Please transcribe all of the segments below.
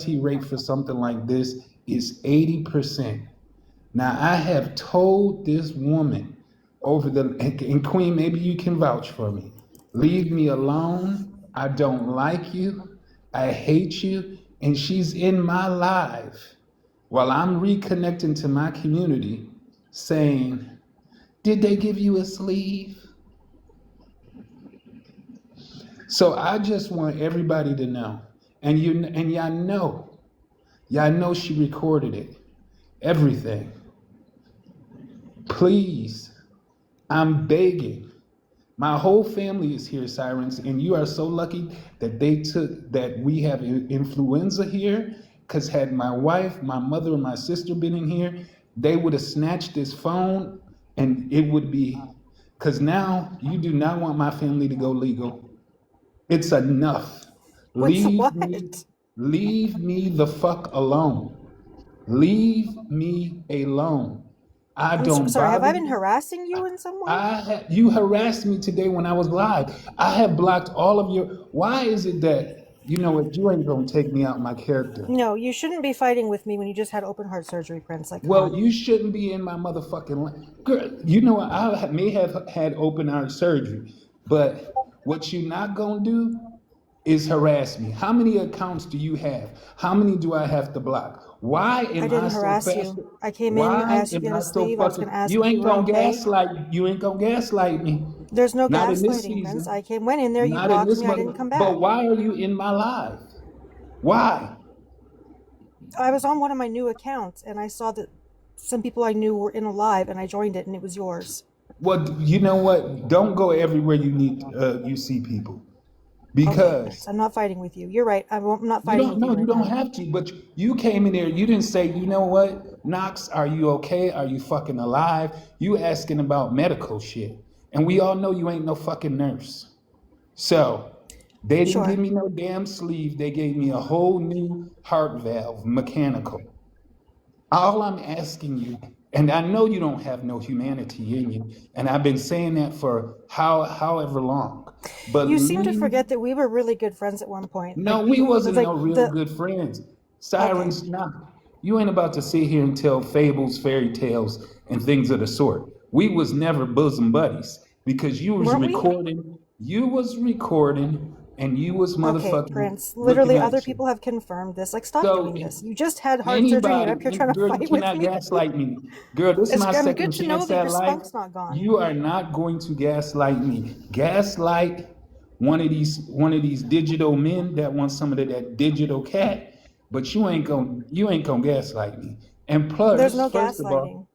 fatality rate for something like this is 80%. Now, I have told this woman over the, and Queen, maybe you can vouch for me. Leave me alone. I don't like you. I hate you. And she's in my life while I'm reconnecting to my community saying, did they give you a sleeve? So I just want everybody to know. And y'all know she recorded it. Everything. Please, I'm begging. My whole family is here, Sirens, and you are so lucky that that we have influenza here, because had my wife, my mother, and my sister been in here, they would have snatched this phone, and it would be, because now you do not want my family to go legal. It's enough. What's Leave me the fuck alone. Leave me alone. I'm don't sorry, have I bother been you. harassing you in some way? You harassed me today when I was live. I have blocked all of your. Why is it that you know what? You ain't gonna take me out my character. No, you shouldn't be fighting with me when you just had open heart surgery, Prince. Like, come Well, on. you shouldn't be in my motherfucking girl. You know what? I may have had open heart surgery, but what you not gonna do is harass me. How many accounts do you have? How many do I have to block? Why I am I didn't so harass fast? you. I came in, I Why asked you to am get I a so sleeve. I was going fucking? to ask You if you ain't were gonna okay. gaslight. You ain't gonna gaslight me. There's no Not in this gaslighting, Prince. season. Went in there, you Not in blocked this me, I month. didn't come But back. why are you in my life? Why? I was on one of my new accounts, and I saw that some people I knew were in a live, and I joined it, and it was yours. Well, you know what? Don't go everywhere you see people, Okay, Prince, because I'm not fighting with you. You're right. I'm not you fighting don't with you know. You right don't now. have to. But you came in there. You didn't say, you know what, Knox? Are you okay? Are you fucking alive? You asking about medical shit, and we all know you ain't no fucking nurse. So they didn't give Sure. me no damn sleeve. They gave me a whole new heart valve, mechanical. All I'm asking you, and I know you don't have no humanity in you, and I've been saying that for however long, but You seem to leave. forget that we were really good friends at one point. No, we wasn't Like no real the good friends. okay. Sirens, nah. You ain't about to sit here and tell fables, fairy tales, and things of the sort. We was never bosom buddies because Weren't we? and you was Okay, motherfucking Prince. looking Literally, at other you. people have confirmed this. Like, stop So doing this. You just had heart surgery and you're anybody, up here trying to girl, you fight with cannot me. gaslight me. Girl, this is my I'm good second to know chance that your at life. spunk's not gone. You are not going to gaslight me. Gaslight one of these digital men that wants some of that digital cat, but you ain't gonna gaslight me. And There's plus, no gaslighting.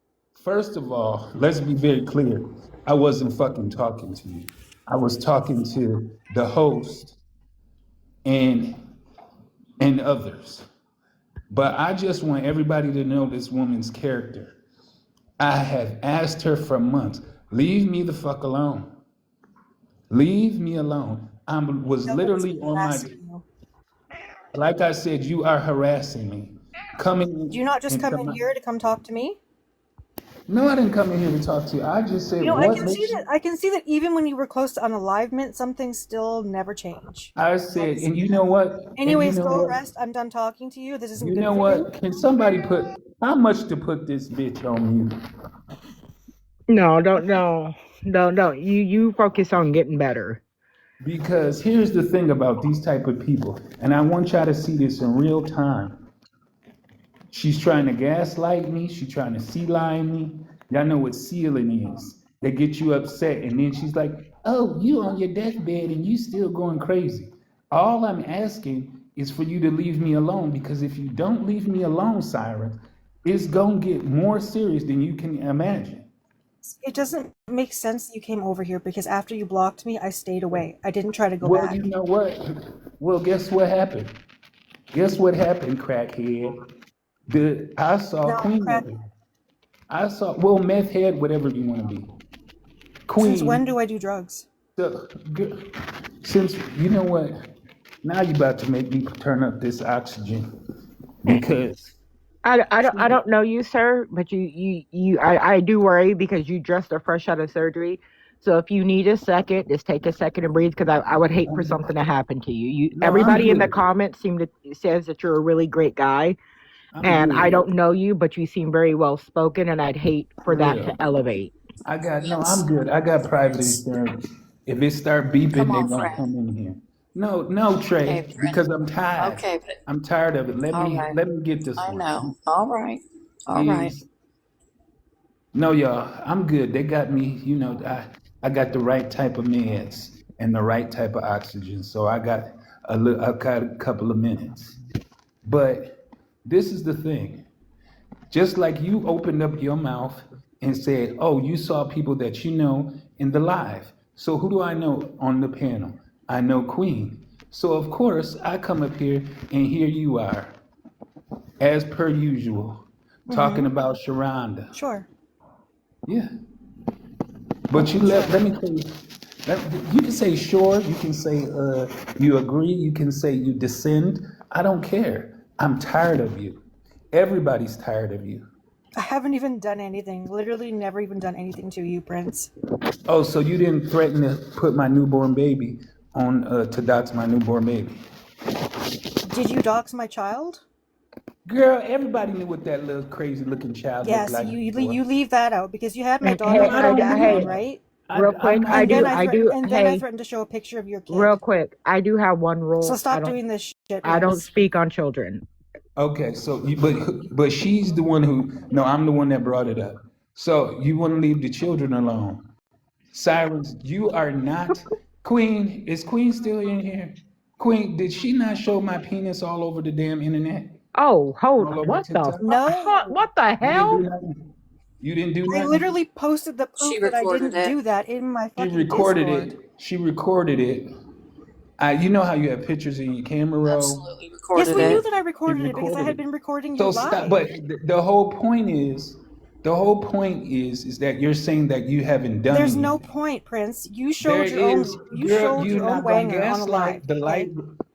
first of all, let's be very clear. I wasn't fucking talking to you. I was talking to the host and others. But I just want everybody to know this woman's character. I have asked her for months, leave me the fuck alone. Leave me alone. I was Nobody's literally been on my, harassing you. like I said, you are harassing me. Do Coming you not just come into in my, here to come talk to me? no, I didn't come in here to talk to you. I just said, You know, I what can see makes that. you, I can see that even when you were close to unalivement, some things still never change. I I said, can see and you that. know what? And you Anyways, know go what? rest. I'm done talking to you. This isn't You good know for you. what? Can somebody put, how much to put this bitch on mute? No, don't, no, don't. You focus on getting better. Because here's the thing about these type of people, and I want y'all to see this in real time. She's trying to gaslight me. She's trying to sea line me. Y'all know what sealing is. They get you upset, and then she's like, "Oh, you on your deathbed, and you still going crazy." All I'm asking is for you to leave me alone, because if you don't leave me alone, Siren, it's gonna get more serious than you can imagine. It doesn't make sense that you came over here because after you blocked me, I stayed away. I didn't try to go Well, you back. know what? Well, guess what happened? Guess what happened, crackhead? I saw No, Queen crack. over here. I saw, well, meth head, whatever you want to be. Since when Queen, do I do drugs? since you know what, now you about to make me turn up this oxygen because I don't know you, sir, but I do worry because you just are fresh out of surgery. So if you need a second, just take a second and breathe, because I would hate for something to happen to you. No, I'm Everybody in the good. comments says that you're a really great guy, I'm and I good. don't know you, but you seem very well spoken, and I'd hate for For that real. to elevate. No, I'm Prince, good. I got private Prince, insurance. If it start come beeping, they on, gonna friend. come in here. No, no, Okay, Trey, Prince. because I'm tired. Okay, but I'm tired of it. all right. Let me get this I one. know. All right. All right. Please. No, y'all, I'm good. They got me, I got the right type of meds and the right type of oxygen. So I got a couple of minutes. But this is the thing. Just like you opened up your mouth and said, "Oh, you saw people that you know in the live." So who do I know on the panel? I know Queen. So of course I come up here and here you are, as per usual, talking Mm-hmm. about Sharonda. Sure. Yeah. But Sure. let me tell you, you can say sure, you can say you agree, you can say you dissent. I don't care. I'm tired of you. Everybody's tired of you. I haven't even done anything. Literally never even done anything to you, Prince. Oh, so you didn't threaten to put my newborn baby on to dox my newborn baby? Did you dox my child? Girl, everybody knew what that little crazy looking child looked Yes, like you before. leave that out because you had my Hey, daughter No, hey, in I the don't need background, hey, that. right? real I'm quick, not doing that. And then I threatened to show a picture of your real kid. quick, I do have one So rule. stop doing this shit, I don't Prince. speak on children. Okay, but she's the one who no, I'm the one that brought it up. So you want to leave the children alone. Sirens, you are not Queen. Is Queen still in here? Queen, did she not show my penis all over the damn internet? Oh, hold All on. over What the TikTok? No. what the You didn't do hell? nothing. You didn't do I nothing. literally posted the She proof that I recorded didn't it. do that in my She fucking recorded Discord. it. She recorded it. You know how you have pictures in your camera roll? Absolutely Yes, recorded we knew it. that I She recorded it because I recorded had it. been recording you So stop. But live. the whole point is that you're saying that you haven't done There's no anything. point, Prince. You There showed your own is, you girl, showed you're your own not gonna wanger on a live, gaslight. The okay? light,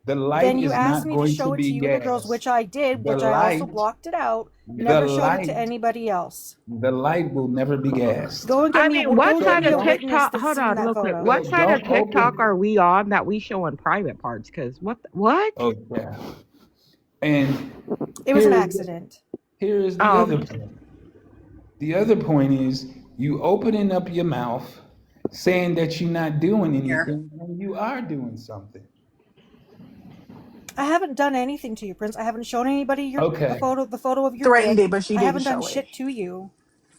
the light Then you is asked not me to going to show it to be you and the girls, gas. which I did, The which I also light, blocked it out. the Never showed it to light, anybody else. the light will never be gassed. Go and get I me mean, what go get side me of a Don't, witness TikTok? that's Hold seen on, that real quick. photo. What so side of don't TikTok open. are we on that we showing private parts? Because what? Oh yeah. And It was an here is accident. here is the other Um, point. The other point is you opening up your mouth saying that you're not doing Here. anything and you are doing something. I haven't done anything to you, Prince. I haven't shown anybody Okay. the photo of your Threatened dick. it, but she I didn't haven't done show it. shit to you.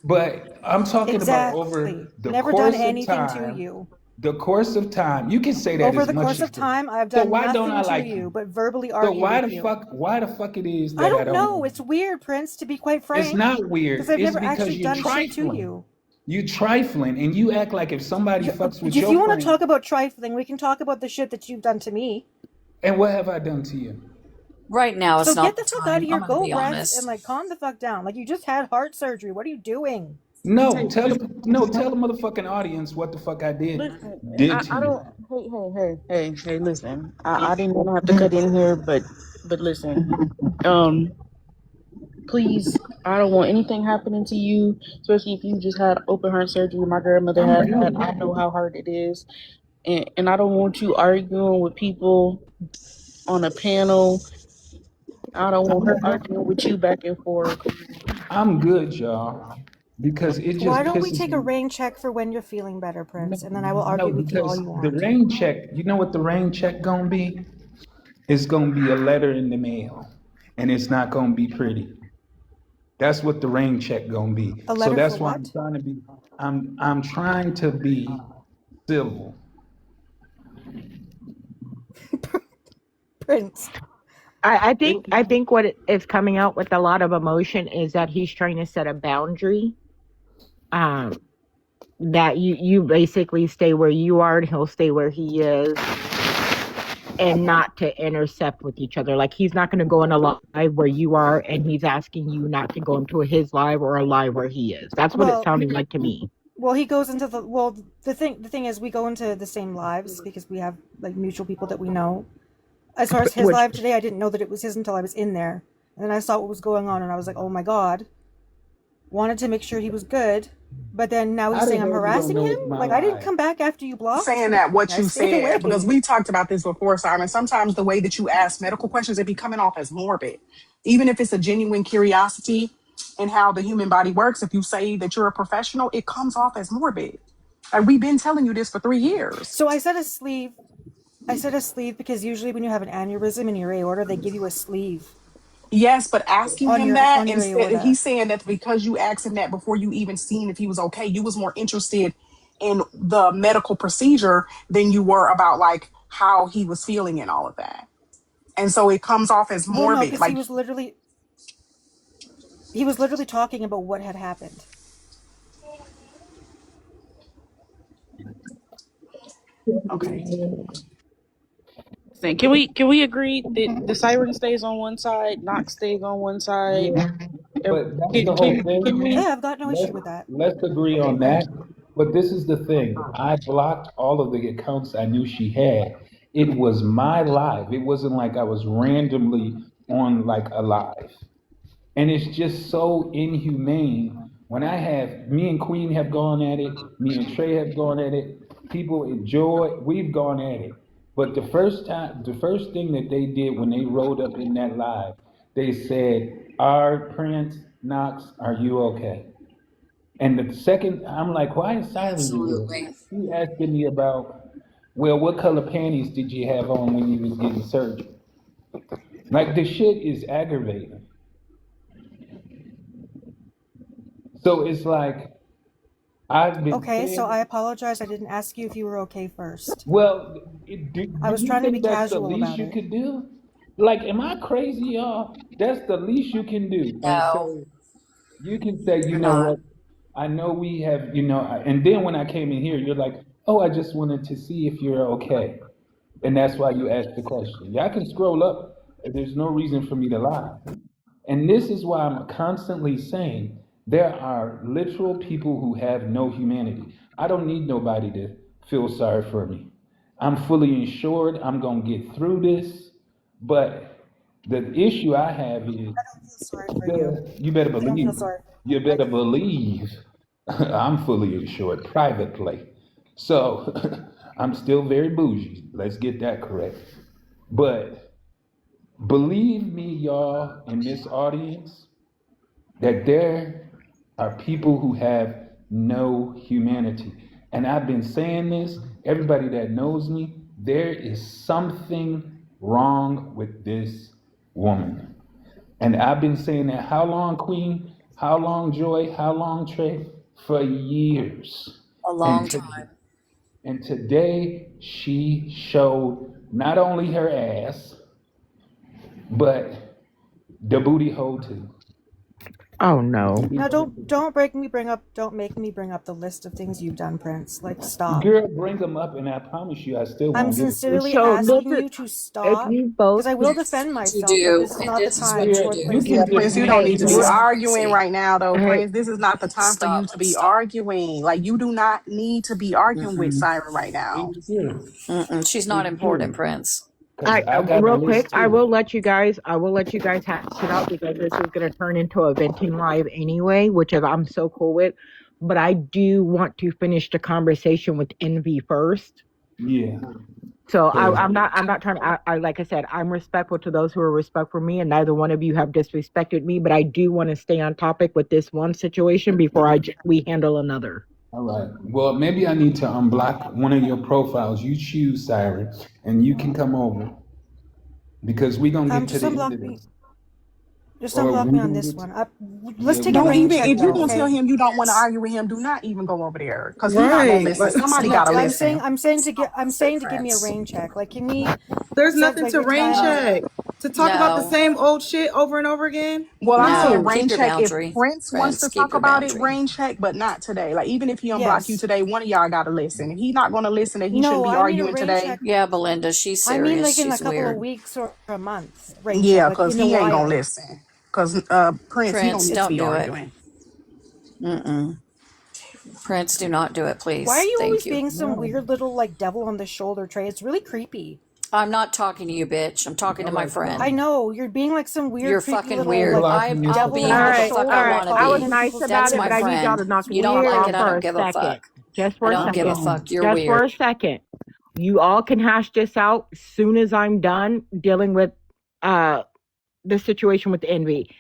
But I'm talking about over Exactly. the Never done course of anything to time. you. The course of time. You can say that Over as the much course as of you want. time, I've So done why don't I nothing to like you you? but verbally So argue with you. why the fuck it is I that I don't don't know. like It's you? weird, Prince, to be quite It's frank, not because weird. I've It's never because actually you're done shit to trifling. you. You trifling and you act like if somebody fucks with If your you want to friend, talk about trifling, we can talk about the shit that you've done to me. and what have I done to you? Right now So is get not the the fuck out of time. here, I'm going to go be rest, and honest. like calm the fuck down. Like you just had heart surgery. What are you doing? No, Hey, tell the motherfucking audience what the fuck I listen, did to I you. don't. Hey, listen. I didn't want to have to cut in here, but listen. Um, please, I don't want anything happening to you, especially if you just had open heart surgery. My grandmother I'm had that. good. I know how hard it is, and I don't want you arguing with people on a panel. I don't want her I'm, arguing with you back and forth. I'm good, y'all, because it Why just don't we pisses take a me. rain check for when you're feeling better, No, Prince, and then I will no, argue with you all because you the want. rain check, you know what the rain check gonna be? It's gonna be a letter in the mail, and it's not gonna be pretty. That's what the rain check gonna be. A So letter for that's why I'm what? trying to be. I'm trying to be civil. Prince. I think what is coming out with a lot of emotion is that he's trying to set a boundary. Um, that you basically stay where you are and he'll stay where he is, and not to intercept with each other. Like he's not going to go in a live where you are, and he's asking you not to go into his live or a live where he is. That's what it's Well, sounding like to me. he goes into the thing is we go into the same lives because we have like mutual people that we know. As far as his Which live today, I didn't know that it was his until I was in there. And then I saw what was going on and I was like, oh my god. Wanted to make sure he was good. But then now I he's saying don't I'm know if you don't harassing know him. it's my Like I didn't life. come back after you blocked. Saying that what I you stayed away. said, because we talked about this before, Simon. Sometimes the way that you ask medical questions, it be coming off as morbid, even if it's a genuine curiosity in how the human body works. If you say that you're a professional, it comes off as morbid. Like we've been telling you this for 3 years. So I said a sleeve. I said a sleeve because usually when you have an aneurysm in your aorta, they give you a sleeve Yes, but asking on him that your instead, aorta. he's saying that because you asked him that before you even seen if he was okay, you was more interested in the medical procedure than you were about like how he was feeling and all of that. And so it comes off as Well, no, morbid. because Like, he was literally talking about what had happened. okay. Can we agree that the siren stays on one side, Knox stays on one side? Yeah, but that's the whole Can thing. we? Yeah, I've got no issue Let's with that. let's agree Okay, on thank that. you. But this is the thing. I blocked all of the accounts I knew she had. It was my live. It wasn't like I was randomly on like a live. And it's just so inhumane when I have me and Queen have gone at it, me and Trey have gone at it, people enjoy, we've gone at it. But the first thing that they did when they rolled up in that live, they said, "Our Prince Knox, are you okay?" And the second, I'm like, why is silent in here? Absolutely. He asking me about, well, what color panties did you have on when you was getting surgery? Like the shit is aggravating. So it's like I've been Okay, so I saying, apologize. I didn't ask you if you were okay first. well, I do was you trying to be think that's the casual least about you it. could do? Like, am I crazy, y'all? That's the least you can do. And No, so you can say, you you're know not. what? I know we have, and then when I came in here, you're like, oh, I just wanted to see if you're okay. And that's why you asked the question. Y'all can scroll up. There's no reason for me to lie. And this is why I'm constantly saying there are literal people who have no humanity. I don't need nobody to feel sorry for me. I'm fully insured. I'm going to get through this. But the issue I have is I don't feel sorry for you. you better I don't feel believe, sorry for you you. I better do. believe I'm fully insured privately. So I'm still very bougie. Let's get that correct. But believe me, y'all, in this audience, that there are people who have no humanity. And I've been saying this, everybody that knows me, there is something wrong with this woman. And I've been saying that how long, Queen? How long, Joy? How long, Trey? For years. A And long to, time. and today she showed not only her ass, but the booty hole too. Oh The no. booty Now hole don't too. don't make me bring up the list of things you've done, Prince. Like stop. Girl, bring them up, and I promise you, I still I'm won't get it. sincerely So this asking is you to if stop you both because I will This is defend what you myself, but do, this is and not the this is time what you Girl, or you place do. to can Yeah, do just Prince, it. you don't make need to This be is one. arguing crazy. right now, though, hey, Prince. This is not the time for you Stop. to Let's be stop. arguing. Like, you do not need to be arguing with Mm-mm. Siren right now. It's true. Mm-mm, she's not It's important, true. Prince. Because I got a real quick, list too. I will let you guys hash it out because this is going to turn into a venting live anyway, which is I'm so cool with. But I do want to finish the conversation with Envy first. Yeah. So Because I'm not trying to, like I said, I'm respectful to those who are respectful for me, and neither one of you have disrespected me. But I do want to stay on topic with this one situation before we handle another. all right. Well, maybe I need to unblock one of your profiles. You choose, Siren, and you can come over because we're gonna get to Just the end of unblock me. this. Just Or unblock we me on gonna this get one. Let's yeah, take we a Don't gonna rain even, get to check if the you're though, going end to of tell okay? him you don't want to Prince. argue with him, do not even go over there because he's not going to Right. listen. Like, Somebody No, got to but listen. I'm saying to get Opposite, to give me a Prince. rain check. Like, can we there's instead of nothing like to every rain time? check. To talk about the No, same old shit over and over again? Well, I'm saying no. No. rain Keep your check if boundary, Prince wants Prince. to Keep talk your about it, boundary. rain check, but not today. Like, even if he unblock you Yes. today, one of y'all got to listen. If he's not going to listen, then he shouldn't No, be I mean a arguing rain today. check. Yeah, Belinda, she's I mean serious. like in a She's couple of weird. weeks or a month. Rain check, Yeah, like because in a he ain't going to while. listen. Because Prince, he don't Prince, need to don't be do it. arguing. Mm-mm. Prince, do not do it, Why are please. you always Thank you. being some no. weird little like devil on the shoulder, Trey? It's really creepy. I'm not talking to you, bitch. I'm talking to All my right, come I friend. on. know you're being like some weird, You're creepy fucking little weird. like Blocking I'll devil be yourself. on All the who the right, fuck all I shoulder, right. want to I was talking in be. nice people's about That's it, my but I ears. need y'all to friend. knock You it don't like off it, I for don't a give a second. fuck. Just I for a don't Come give a second. fuck. on. You're Just for weird. a second. You all can hash this out as soon as I'm done dealing with uh the situation with Envy.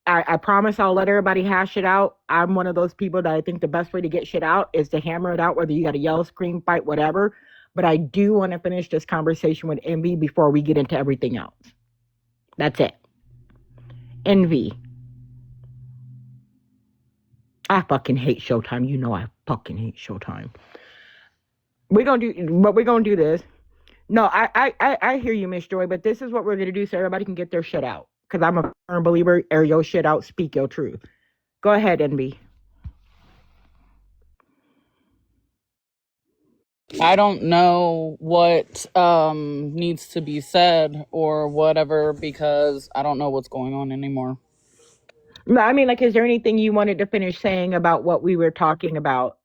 I promise I'll let everybody hash it out. I'm one of those people that I think the best way to get shit out is to hammer it out, whether you got to yell, scream, fight, whatever. But I do want to finish this conversation with Envy before we get into everything else. That's it. Envy. I fucking hate Showtime. You know I fucking hate Showtime. We're gonna do this. No, I hear you, Miss Joy, but this is what we're gonna do so everybody can get their shit out. Because I'm a firm believer, air your shit out, speak your truth. Go ahead, Envy. I don't know what needs to be said or whatever because I don't know what's going on anymore. No, I mean, like, is there anything you wanted to finish saying about what we were talking about?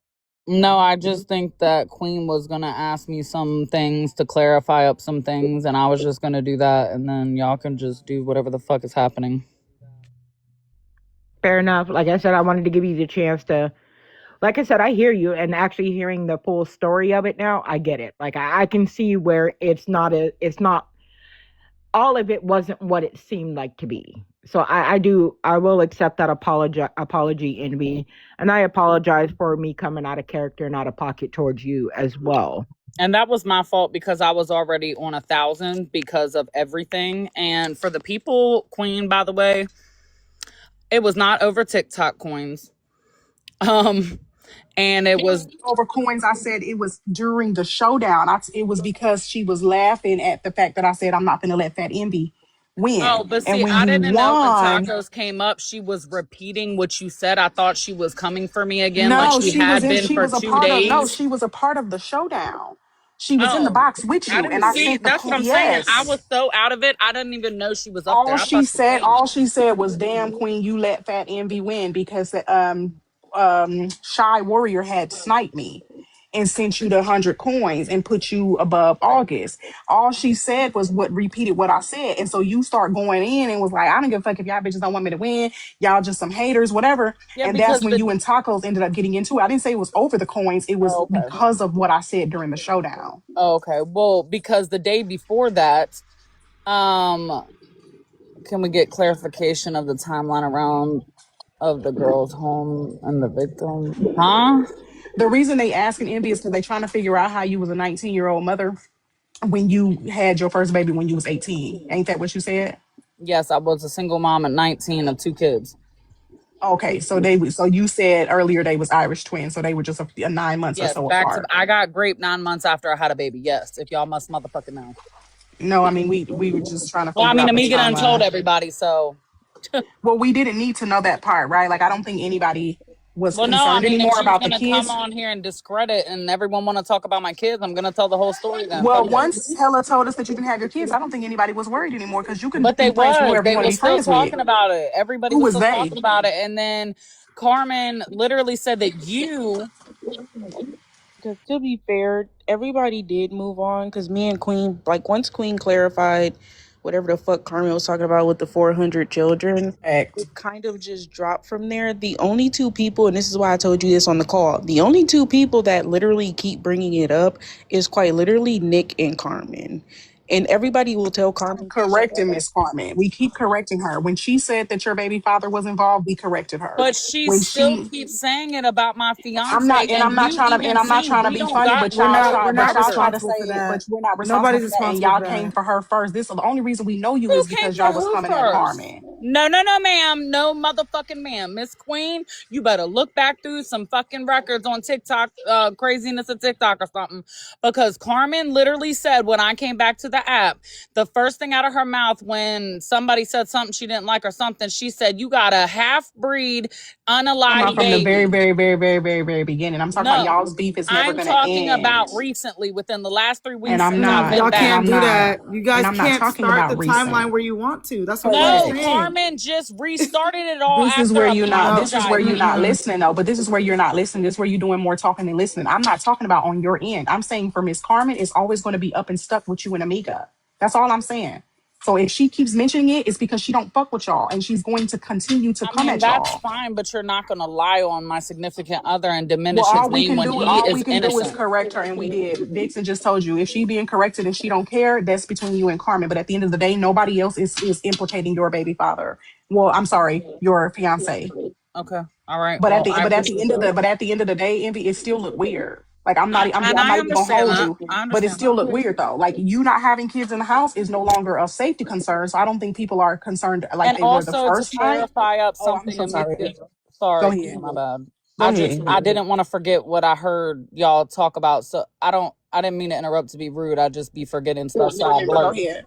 No, I just think that Queen was gonna ask me some things to clarify up some things, and I was just gonna do that, and then y'all can just do whatever the fuck is happening. Fair enough. Like I said, I wanted to give you the chance to. Like I said, I hear you, and actually hearing the full story of it now, I get it. Like I can see where it's not all of it wasn't what it seemed like to be. So I will accept that apology in me, and I apologize for me coming out of character and out of pocket towards you as well. And that was my fault because I was already on 1,000 because of everything. And for the people, Queen, by the way, it was not over TikTok coins. Um, and it was Over coins, I said it was during the showdown. It was because she was laughing at the fact that I said I'm not going to let Fat Envy win. oh, but And see, when I you didn't know when won, tacos came up, she was repeating what you said. I thought she was coming for me again, like no, she she was had in. been She for was a two part of. No, days. she was a part of the showdown. She was in the Oh, box with I you, didn't and I see. sent the That's what I'm saying. I yes. was so out of it. I didn't even know she was up there. I thought she came. All she said was, "Damn, Queen, you let Fat Envy win because Shy Warrior had sniped me and sent you the 100 coins and put you above August." All she said was what repeated what I said, and so you start going in and was like, "I don't give a fuck if y'all bitches don't want me to win. Y'all just some haters, whatever." Yeah, And that's because when the you and Tacos ended up getting into it. I didn't say it was over the coins; it was oh, okay. because of what I said during the showdown. Oh, okay. Well, because the day before that, um, can we get clarification of the timeline around of the girl's home and the victim? Huh? The reason they asking Envy is because they trying to figure out how you was a 19-year-old mother when you had your first baby when you was 18. Ain't that what you said? Yes, I was a single mom at 19 of two kids. Okay, so so you said earlier they was Irish twins, so they were just a 9 months or Yes, so back to apart. I got grape 9 months after I had a baby. Yes, if y'all must motherfucking know. No, I mean we were just trying to Well, I figure mean, out the Amiga done told timeline. everybody, so Well, we didn't need to know that part, right? Like I don't think anybody was well, no, I concerned mean, if anymore she's about the gonna come kids. on here and discredit and everyone want to talk about my kids, I'm gonna tell the whole story then. Well, Fuck it. once Hella told us that you didn't have your kids, I don't think anybody was worried anymore because you can But be friends with whoever you they want to was be still friends with. talking about it. Everybody Who was was still they? talking about it, and then Carmen literally said that you. Because to be fair, everybody did move on. Because me and Queen, like once Queen clarified whatever the fuck Carmen was talking about with the 400 children, Act. it kind of just dropped from there. The only two people, and this is why I told you this on the call, the only two people that literally keep bringing it up is quite literally Nick and Carmen. And everybody will tell Carmen to shut the Correcting fuck Miss up. Carmen. We keep correcting her. When she said that your baby father was involved, we corrected her. But she When still she keeps saying it about my fiance, I'm and not you trying to even see to we be don't funny, got but We're no not we're not y'all try record. to responsible say for it, but that. we're not responsible Nobody's for that. And responsible y'all for came that. for her first. This the only reason we know you Who is came because for y'all was who coming at first? Carmen. No, no, no, ma'am. No motherfucking ma'am. Miss Queen, you better look back through some fucking records on TikTok, craziness of TikTok or something. Because Carmen literally said when I came back to the app, the first thing out of her mouth when somebody said something she didn't like or something, she said, "You got a half breed, Talking about unalived from the very, baby." very, very, very, very, very beginning. I'm talking about No, y'all's beef is never I'm gonna talking end. about recently within the last 3 And weeks I'm since I've not, been Y'all and back. can't I'm do not, that. You and guys I'm not can't talking start the about timeline recent. where you want to. That's what I'm trying to No, Correct. say. Carmen just restarted it all This is after where you're not, No. this is where you're apologizing. not Mm-mm. listening though, but this is where you're not listening. This is where you're doing more talking than listening. I'm not talking about on your end. I'm saying for Miss Carmen, it's always going to be up and stuck with you and Amika Tamika. That's all I'm saying. So if she keeps mentioning it, it's because she don't fuck with y'all, and she's going to continue to I come mean, at that's y'all. fine, but you're not going to lie on my significant other and Well, diminish his name when he all is we can do is innocent. correct her, and we did. Dixon just told you if she being corrected and she don't care, that's between you and Carmen. But at the end of the day, nobody else is implicating your baby father. Well, I'm sorry, your fiance. Okay. All right. But at Well, the I but at the appreciate end of that. the but at the end of the day, Envy, it still look weird. Like And I'm I not even gonna understand hold that. you, I but it understand still that. look weird though. Like you not having kids in the house is no longer a safety concern. So I don't think people are concerned like And they were the also to first night. clarify up Oh, I'm something, so sorry. Amika. Go Sorry, ahead. my bad. Go ahead. I didn't want to forget what I heard y'all talk about. So I didn't mean to interrupt to be rude. I just be forgetting stuff. So I Go blurt. ahead.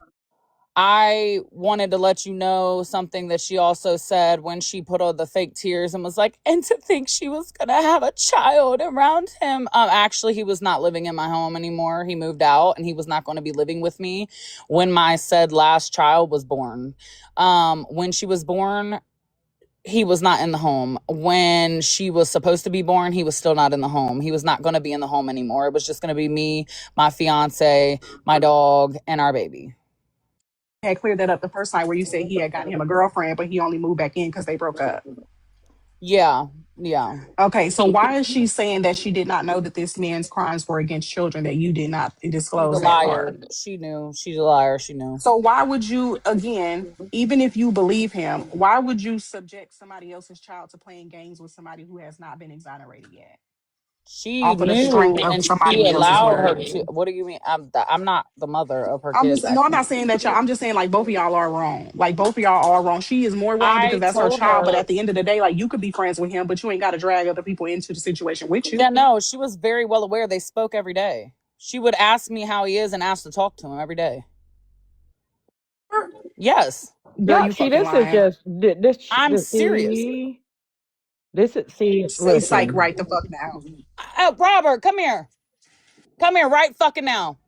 I wanted to let you know something that she also said when she put all the fake tears and was like, and to think she was going to have a child around him. Actually, he was not living in my home anymore. He moved out and he was not going to be living with me when my said last child was born. When she was born, he was not in the home. When she was supposed to be born, he was still not in the home. He was not going to be in the home anymore. It was just going to be me, my fiance, my dog, and our baby. Had cleared that up the first time where you said he had gotten him a girlfriend, but he only moved back in because they broke up. Yeah, yeah. Okay, so why is she saying that she did not know that this man's crimes were against children, that you did not She's a disclose that liar. part? She knew. She's a liar. She knew. So why would you, again, even if you believe him, why would you subject somebody else's child to playing games with somebody who has not been exonerated yet? She Off of the strength knew, of and she somebody else's allowed her word. to. What do you mean? I'm not the mother of her I'm kids. just I no, I'm can't. not saying that y'all. I'm just saying like both of y'all are wrong. Like both of y'all are wrong. She is more wrong because I that's her told child. But her. at the end of the day, like you could be friends with him, but you ain't got to drag other people into the situation with you. Yeah, no, she was very well aware. They spoke every day. She would ask me how he is and ask to talk to him every day. Yes, Girl, Yeah, you see, fucking this is lying. just I'm serious. see, this is see. Say psych Listen, right the fuck now. Robert, come here. Come here right fucking now.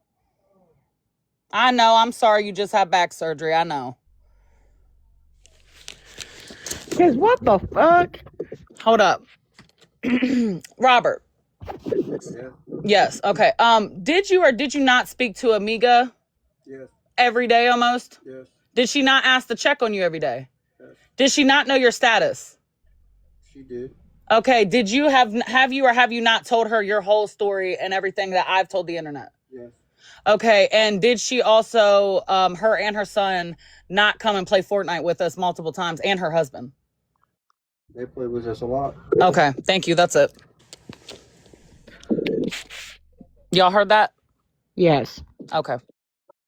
I know. I'm sorry. You just had back surgery. I know. because what the fuck? Hold up, Robert. Yes. Okay. Did you or did you not speak to Amiga? Yes. Every day almost? Yes. Did she not ask to check on you every day? Yes. Did she not know your status? She did. Okay. Did you have you or have you not told her your whole story and everything that I've told the internet? Yes. Okay. And did she also her and her son not come and play Fortnite with us multiple times and her husband? They played with us a lot. Okay. Thank you. That's it. Y'all heard that? Yes. Okay.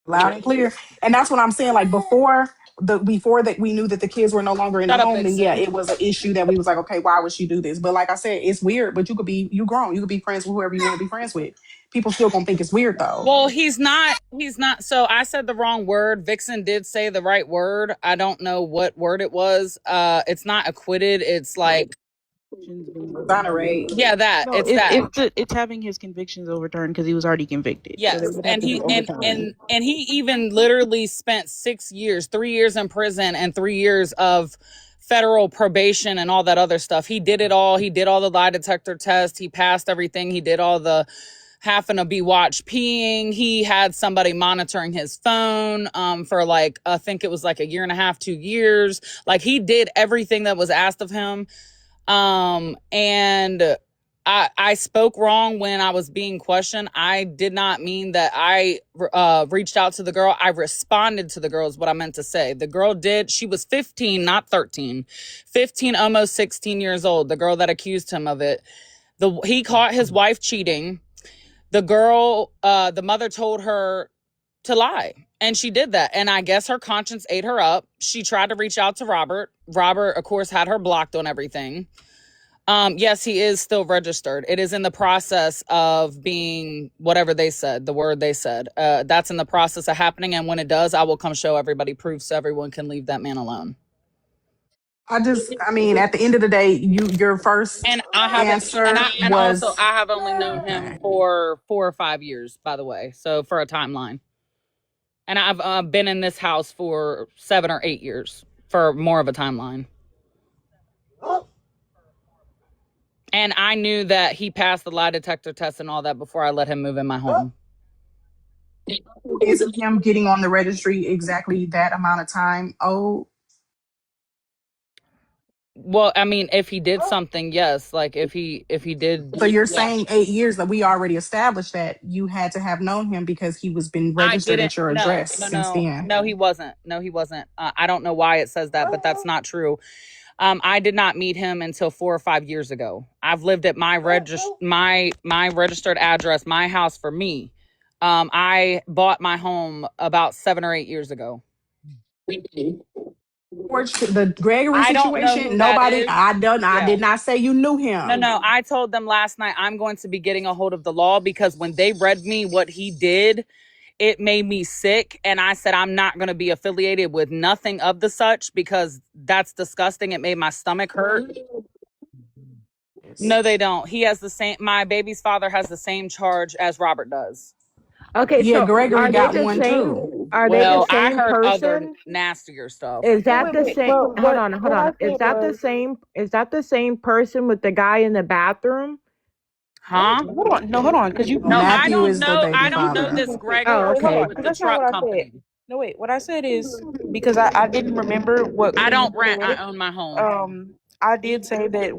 Loud and clear. And that's what I'm saying. Like before that we knew that the kids were no longer in the Shut up, home, then yeah, Vixen. it was an issue that we was like, okay, why would she do this? But like I said, it's weird, but you grown. You could be friends with whoever you want to be friends with. People still gonna think it's weird though. Well, he's not. So I said the wrong word. Vixen did say the right word. I don't know what word it was. It's not acquitted. It's like, Overturned. Exonerate. yeah, that. No, It's that. it's having his convictions overturned because he was already convicted. So they Yes. would have And to be he overturned. and he even literally spent 6 years, 3 years in prison and 3 years of federal probation and all that other stuff. He did it all. He did all the lie detector test. He passed everything. He did all the having to be watched peeing. He had somebody monitoring his phone for like I think it was like a year and a half, 2 years. Like he did everything that was asked of him. And I spoke wrong when I was being questioned. I did not mean that I reached out to the girl. I responded to the girl is what I meant to say. The girl did. She was 15, not 13. 15, almost 16 years old. The girl that accused him of it. He caught his wife cheating. The girl, the mother told her to lie. And she did that. And I guess her conscience ate her up. She tried to reach out to Robert. Robert, of course, had her blocked on everything. Yes, he is still registered. It is in the process of being whatever they said, the word they said. That's in the process of happening. And when it does, I will come show everybody proof so everyone can leave that man alone. I mean, at the end of the day, your first And I haven't, answer and also was I have only known him okay. for 4 or 5 years, by the way. So for a timeline. And I've been in this house for 7 or 8 years for more of a timeline. And I knew that he passed the lie detector test and all that before I let him move in my home. Isn't him getting on the registry exactly that amount of time? Oh, Well, I mean, if he did something, yes. Like if he did, so you're yeah. saying 8 years that we already established that you had to have known him because he was been I registered didn't. at your No, address no, since no, then. no. He wasn't. No, he wasn't. I don't know why it says that, but that's not true. I did not meet him until 4 or 5 years ago. I've lived at my registered address, my house for me. I bought my home about 7 or 8 years ago. George, the Gregory I don't know situation, who that nobody, is. I Yeah. did not say you knew No, him. no. I told them last night I'm going to be getting a hold of the law because when they read me what he did, it made me sick. And I said, I'm not going to be affiliated with nothing of the such because that's disgusting. It made my stomach hurt. No, they don't. He has the same, my baby's father has the same charge as Robert does. Okay, Yeah, so Gregory are they got the one same? too. Are they the Well, I same heard other person? nastier stuff. Is Wait, that wait, the wait. same? Well, Hold on, hold what I on. Is said that the was, same? Is that the same person with the guy in the bathroom? Huh? hold on, no, hold on, because you. No, I Matthew don't is the know. baby I don't You know father. this confusing things. Oh, Gregor Wait, hold kid on, okay. with because the that's not truck what I said. company. No, wait, what I said is because I didn't remember what I Queen don't rent. I said. own my home. I did say that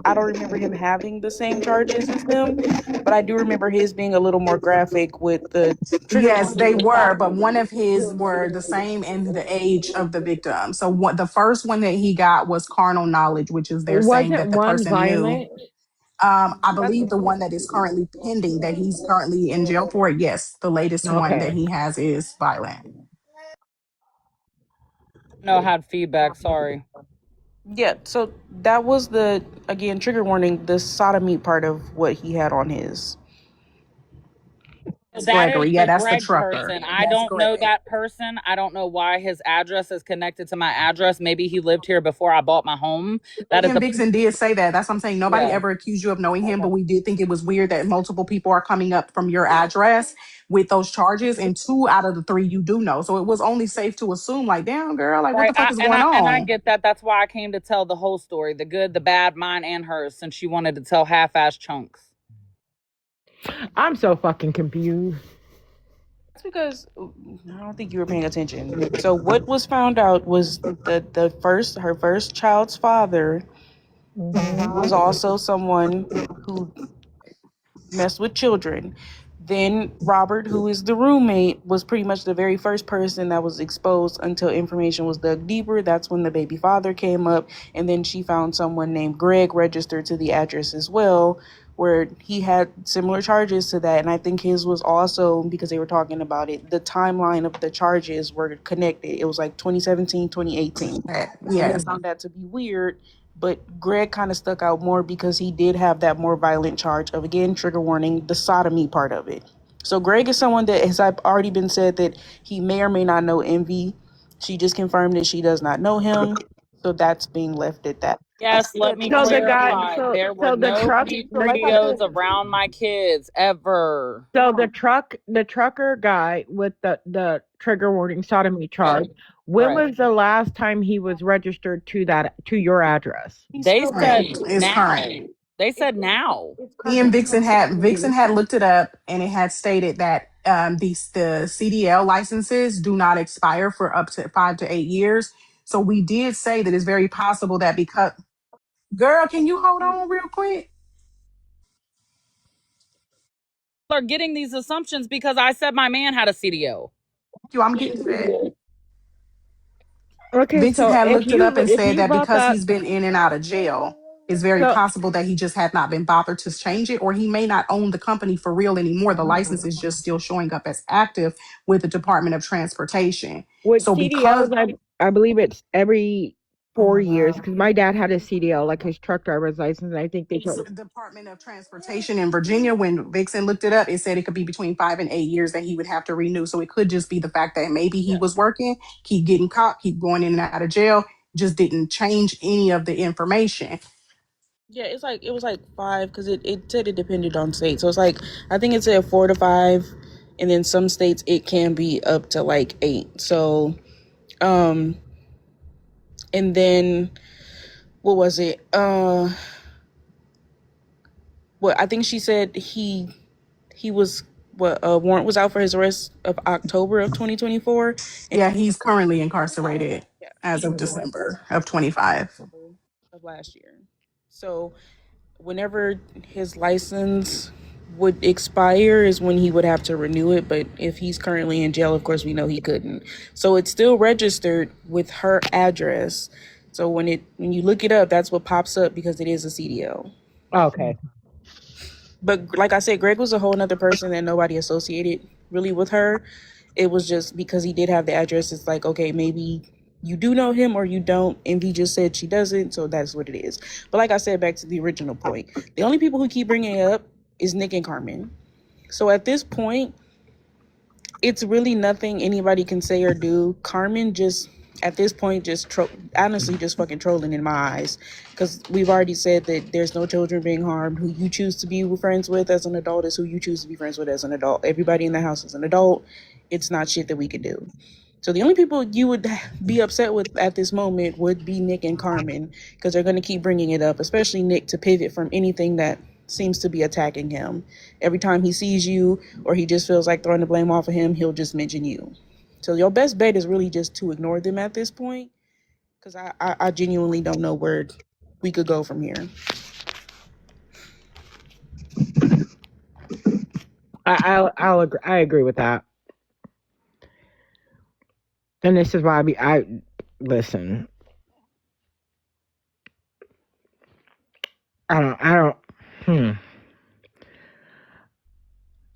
I don't remember him having the same charges as them, but I do remember his being a little more graphic with the trigger Yes, warning they and the were, but sodomy. one of his were the same in the age of the victim. So what the first one that he got was carnal knowledge, which is they're saying Wasn't that the one person knew. violent? I That's believe the one that is currently pending, that he's currently in jail for, yes, the latest one that Okay. he has is violent. No, I had feedback. Sorry. yeah. So that was the again trigger warning. The sodomy part of what he had on his. That's That is Gregory. Yeah, the that's the Greg trucker. person. I That's don't know Greg. that person. I don't know why his address is connected to my address. Maybe he lived here before I bought my home. That Me is and the Vixen did say that. That's what I'm saying. Nobody yeah. ever accused you of knowing him, but we did think it was weird that multiple people are coming up from your address with those charges, and two out of the three you do know. So it was only safe to assume, like, damn girl, like what Right. the fuck is going I on? get that. That's why I came to tell the whole story, the good, the bad, mine and hers, since she wanted to tell half-ass chunks. I'm so fucking confused. That's because I don't think you were paying attention. So what was found out was that the first her first child's father was also someone who mess with children. Then Robert, who is the roommate, was pretty much the very first person that was exposed until information was dug deeper. That's when the baby father came up. And then she found someone named Greg registered to the address as well, where he had similar charges to that. And I think his was also, because they were talking about it, the timeline of the charges were connected. It was like 2017, 2018. And they Yes. found that to be weird, but Greg kind of stuck out more because he did have that more violent charge of, again, trigger warning, the sodomy part of it. So Greg is someone that has already been said that he may or may not know Envy. She just confirmed that she does not know him. So that's being left at that. Yes, let me So the guy, clarify. so There were so the no truck, peep So like I videos said, around my kids ever. so the trucker guy with the trigger warning sodomy charge. When Right. was the last time he was registered to your address? he's They still Current. said current. It's now. current. They It's said now. it's Me and current. Vixen had looked it up, and it had stated that the CDL licenses do not expire for up to 5 to 8 years. So we did say that it's very possible that because girl, can you hold on real quick? Are getting these assumptions because I said my man had a CDO. I'm getting to that. Okay, Vixen so had looked it up and if said you that brought because that, he's been in and out of jail, it's very so possible that he just had not been bothered to change it, or he may not own the company for real anymore. The license is just still showing up as active with the Department of Transportation. with So because CDLs, I believe it's every 4 years because my dad had a CDL, like his truck driver's license, and I think they took. Department of Transportation in Virginia, when Vixen looked it up, it said it could be between 5 and 8 years that he would have to renew. So it could just be the fact that maybe he was working, keep getting caught, keep going in and out of jail, just didn't change any of the information. Yeah, it's like it was like five because it said it depended on state. So it's like I think it said 4 to 5, and then some states it can be up to like 8. So um and then what was it? Well, I think she said he was warrant was out for his arrest of October of 2024, and Yeah, he's currently incarcerated yeah, as he of was arrested December of 25. of last year. So whenever his license would expire is when he would have to renew it. But if he's currently in jail, of course, we know he couldn't. So it's still registered with her address. So when you look it up, that's what pops up because it is a CDL. Okay. But like I said, Greg was a whole nother person that nobody associated really with her. It was just because he did have the address. It's like, okay, maybe you do know him or you don't. And he just said she doesn't. So that's what it is. But like I said, back to the original point, the only people who keep bringing it up is Nick and Carmen. So at this point, it's really nothing anybody can say or do. Carmen just at this point just honestly just fucking trolling in my eyes, because we've already said that there's no children being harmed. Who you choose to be friends with as an adult is who you choose to be friends with as an adult. Everybody in the house is an adult. It's not shit that we could do. So the only people you would be upset with at this moment would be Nick and Carmen, because they're going to keep bringing it up, especially Nick, to pivot from anything that seems to be attacking him. Every time he sees you or he just feels like throwing the blame off of him, he'll just mention you. So your best bet is really just to ignore them at this point, because I genuinely don't know where we could go from here. I agree with that. And this is why I listen. I don't. Hmm.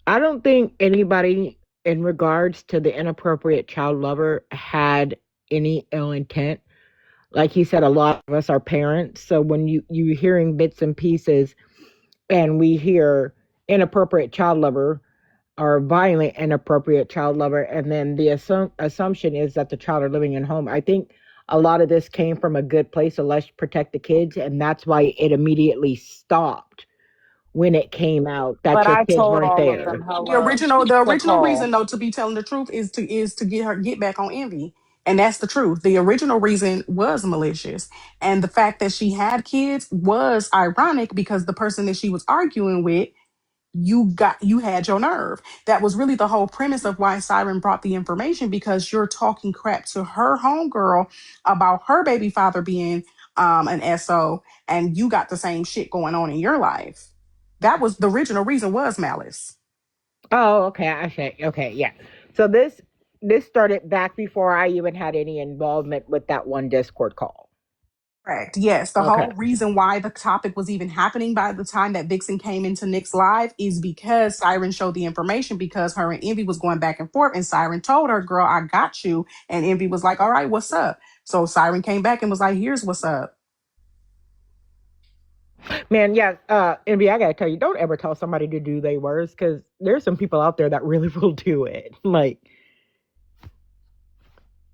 I don't think anybody, in regards to the inappropriate child lover, had any ill intent. Like he said, a lot of us are parents, so when you hearing bits and pieces, and we hear inappropriate child lover or violent inappropriate child lover, and then the assumption is that the child are living in home. I think a lot of this came from a good place of let's protect the kids, and that's why it immediately stopped when it came out that But your I kids told weren't all of them there. hella The to original reason, call. though, to be telling the truth, is to get back on Envy, and that's the truth. The original reason was malicious, and the fact that she had kids was ironic because the person that she was arguing with, you had your nerve. That was really the whole premise of why Siren brought the information, because you're talking crap to her homegirl about her baby father being an SO, and you got the same shit going on in your life. That was the original reason, was malice. Oh, okay. I see. Okay, yeah. So this started back before I even had any involvement with that one Discord call. Correct. Yes. The Okay. whole reason why the topic was even happening by the time that Vixen came into Nick's live is because Siren showed the information, because her and Envy was going back and forth, and Siren told her, girl, I got you. And Envy was like, all right, what's up? So Siren came back and was like, here's what's up. Man, yeah, Envy, I gotta tell you, don't ever tell somebody to do their worst, because there's some people out there that really will do it. Like,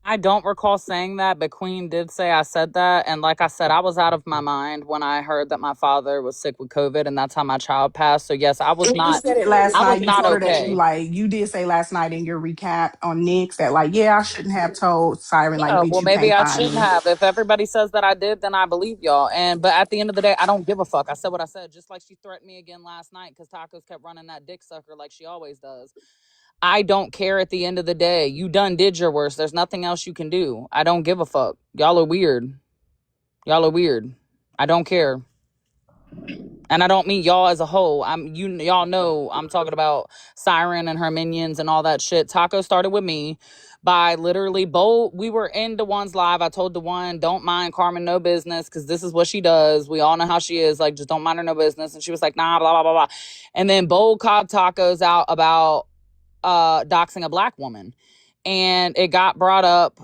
I don't recall saying that, but Queen did say I said that. And like I said, I was out of my mind when I heard that my father was sick with COVID, and that's how my child passed. So yes, You said it last I was night. You not told her that you okay. you did say last night in your recap on Nick's that yeah, I shouldn't have told Siren, Yeah, bitch, well, you maybe can't I find shouldn't me. have. If everybody says that I did, then I believe y'all. But at the end of the day, I don't give a fuck. I said what I said, just like she threatened me again last night because Tacos kept running that dick sucker like she always does. I don't care at the end of the day. You done did your worst. There's nothing else you can do. I don't give a fuck. Y'all are weird. Y'all are weird. I don't care. And I don't mean y'all as a whole. Y'all know I'm talking about Siren and her minions and all that shit. Taco started with me by literally bold. We were in Dewan's live. I told Dewan, don't mind Carmen, no business, because this is what she does. We all know how she is. Like, just don't mind her, no business. And she was like, nah, blah, blah, blah, blah. And then bold called Tacos out about doxing a black woman. And it got brought up.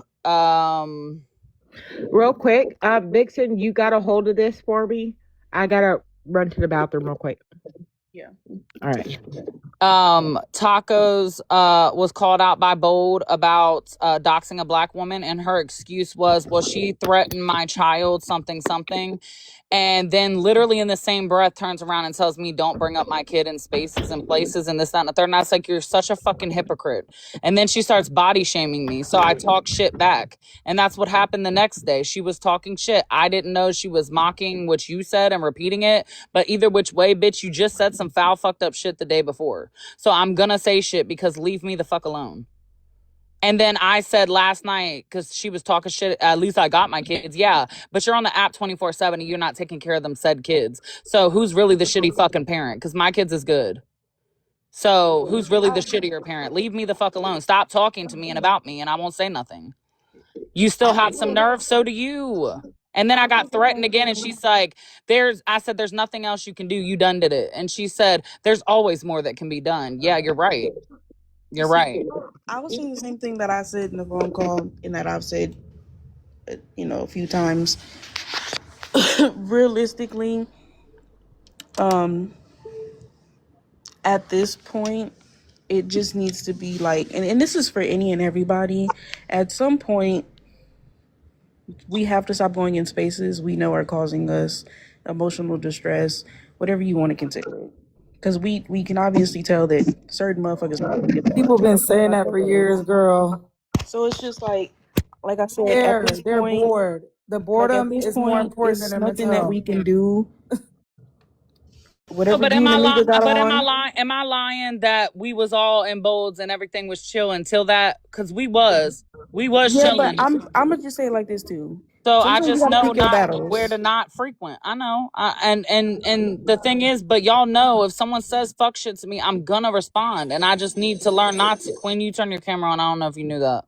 real quick, Vixen, you got a hold of this for me? I gotta run to the bathroom real quick. Yeah. All right. Tacos was called out by Bold about doxing a black woman, and her excuse was, well, she threatened my child, something something. And then literally in the same breath turns around and tells me don't bring up my kid in spaces and places and this, that, and the third. And I was like, you're such a fucking hypocrite. And then she starts body shaming me. So I talk shit back. And that's what happened the next day. She was talking shit. I didn't know she was mocking what you said and repeating it. But either which way, bitch, you just said some foul fucked up shit the day before. So I'm gonna say shit because leave me the fuck alone. And then I said last night, because she was talking shit, at least I got my kids. Yeah, but you're on the app 24/7 and you're not taking care of them said kids. So who's really the shitty fucking parent? Because my kids is good. So who's really the shittier parent? Leave me the fuck alone. Stop talking to me and about me and I won't say nothing. You still have some nerve, so do you. And then I got threatened again and she's like, I said, there's nothing else you can do. You done did it. And she said, there's always more that can be done. Yeah, you're right. You're right. I was saying the same thing that I said in the phone call and that I've said, a few times. Realistically, at this point, it just needs to be like, and this is for any and everybody. At some point, we have to stop going in spaces we know are causing us emotional distress, whatever you want to consider it. Because we can obviously tell that certain motherfuckers not gonna get that. People been saying that for years, girl. So it's just like I said, They're at this they're point, bored. The like at boredom this is more point, important it's than their nothing mental that health. we can do. No, Whatever but you and Amiga got am I on. lying? Am I lying that we was all in bolds and everything was chill until that? Because we was Yeah, but chilling. I'm gonna just say it like this too. So I Sometimes you just gotta know pick your not where battles. to not frequent. I know. And the thing is, but y'all know if someone says fuck shit to me, I'm gonna respond, and I just need to learn not to. Quinn, you turn your camera on. I don't know if you knew that.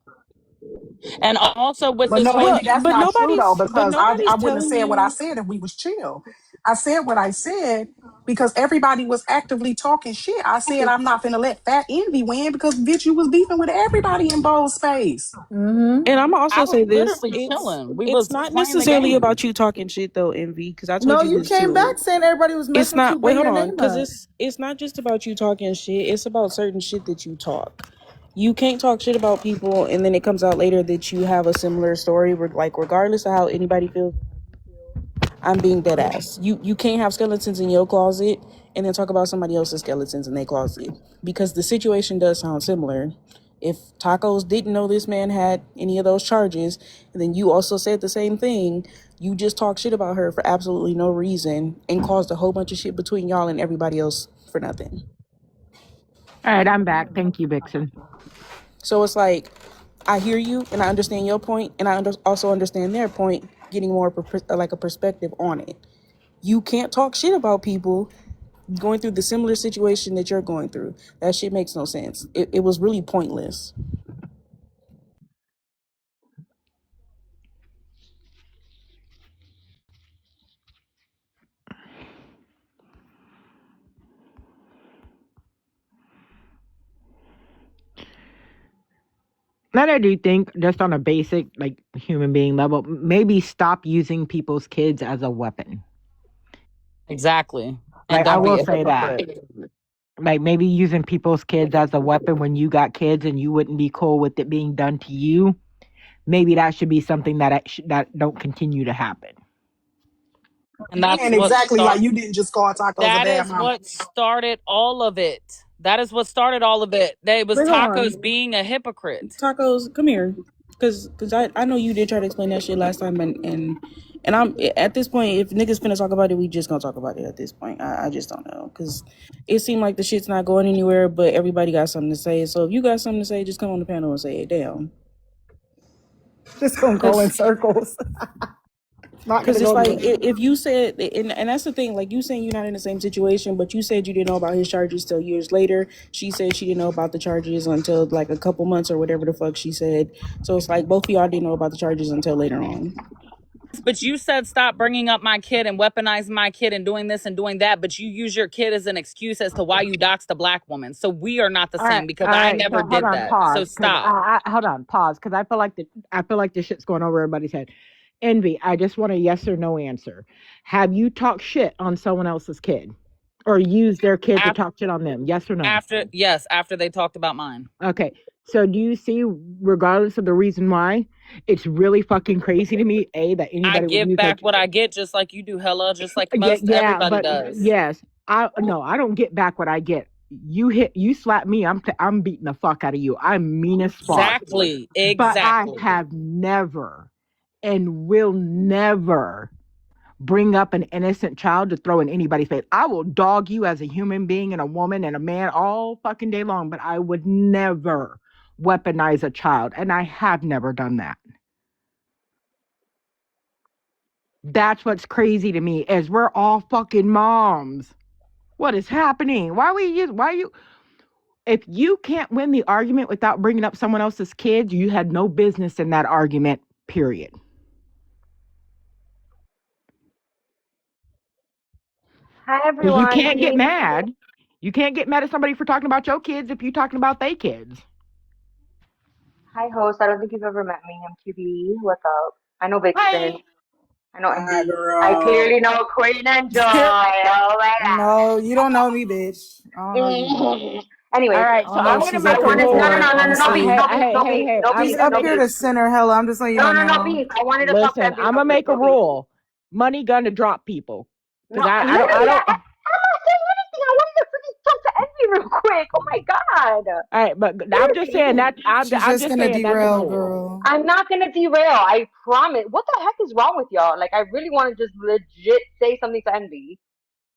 And also with But this no, whole Andy, Well, that's but not true though, nobody's because I wouldn't have telling said what I you. said if we was chill. I said what I said because everybody was actively talking shit. I said I'm not gonna let Fat Envy win because bitch, you was beefing with everybody in Bold Space. Mm-hmm. And I'm gonna I also was say this: literally chilling. We it's was not playing the necessarily game. about you talking shit though, Envy. Because I told No, you you this came too. back saying everybody was It's messing with you, not. Wait, bring hold your on. name Because up. it's not just about you talking shit. It's about certain shit that you talk. You can't talk shit about people, and then it comes out later that you have a similar story. Like regardless of how anybody feels, I'm being dead ass. You can't have skeletons in your closet and then talk about somebody else's skeletons in their closet because the situation does sound similar. If Tacos didn't know this man had any of those charges, and then you also said the same thing, you just talked shit about her for absolutely no reason and caused a whole bunch of shit between y'all and everybody else for nothing. All right, I'm back. Thank you, Vixen. So it's like, I hear you and I understand your point, and also understand their point, getting more like a perspective on it. You can't talk shit about people going through the similar situation that you're going through. That shit makes no sense. It was really pointless. Then I do think, just on a basic, like, human being level, maybe stop using people's kids as a weapon. Exactly. And Like, I don't be will a say that. hypocrite. Like, maybe using people's kids as a weapon when you got kids and you wouldn't be cool with it being done to you. Maybe that should be something that don't continue to happen. And that's And what exactly like start. you didn't just call tacos a That bad is mama. what started all of it. That is what started all of it. It was Wait, hold on. Tacos being a hypocrite. Tacos, come here. Cause I know you did try to explain that shit last time, and I'm at this point, if niggas finna talk about it, we just gonna talk about it at this point. I just don't know. Cause it seemed like the shit's not going anywhere, but everybody got something to say. So if you got something to say, just come on the panel and say it. Damn. Just gonna go in Cause circles. Not gonna Because it's go like anywhere. if you said, and that's the thing, like you saying you're not in the same situation, but you said you didn't know about his charges till years later. She said she didn't know about the charges until like a couple months or whatever the fuck she said. So it's like both of y'all didn't know about the charges until later on. But you said stop bringing up my kid and weaponizing my kid and doing this and doing that. But you use your kid as an excuse as to why you doxed a black woman. So we are not the All right, same because all I right. never So hold did on, that. So pause, because stop. hold on, pause, because I feel like this shit's going over everybody's head. Envy, I just want a yes or no answer. Have you talked shit on someone else's kid, or used their kid to talk shit on them? Yes or no? After they talked about mine. Okay. So do you see, regardless of the reason why, it's really fucking crazy to me, that I anybody would give use back what I get, just like you do, Hella, just like yeah, most everybody but does. yes, I don't get back what I get. You slap me, I'm beating the fuck out of you. I'm mean as fuck. Exactly. But I Exactly. have never and will never bring up an innocent child to throw in anybody's face. I will dog you as a human being and a woman and a man all fucking day long, but I would never weaponize a child. And I have never done that. That's what's crazy to me is we're all fucking moms. What is happening? Why you if you can't win the argument without bringing up someone else's kids, you had no business in that argument, period. Hi You everyone, good can't get evening. mad. You can't get mad at somebody for talking about your kids if you're talking about their kids. Hi host, I don't think you've ever met me. I'm QB. What's up? I know Hi. Vixen. I know Hi, Envy. I girl. clearly know Queen and Joy. Oh my No, you don't know me, bitch. I don't know you. god. All Anyways, right, I so don't know I'm what gonna she's I make up a here wanted rule. for, no honestly. beef, no beef, no beef, Hey, no I'm beef, She's gonna up no make here beef. to center hella. I'm just letting you No, know no, no now. beef. I wanted to talk to listen. Envy I'm real gonna quick. make a No beef. rule. Money gun to drop people No, because I literally, don't. I'm not saying anything. I wanted to freaking talk to Envy real quick. Oh my god. All right, but I'm just saying Literally. that She's I'm just just gonna saying that's a derail, rule. girl. I'm not gonna derail. I promise. What the heck is wrong with y'all? Like, I really want to just legit say something to Envy.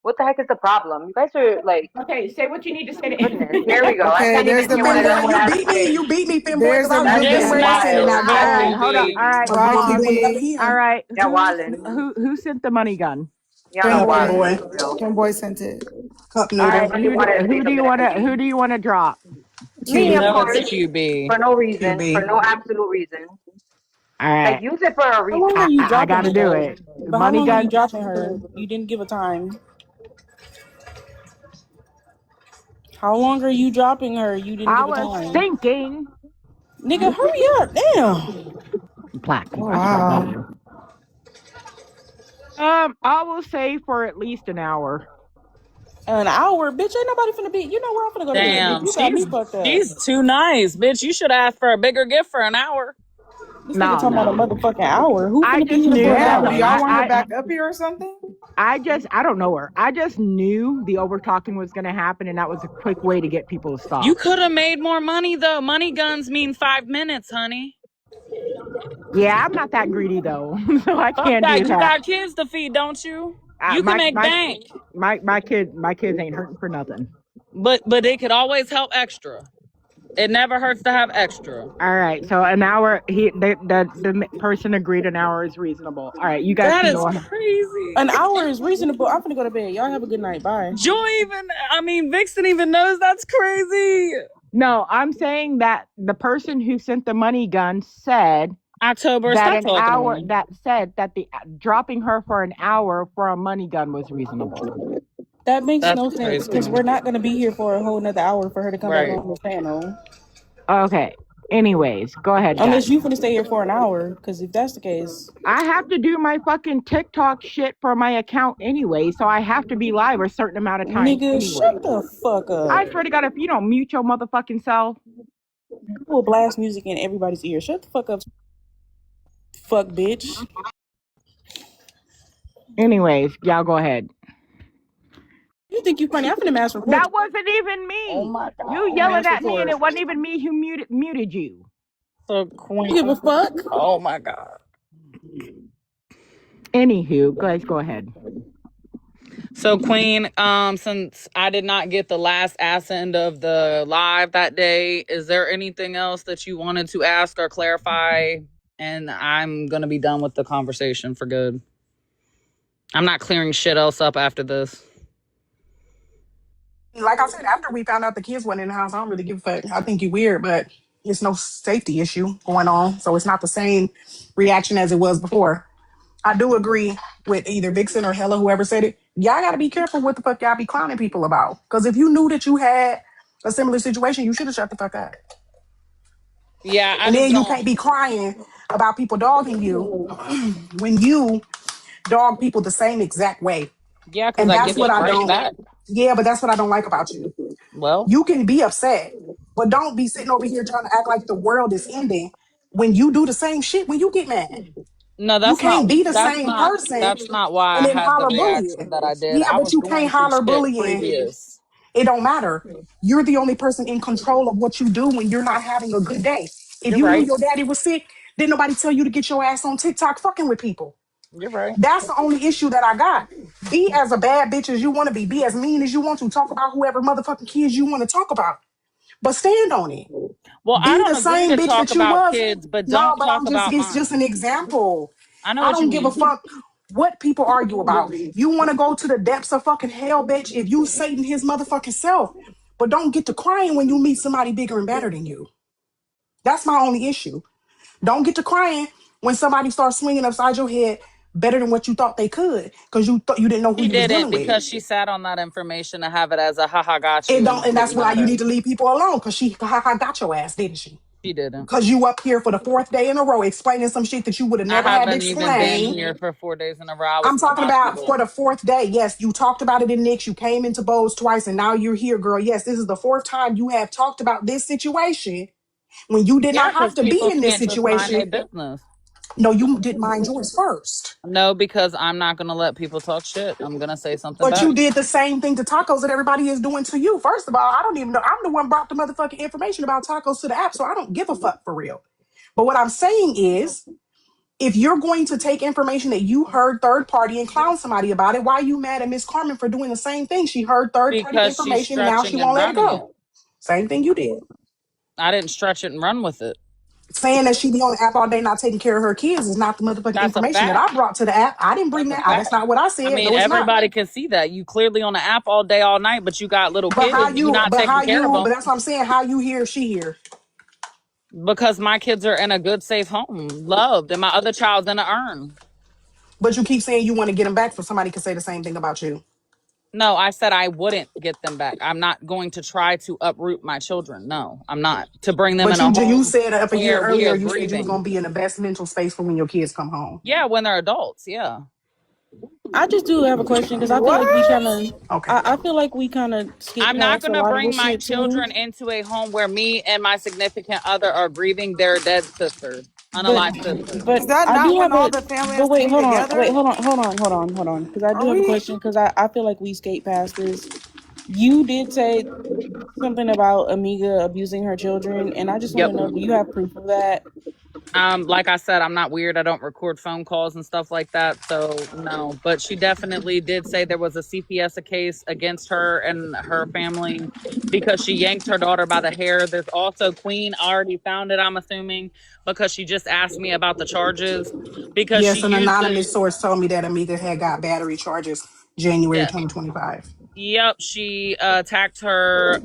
What the heck is the problem? You guys are like, Okay, say what you need to say to goodness. Here we go. I Okay, can't there's even the hear what money Femboy, everyone gun. you has to beat me. say. You beat me, Femboy, There's because the I was money just That's getting just ready to gun. send it wild. now. all Go right. ahead. Hold on. OMG. All right, I'm Bye, going to pause. put it up QB. All here. right, Yeah, wildin'. who sent the money gun? Y'all know wildin' Femboy. for Femboy, real. Femboy sent it. cup All I right, noodle, really wanted to say something to Envy. who do you want to drop? Me, of QB, No, it's course, QB. for no reason, for QB. no absolute reason. All Like, right, use it for a How long are reason. you I dropping got to her do though? it. But how Money long are you gun. dropping her? You didn't give a time. How long are you dropping her? You didn't I give a was time. thinking. Nigga, hurry up. Damn. Black Oh people, I swear to wow. God. I will say for at least an hour. An hour, bitch. Ain't nobody finna be. You know where I'm finna go to bed, bitch. Damn, You got me fucked up. she's too nice, bitch. You should ask for a bigger gift for an hour. This nigga No, talking about a no. motherfucking hour. Who I finna be just here for knew. an No, hour? no. Do y'all want her back up here or something? I don't know her. I just knew the over talking was going to happen, and that was a quick way to get people to You stop. could have made more money though. Money guns mean 5 minutes, honey. Yeah, I'm not that greedy though, so I Fuck can't do that. You that. got kids to feed, don't you? You can My make my bank, my kids ain't hurting for nothing. but it could always help extra. It never hurts to have extra. All right, so an hour. The person agreed an hour is reasonable. All right, you guys That can is go ahead. crazy. An hour is reasonable. I'm finna go to bed. Y'all have a good night. Bye. Vixen even knows that's crazy. No, I'm saying that the person who sent the money gun said October, that stop an talking to hour me. that said that the dropping her for an hour for a money gun was reasonable. That makes That's no sense because crazy. we're not gonna be here for a whole nother hour for her to come back Right. on the panel. Okay. Anyways, go ahead, Unless guys. you finna stay here for an hour, because if that's the case, I have to do my fucking TikTok shit for my account anyway, so I have to be live a certain amount of times nigga, anyway. shut the fuck I up. swear to God, if you don't mute your motherfucking self. I will blast music in everybody's ear. Shut the fuck up, fuck bitch. Anyways, y'all go ahead. You think you funny? I'm finna mass report. That wasn't even Oh me. my You god, yelling mass at me and report. it wasn't even me who muted you. So I don't give a fuck. oh my God. Anywho, guys, go ahead. So Queen, since I did not get the last ass end of the live that day, is there anything else that you wanted to ask or clarify? And I'm gonna be done with the conversation for good. I'm not clearing shit else up after this. Like I said, after we found out the kids went in the house, I don't really give a fuck. I think you weird, but it's no safety issue going on. So it's not the same reaction as it was before. I do agree with either Vixen or Hella, whoever said it. Y'all got to be careful what the fuck y'all be clowning people about. Because if you knew that you had a similar situation, you should have shut the fuck up. Yeah, I And just then you don't. can't be crying about people dogging you when you dog people the same exact way. Yeah, because And I that's give what it I right don't, back. yeah, but that's what I don't like about you. Well, You can be upset, But don't be sitting over here trying to act like the world is ending when you do the same shit when you get mad. No, You can't be the same person that's not why and I then had the holler reaction bullying. that I did. Yeah, I but was you can't going through holler shit bullying. previous. It don't matter. You're the only person in control of what you do when you're not having a good day. If You're you knew right. your daddy was sick, didn't nobody tell you to get your ass on TikTok fucking with people. You're right. That's the only issue that I got. Be as a bad bitch as you want to be. Be as mean as you want to. Talk about whoever motherfucking kids you want to talk about. But stand on it. Well, I Be don't the agree same to bitch talk that you about was. kids, but No, don't but talk about it's just mine. an example. I know I what you don't give a mean. fuck what people argue about. You want to go to the depths of fucking hell, bitch, if you Satan his motherfucking self. But don't get to crying when you meet somebody bigger and better than you. That's my only issue. Don't get to crying when somebody starts swinging upside your head better than what you thought they could because you thought you didn't know who She you was didn't dealing with. because she sat on that information to have it as a haha got It you don't, and and that's didn't why you matter. need to leave people alone because she got your ass, didn't she? She didn't. Because you up here for the fourth day in a row explaining some shit that you would have I never had to haven't even been explain. here for 4 days in a row. I was I'm in the talking about for hospital. the fourth day. Yes, you talked about it in Nick's. You came into Bose twice, and now you're here, girl. Yes, this is the fourth time you have talked about this situation when you did Yeah, not have because to be people in this can't just mind their situation. business. No, you didn't mind yours first. No, because I'm not gonna let people talk shit. I'm gonna say something But back. you did the same thing to tacos that everybody is doing to you. First of all, I don't even know. I'm the one brought the motherfucking information about tacos to the app, so I don't give a fuck for real. But what I'm saying is, if you're going to take information that you heard third party and clown somebody about it, why are you mad at Miss Carmen for doing the same thing? She heard third party Because she's information and now she stretching and won't let it running it. go. Same thing you did. I didn't stretch it and run with it. Saying that she be on the app all day not taking care of her kids is not the motherfucking That's a information that fact. I brought to the app. I didn't bring That's a that. That's fact. not what I I said. mean, No, it's not. everybody can see that. You clearly on the app all day, all night, but you got little kids. You're not taking care of But them that's what I'm saying. How you hear, she hear. because my kids are in a good, safe home, loved, and my other child's in an urn. But you keep saying you want to get them back, so somebody can say the same thing about you. No, I said I wouldn't get them back. I'm not going to try to uproot my children. No, I'm not. To bring them in But a you home said up a year where we earlier, are you said you was gonna grieving. be in the best mental space for when your kids come home. Yeah, when they're adults. Yeah. I just do have a question because I feel like we What? kind of, Okay. I feel like we kind of skip I'm not past going a to lot of bring this my shit too. children into a home where me and my significant other are grieving their dead sister, But unalived sister. Is but that I not do when have all a the family but has to wait, be hold on. Wait, together? hold on. Because I Are do have a we? question because I feel like we skate past this. You did say something about Amiga abusing her children, and I just want Yep. to know, do you have proof of that? Like I said, I'm not weird. I don't record phone calls and stuff like that. So no, but she definitely did say there was a CPS case against her and her family because she yanked her daughter by the hair. There's also Queen already found it, I'm assuming, because she just asked me about the charges because she Yes, an used anonymous it. source told me that Amiga had got battery charges January Yeah. 2025. Yep, she attacked her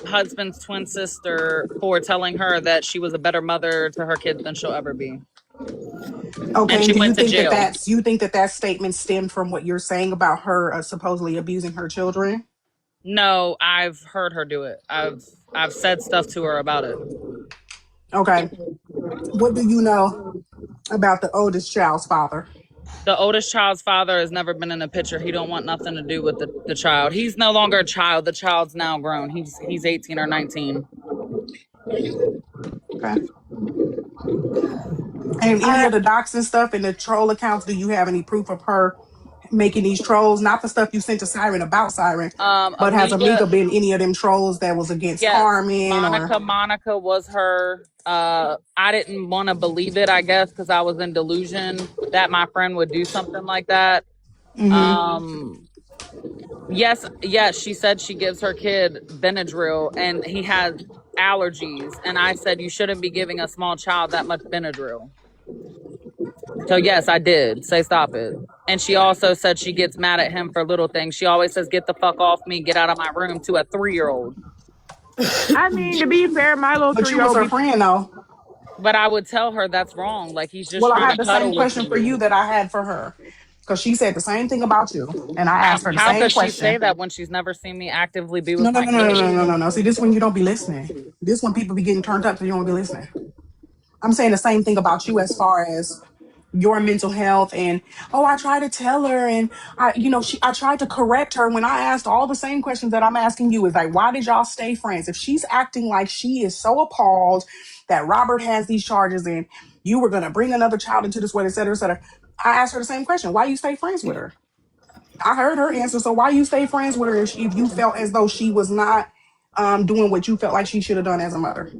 husband's twin sister for telling her that she was a better mother to her kids than she'll ever be, and Okay, and she do you went to think that jail. that statement stemmed from what you're saying about her supposedly abusing her children? No, I've heard her do it. I've said stuff to her about it. Okay, what do you know about the oldest child's father? The oldest child's father has never been in a picture. He don't want nothing to do with the child. He's no longer a child. The child's now grown. He's 18 or 19. Okay, and any I of the docs and stuff and the troll accounts, do you have any proof of her making these trolls? Not the stuff you sent to Siren about Siren, but has Amiga, Amiga been any of them trolls that was against yes, Carmen or? Monica was her. I didn't want to believe it, I guess, because I was in delusion that my friend would do something like that. Mm-hmm. Um, yes, she said she gives her kid Benadryl and he has allergies, and I said you shouldn't be giving a small child that much Benadryl. So yes, I did say stop it. And she also said she gets mad at him for little things. She always says, "Get the fuck off me, get out of my room," to a 3-year-old. I mean, to be fair, my little But you 3-year was old her be friend though. But I would tell her that's wrong. Like he's just Well, I trying have to the same cuddle with question for you me. that I had for her. Because she said the same thing about you. And I asked her the How same could she say question. that when she's never seen me actively be No, with no, my no, no, no, kids? no, no, no, no. See, this one you don't be listening. This one people be getting turned up so you don't be listening. I'm saying the same thing about you as far as your mental health. And oh, I tried to tell her, and I tried to correct her when I asked all the same questions that I'm asking you. Is like, why did y'all stay friends? If she's acting like she is so appalled that Robert has these charges and you were gonna bring another child into this world, et cetera, et cetera. I asked her the same question. Why you stay friends with her? I heard her answer. So why you stay friends with her if you felt as though she was not doing what you felt like she should have done as a mother?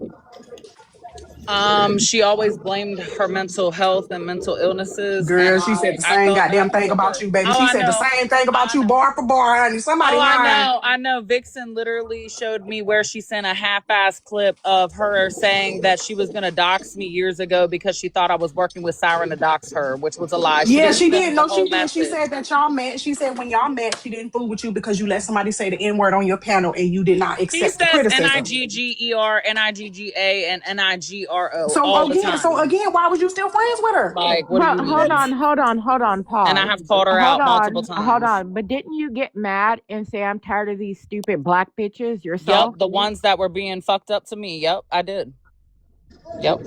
She always blamed her mental health and mental illnesses, and Girl, she said the I same felt goddamn bad thing for about her. you, baby. Oh, She I said the know. same thing about I you, know. bar for bar, honey. Somebody Oh, I lying. know. I know. Vixen literally showed me where she sent a half-ass clip of her saying that she was going to dox me years ago because she thought I was working with Siren to dox her, which was a lie. She Yeah, didn't she send did. me the No, whole she did. She message. said that y'all met. She said when y'all met, she didn't fool with you because you let somebody say the N word on your panel and you did not She accept the says criticism. Nigger, Nigga, and Nigro So all the again, so time. again, why was you still friends with her? Like, what do you Hold mean? on, And I pause. have called her out multiple Hold times. on. But didn't you get mad and say, I'm tired of these stupid black bitches Yep, yourself? the ones that were being fucked up to me. Yep, I did. Yep.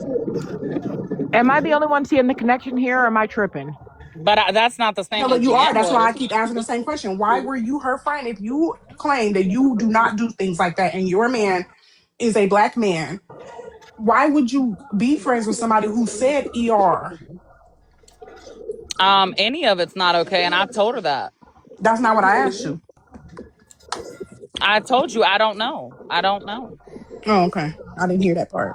Am I the only one seeing the connection here, or am I tripping? But that's not the same Hella, as you are. GM That's why I was. keep asking the same question. Why were you her friend if you claim that you do not do things like that and your man is a black man? Why would you be friends with somebody who said ER? Any of it's not okay, and I told her that. That's not what I asked you. I told you I don't know. I don't know. Oh, okay. I didn't hear that part.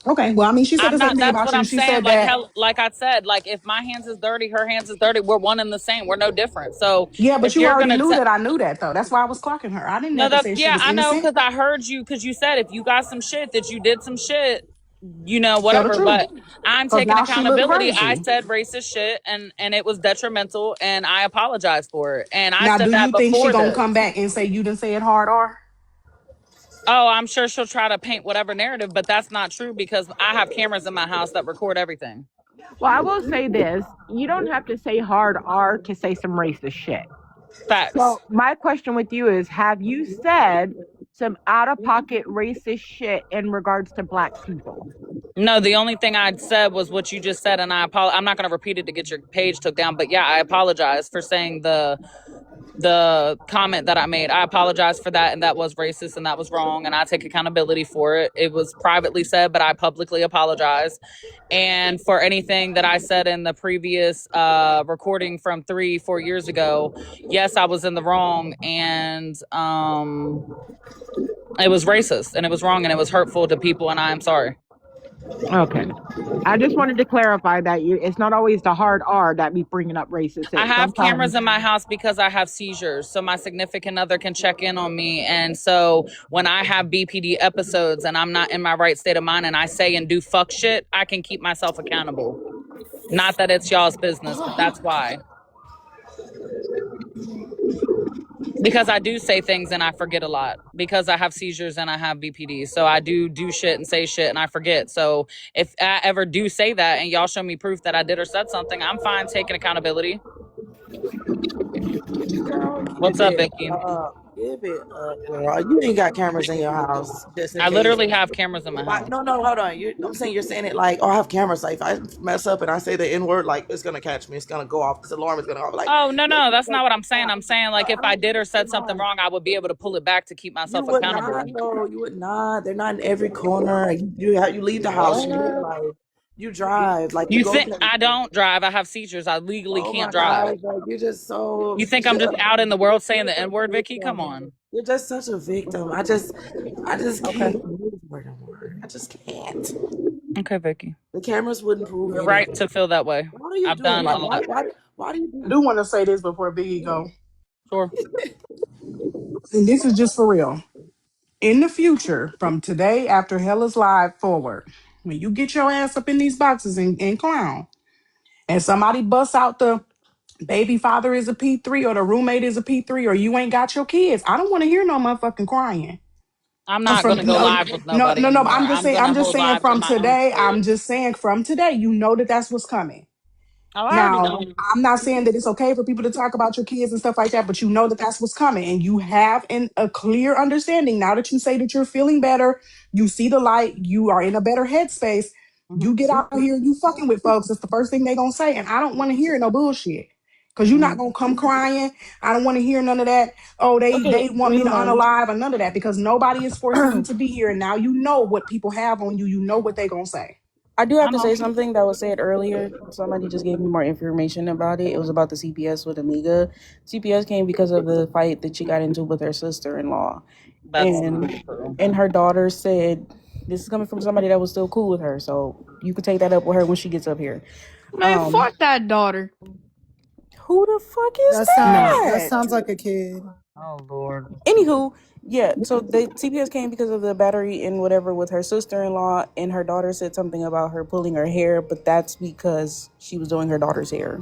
Okay. Well, I mean, she said I'm the same not. thing That's about what you. I'm She saying. said Like that, hell, like I said, like if my hands is dirty, her hands is dirty. We're one and the same. We're no different. So yeah, but if you you're already gonna knew that I knew that, though. That's why I was clocking her. I didn't no, never that say she yeah, was I know innocent. because I heard you because you said if you got some shit that you did some shit, Tell the whatever. truth. But I'm Because taking now she look accountability. I crazy. said racist shit and it was detrimental, and I apologize for it. And I Now, said do that you think she before gonna this. come back and say you didn't say it hard or? Oh, I'm sure she'll try to paint whatever narrative, but that's not true because I have cameras in my house that record everything. Well, I will say this. You don't have to say hard R to say some racist shit. Facts. So my question with you is, have you said some out of pocket racist shit in regards to black people? No, the only thing I said was what you just said, and I'm not going to repeat it to get your page took down, but yeah, I apologize for saying the comment that I made. I apologize for that, and that was racist, and that was wrong, and I take accountability for it. It was privately said, but I publicly apologize. And for anything that I said in the previous recording from 3-4 years ago, yes, I was in the wrong, and it was racist, and it was wrong, and it was hurtful to people, and I am sorry. Okay. I just wanted to clarify that it's not always the hard R that be bringing up racist. I have Sometimes. cameras in my house because I have seizures. So my significant other can check in on me. And so when I have BPD episodes and I'm not in my right state of mind and I say and do fuck shit, I can keep myself accountable. Not that it's y'all's business, but that's why. Because I do say things and I forget a lot because I have seizures and I have BPD. So I do shit and say shit and I forget. So if I ever do say that and y'all show me proof that I did or said something, I'm fine taking accountability. Girl, What's up, Vicky? give it up, girl. You ain't got cameras in your house just in I case. literally have cameras in my house. No, no, hold on. I'm saying you're saying it like, oh, I have cameras. Like, if I mess up and I say the N word, like, it's gonna catch me. It's gonna go off. This alarm is gonna go off. Like, Oh, no, that's like, not what I'm saying. I'm saying like if I did or said something wrong, I would be able to pull it back to keep you myself would not, accountable. though. You would not. They're not in every corner. You leave the house. What? You drive. Like, you You go think places. I don't drive? I have seizures. I legally Oh can't my drive. God, like, you're just so. You think I'm just out in the world saying the N-word, Vicky? Come on. You're just such a victim. I just Okay. can't move no more. I just can't. Okay, Vicky. The cameras wouldn't prove You're right anything. to feel that way. What do you I've do? done a lot. Why do you do I do want to say this before Biggie go. Sure. And this is just for real. In the future, from today after Hell is Live forward, when you get your ass up in these boxes and clown, and somebody busts out the baby father is a P3 or the roommate is a P3 or you ain't got your kids, I don't want to hear no motherfucking crying. I'm Cause not from gonna go no, live with no, nobody no, no. anymore. I'm I'm gonna just hold saying lives in from my own today. I'm space. just saying from today. You know that that's what's coming. Oh, I already Now, know. I'm not saying that it's okay for people to talk about your kids and stuff like that, but you know that that's what's coming, and you have a clear understanding now that you say that you're feeling better. You see the light. You are in a better headspace. You get out here, you fucking with folks, that's the first thing they gonna say. And I don't want to hear no bullshit. Cause you're not gonna come crying. I don't want to hear none of that. Oh, they Okay, want me to Leland. unalive or none of that because nobody is forcing you to be here. And now you know what people have on you. You know what they gonna say. I do have I'm to say okay. something that was said earlier. Somebody just gave me more information about it. It was about the CPS with Amiga. CPS came because of the fight that she got into with her sister-in-law. That's not And true. her daughter said, this is coming from somebody that was still cool with her, so you could take that up with her when she gets up here. Man, fuck that daughter. Who the fuck is That that? sounds like a kid. Oh Lord. Anywho, yeah, so the CPS came because of the battery and whatever with her sister-in-law, and her daughter said something about her pulling her hair, but that's because she was doing her daughter's hair.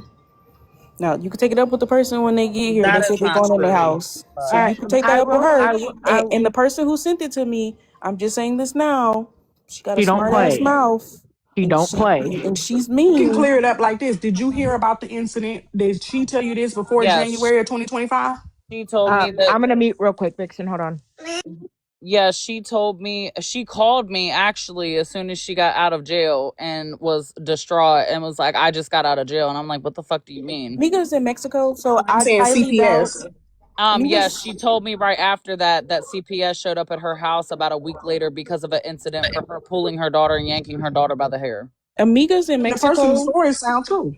Now, you can take it up with the person when they get here. They That said is they're not going in the true. house. So All But you right, can take that I up with will. her. I will. I. And the person who sent it to me, I'm just saying this now, she got a She don't smart ass play. mouth, She and don't play. she's You can mean. clear it up like this. Did you hear about the incident? Did she tell you this before yes, January of 2025? she told me that. I'm gonna mute real quick, Vixen. Hold on. Yeah, she told me, she called me actually as soon as she got out of jail and was distraught and was like, I just got out of jail. And I'm like, what the fuck do you mean? Miga's in Mexico, so I'm I saying highly doubt. CPS. Yes, Miga's she told me right after that that CPS showed up at her house about a week later because of an incident for her pulling her daughter and yanking her daughter by the hair. Amiga's in And the person's Mexico. story sound true.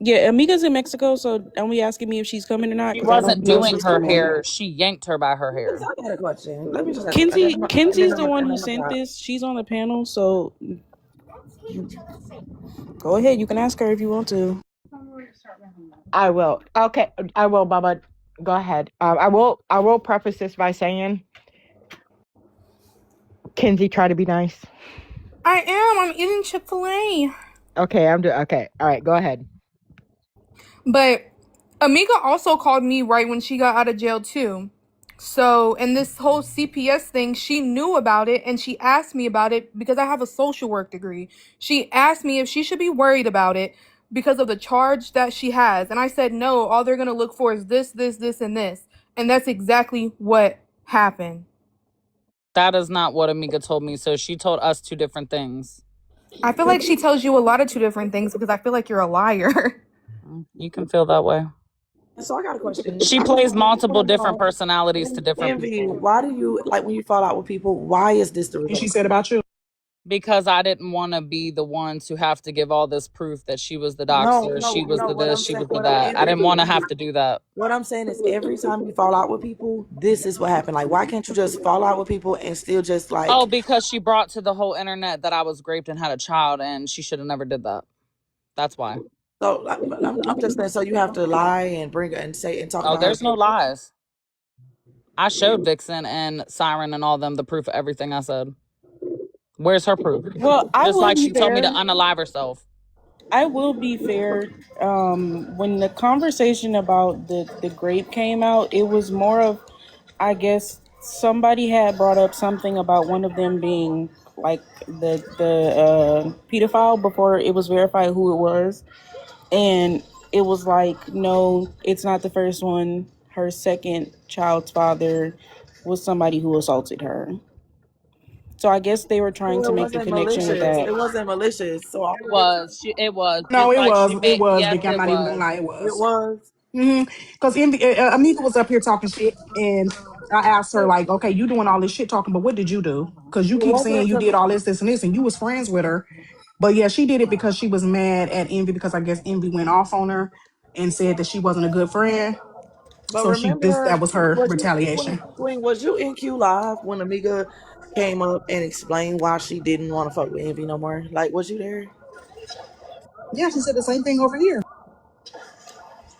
Yeah, Amiga's in Mexico, so don't be asking me if she's coming or not She because I wasn't don't know if doing she's her coming. hair, she yanked her by her Lex, hair. I got a question. Let me just ask. And then Kenzie's the one and who I'm gonna sent drop. this. She's on the panel, so you go ahead. You can ask her if you want to. I will. Okay, I will, Baba. Go ahead. I will. I will preface this by saying, Kenzie, try to be nice. I am. I'm eating Chick-fil-A. Okay, I'm doing. Okay, all right. Go ahead. But Amiga also called me right when she got out of jail too. So, and this whole CPS thing, she knew about it and she asked me about it because I have a social work degree. She asked me if she should be worried about it because of the charge that she has. And I said, no, all they're going to look for is this, this, this, and this. And that's exactly what happened. That is not what Amiga told me. So she told us two different things. I feel like she tells you a lot of two different things because I feel like you're a liar. You can feel that way. So I got a question. She plays multiple different personalities to different Envy, people. why do you like when you fall out with people? Why is this the And she result? said about you. Because I didn't want to be the one to have to give all this proof that she was the No, doxer, no, she was no. the What this, I'm she saying, was the that. I didn't want to have to do that. what I'm saying is, every time you fall out with people, this is what happened. Like, why can't you just fall out with people and still just Oh, like? because she brought to the whole internet that I was raped and had a child, and she should have never did that. That's why. So I'm just saying. So you have to lie and bring and say and talk Oh, about her. there's no lies. I showed Vixen and Siren and all them the proof of everything I said. Where's her proof? Well, I Just will like be she told me to fair. unalive herself. I will be fair. When the conversation about the grape came out, it was more of, I guess somebody had brought up something about one of them being like the pedophile before it was verified who it was, and it was like, no, it's not the first one. Her second child's father was somebody who assaulted her. So I guess they were trying Well, to it make the wasn't connection with malicious. that. It wasn't malicious. So all It of this, was. It was. No, Just it like was. she It made. was, Yes, Vicky. I'm it not even gonna was. lie. It it was. was. Because Amika was up here talking shit, and I asked her like, "Okay, you doing all this shit talking, but what did you do? Because you It keep wasn't saying you did because. all this, and this, and you was friends with her. But yeah, she did it because she was mad at Envy because I guess Envy went off on her and said that she wasn't a good friend. But So remember, that was her was you retaliation. Queen? Was you in Q Live when Amiga came up and explained why she didn't want to fuck with Envy no more? Like, was you there? Yeah, she said the same thing over here.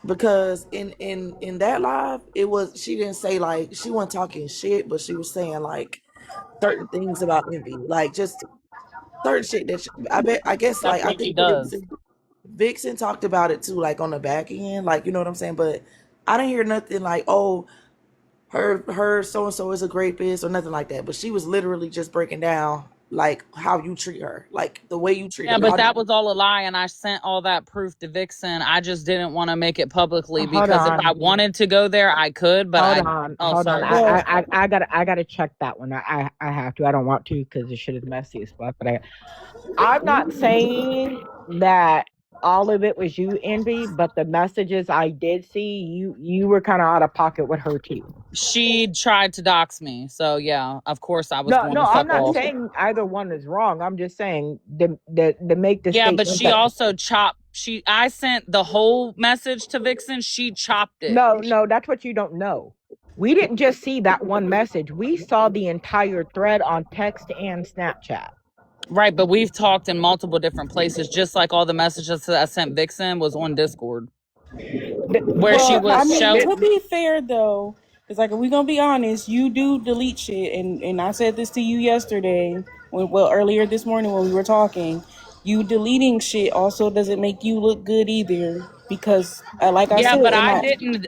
Because in that live, it was, she didn't say, like, she wasn't talking shit, but she was saying like certain things about Envy, like just certain shit that I guess, That's like, I what she think does. Vixen talked about it too, like on the back end, like, you know what I'm saying. But I didn't hear nothing like, oh, her so and so is a rapist or nothing like that. But she was literally just breaking down like how you treat her, like the way you treat Yeah, her. but that was all a lie, and I sent all that proof to Vixen. I just didn't want to make it publicly Hold because if I on. wanted to go there, I could. But Hold I, on, oh, hold on. sorry, go ahead. Well, I gotta check that one. I have to. I don't want to because the shit is messy as fuck. But I'm not saying that all of it was you, Envy, but the messages I did see, you were kind of out of pocket with her too. She tried to dox me, so yeah, of course I was No, going no, to I'm fuck not off. saying either one is wrong. I'm just saying to make the Yeah, but statement she that also chopped. I sent the whole message to Vixen. She chopped it. no, that's what you don't know. We didn't just see that one message. We saw the entire thread on text and Snapchat. Right, but we've talked in multiple different places, just like all the messages that I sent Vixen was on Discord, where she well, I was mean, show. to be fair though, it's like if we gonna be honest, you do delete shit, and I said this to you yesterday, earlier this morning when we were talking. You deleting shit also doesn't make you look good either, because like I Yeah, said, but and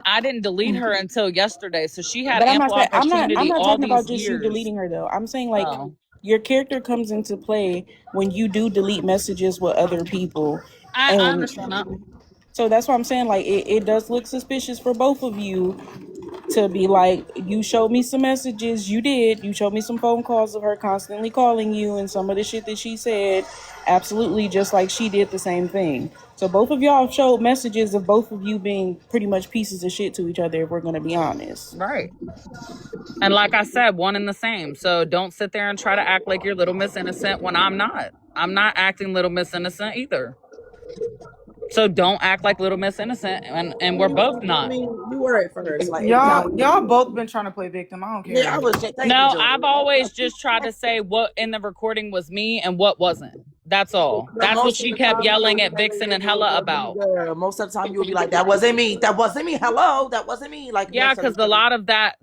I didn't delete her until yesterday, so she had but I'm not ample saying I'm opportunity not all talking about these just you years. deleting her though. I'm saying like Oh, your character comes into play when you do delete messages with other people, I and understand that. so that's why I'm saying like it does look suspicious for both of you to be like, you showed me some messages, you showed me some phone calls of her constantly calling you and some of the shit that she said, absolutely just like she did the same thing. So both of y'all showed messages of both of you being pretty much pieces of shit to each other, if we're gonna be honest. Right. And like I said, one and the same. So don't sit there and try to act like you're Little Miss Innocent when I'm not. I'm not acting Little Miss Innocent either. So don't act like Little Miss Innocent, and we're both I not. mean, you were at first. Like every time Y'all both been trying to play victim. I don't yeah, I care. was. Thank you, No, Joey. I've always just tried to say what in the recording was me and what wasn't. That's all. But That's what most of she the kept time you yelling were at telling Vixen that and it was Hella a me about. girl. Most of the time you would be like, "That wasn't me. That wasn't me. Hello, that wasn't me." Like Yeah, most of the because a time, lot of that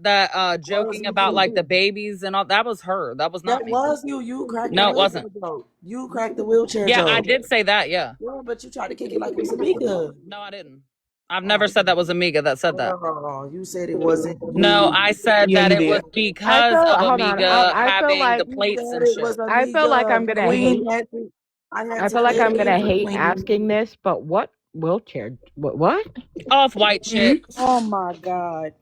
was joking me about like too. the babies and all that was her. That was not That me. was you. You cracked the No, it wheelchair wasn't. joke. You cracked the wheelchair Yeah, I joke. did say that. Yeah. Yeah, but you tried to kick it like it was Amika. No, I didn't. I've Oh, never said that was Amiga that said that. oh, you said it wasn't No, you. I said Yeah, that you it was did. I because feel of hold on. Amiga I feel having the like You plates said and it shit. was I feel like Amiga. I'm gonna Queen hate. had to. I had I to feel like cut I'm gonna in for hate Queen. asking this, but what wheelchair? What? Off white chick. Oh my god.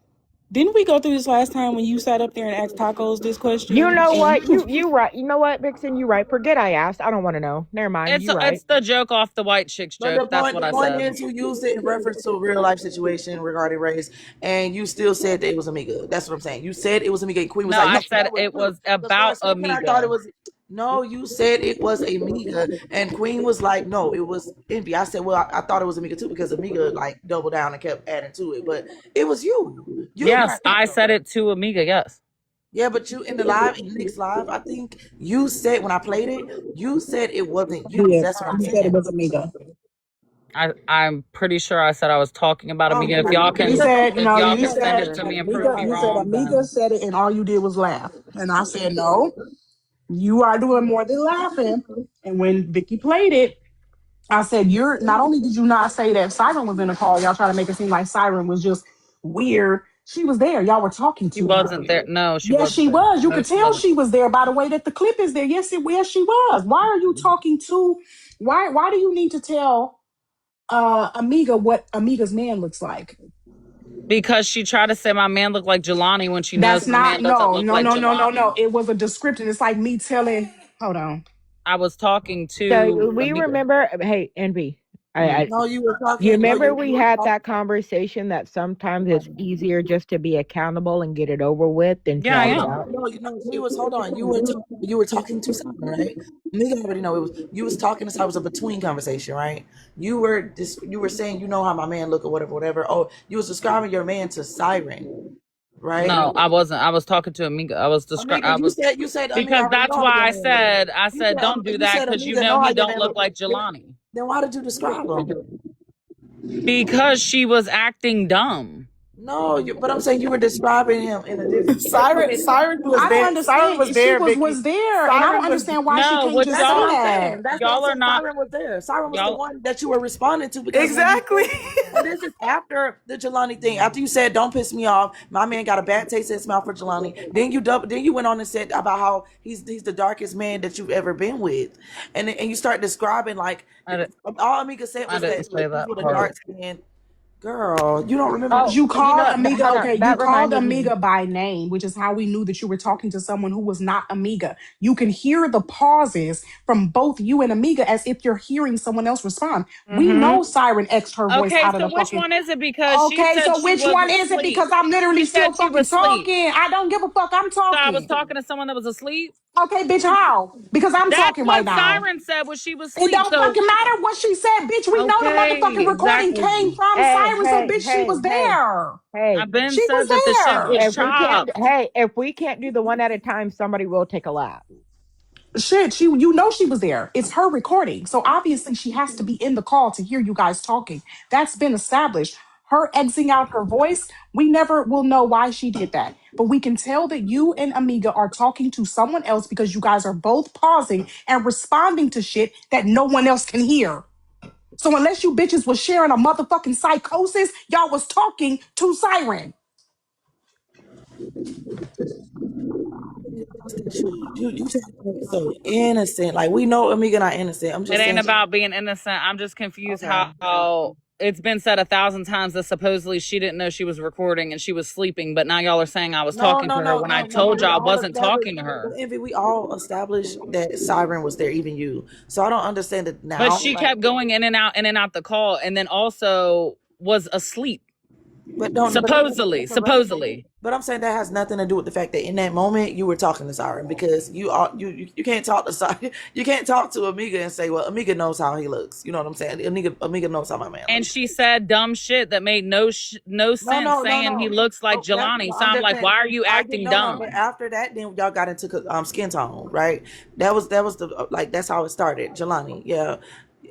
Didn't we go through this last time when you sat up there and asked Tacos this You question? know And what? You right. You know what, Vixen? You right. Forget I asked. I don't want to know. Never mind. You right. It's the joke off the white chicks But joke. That's what the I point said. is, you used it in reference to a real life situation regarding race, and you still said that it was Amiga. That's what I'm saying. You said it was Amiga. And Queen was No, like, I no, said that was it you. was Because for a about second, I thought it Amiga. was. No, you said it was Amiga, and Queen was like, no, it was Envy. I said, well, I thought it was Amiga too because Amiga like doubled down and kept adding to it, but it was you. You Yes, cracked I the said it to Amiga. Yes, yeah, but you in the live in Nick's live, I think you said when I played it, you said it wasn't you. Yeah, That's what I'm you said it saying. was Amiga. I'm pretty sure I said I was talking about Oh, Amiga. you did. He said, If y'all you can send said it to me and prove Amiga. me He said wrong, Amiga then said it, and all you did was laugh. And I said, no, you are doing more than laughing. And when Vicky played it, I said, you're not only did you not say that Siren was in the call, y'all try to make it seem like Siren was just weird. She was there. Y'all were talking she to her. wasn't there. No, she Yes, wasn't she there. was. You No, could she tell wasn't. she was there by the way that the clip is there. Yes, she was. Why are you talking to why do you need to tell Amiga what Amiga's man looks like? Because she tried to say my man looked like Jelani when she knows That's my man not doesn't no, look no, like no, no, no, no. Jelani. It was a description. It's like me telling hold on. I was talking So to we Amiga. remember. Hey, Envy. Mm. No, you were You talking. No, remember you we were had talking. that conversation that sometimes it's easier just to be accountable and get it over with than Yeah, I drag No, it am. out. she was. Hold on, you were talking to someone, right? Nigga already know it was. You was talking to. It was a between conversation, right? You were saying you know how my man look or whatever, whatever. Oh, you was describing your man to Siren, right? No, I wasn't. I was talking to Amiga. I was describing. Amiga, you said Amiga Because already that's know how why your I man look. said don't do You that said because you Amiga know know how he your don't man look look. like Jelani. Then why did you describe him? Because she was acting dumb. No, but I'm saying you were describing him in a different. Siren was I don't there. Siren was understand. She there, was Vicky. was there, and I don't Siren was. understand why she No, can't what just That's what say y'all I'm saying. that. That's what I'm y'all are saying. not Siren was there. Siren was the y'all one that you were responding to because when you Exactly. said, and this is after the Jelani thing. After you said, "Don't piss me off," my man got a bad taste in his mouth for Jelani. Then you went on and said about how he's the darkest man that you've ever been with, and you start describing like I, di- all Amiga said I was didn't that say these that were the part. dark skinned girl. You don't remember me? Oh, You you called know, Amiga, hold okay, on. you That called reminded me. Amiga by name, which is how we knew that you were talking to someone who was not Amiga. You can hear the pauses from both you and Amiga as if you're hearing someone else respond. We Mm-hmm. know Siren X'd her voice Okay, out of so the which fucking. one is it? Because she Okay, said so she which was one is it? asleep. Because I'm literally She said still she fucking was asleep. talking. I don't give a fuck. I'm So I was talking. talking to someone that was asleep. Okay, bitch, how? Because I'm That's talking right what now. Siren said when she was It asleep. don't So fucking matter what she said, bitch. We know the motherfucking okay, recording came exactly. from Hey, Siren, so hey, bitch, she hey, was hey, there. hey. I've been She was said that the shit there. was If we can't, chopped. hey, if we can't do the one at a time, somebody will take a lap. Shit, you know she was there. It's her recording. So obviously she has to be in the call to hear you guys talking. That's been established. Her exiting out her voice, we never will know why she did that. But we can tell that you and Amiga are talking to someone else because you guys are both pausing and responding to shit that no one else can hear. So unless you bitches was sharing a motherfucking psychosis, y'all was talking to Siren. You trying to make it so innocent. Like we know Amiga not innocent. I'm It just ain't saying. about being innocent. I'm just confused Okay. how it's been said 1,000 times that supposedly she didn't know she was recording and she was sleeping, but now y'all are saying I was No, talking no, to her no, when I no, no. But told we y'all I all wasn't established, talking to but her. Envy, we all established that Siren was there, even you. So I don't understand it But now. she Like, kept going in and out the call, and then also was asleep. but don't, but Supposedly, that's irrelevant. supposedly. But I'm saying that has nothing to do with the fact that in that moment you were talking to Siren because you can't talk to Siren. You can't talk to Amiga and say, well, Amiga knows how he looks. You know what I'm saying? Amiga knows how my man And looks. she said dumb shit that made no No, sense, no, no, saying he no. looks like Oh, that, Jelani. no, So I'm I'm just like, saying. why are you I get acting no, no. But dumb? after that, then y'all got into skin tone, right? That was the like that's how it started, Jelani. Yeah,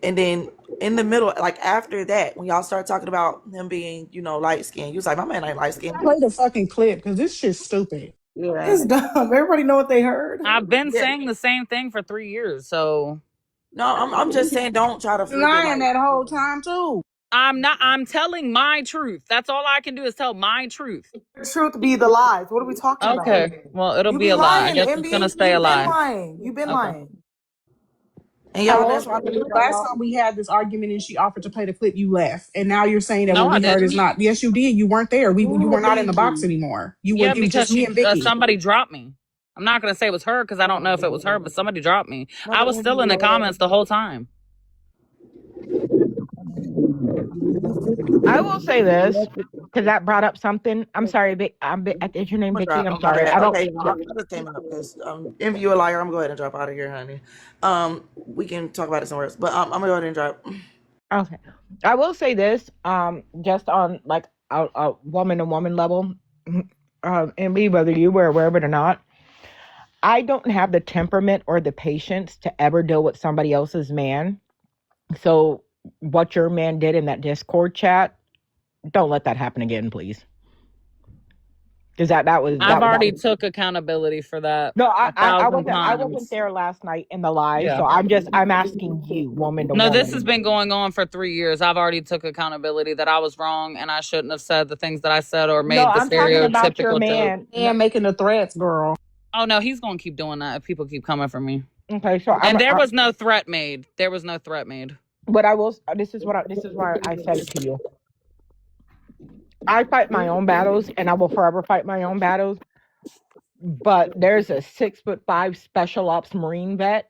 and then in the middle, like after that, when y'all started talking about him being, light skinned, you was like, my man ain't light skinned. Play the fucking clip because this shit's stupid. Yeah, It's dumb. Everybody know what they heard. I've been yeah. saying the same thing for 3 years, so No, I'm just saying, don't try to flip it Lying like. that whole time too. I'm telling my truth. That's all I can do is tell my truth. Truth be the lies. What are we talking about? Okay. Well, it'll You be be a lie. I lying, guess it's gonna MB. stay a You've been lie. lying. You've been Okay. lying. And I y'all, will. that's why I believe Last y'all. time we had this argument and she offered to play the clip, you left. And now you're saying that No, what I we heard is didn't. not. Yes, you did. You weren't there. You Who were not in the believe box you? anymore. Yeah, It was because just me she and Vicky. somebody dropped me. I'm not gonna say it was her because I don't know if it was her, but somebody dropped me. No, I but was Envy, still in the comments the whole time. I will say this because that brought up something. I'm sorry, is your name I'm gonna Vicky? drop. I'm Oh, my sorry. bad. I don't. Okay, I just came up because Envy, you a liar. I'm gonna go ahead and drop out of here, honey. We can talk about it somewhere else, but I'm gonna go ahead and drop. Okay. I will say this. Just on like a woman to woman level, and me whether you were aware of it or not, I don't have the temperament or the patience to ever deal with somebody else's man. So what your man did in that Discord chat, don't let that happen again, please. Because I've already took accountability for that no, a I thousand wasn't times. there last night in the live, Yeah. so I'm asking you, woman to No, this has woman. been going on for 3 years. I've already took accountability that I was wrong and I shouldn't have said the things that I said or No, made the I'm talking about your stereotypical joke. man. No, And making the threats, girl. Oh no, he's gonna keep doing that if people keep coming for me. okay, so And there was no threat made. There was no threat made. but I will. This is why I said it to you. I fight my own battles, and I will forever fight my own battles. But there's a 6'5" special ops Marine vet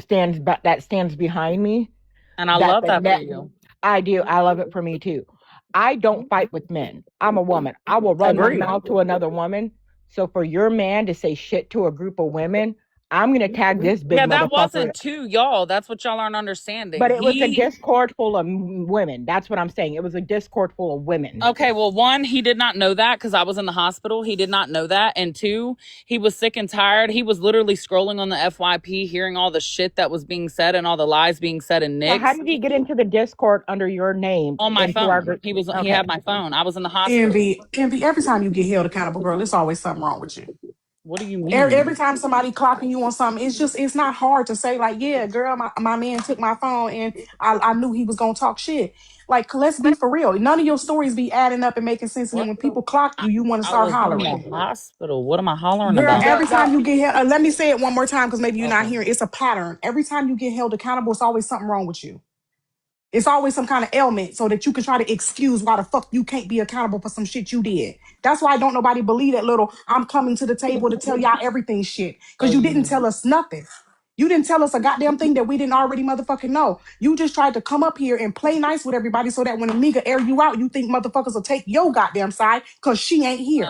that stands behind me. And I That love that for you. I do. I love it for me too. I don't fight with men. I'm a woman. I will run my Agreed. mouth to another woman. So for your man to say shit to a group of women, I'm gonna tag this big Yeah, that motherfucker. wasn't to y'all. That's what y'all aren't understanding. But it was a Discord full of women. That's what I'm saying. It was a Discord full of women. Okay, well, one, he did not know that because I was in the hospital. He did not know that. And two, he was sick and tired. He was literally scrolling on the FYP, hearing all the shit that was being said and all the lies being said in So how Nick's did he get into the Discord under your name on my into our phone. group? He Okay. had my phone. I was in the hospital. Envy, every time you get held accountable, girl, it's always something wrong with you. What do you Every mean? time somebody clocking you on something, it's not hard to say, like, yeah, girl, my man took my phone and I knew he was gonna talk shit. Like, let's be for real. None of your stories be adding up and making sense. And then What when the? people clock I, you, you want to I start was in hollering. the hospital. What am I hollering Girl, about? every time you get held, let me say it one more time because maybe you're not Okay. hearing. It's a pattern. Every time you get held accountable, it's always something wrong with you. It's always some kind of ailment so that you can try to excuse why the fuck you can't be accountable for some shit you did. That's why don't nobody believe that little I'm coming to the table to tell y'all everything shit. So Because you didn't tell us nothing. You didn't tell us a goddamn thing that we didn't already motherfucking know. You just tried to come up here and play nice with everybody so that when Amiga air you out, you think motherfuckers will take your goddamn side because she ain't here.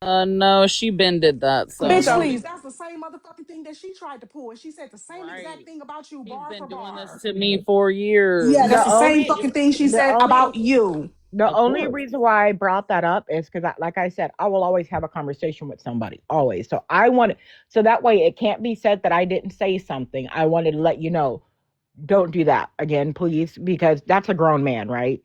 no, she been did that. So Bitch, don't. please. That's the same motherfucking thing that she tried to pull. And she said the same exact Right. thing about you, He's bar been for doing this bar. to me for Yeah, The that's the years. same only fucking thing she the said only about you. the Of only course. reason why I brought that up is because, like I said, I will always have a conversation with somebody, always. So I want so that way it can't be said that I didn't say something. I wanted to let you know, don't do that again, please, because that's a grown man, right?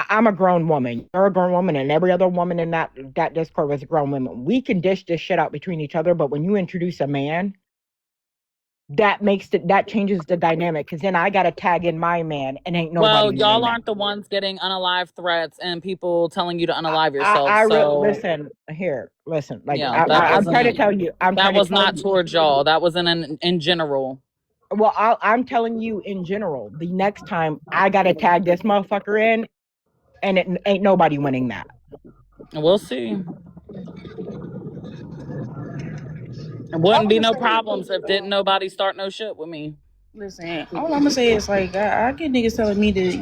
I'm a grown woman. You're a grown woman, and every other woman in that Discord was a grown woman. We can dish this shit out between each other, but when you introduce a man, that changes the dynamic. Because then I got to tag in my man, and ain't nobody Well, winning y'all that. aren't the ones getting unalive threats and people telling you to unalive yourself. I really So listen here. Listen, like yeah, that I'm trying to wasn't tell you. I'm that trying to was tell not you. towards y'all. That was in general. Well, I'm telling you in general. The next time I got to tag this motherfucker in, and it ain't nobody winning that. We'll see. It All wouldn't I'm be gonna no say problems is, if didn't nobody start no shit with me. listen, all I'm gonna say is like I get niggas telling me to,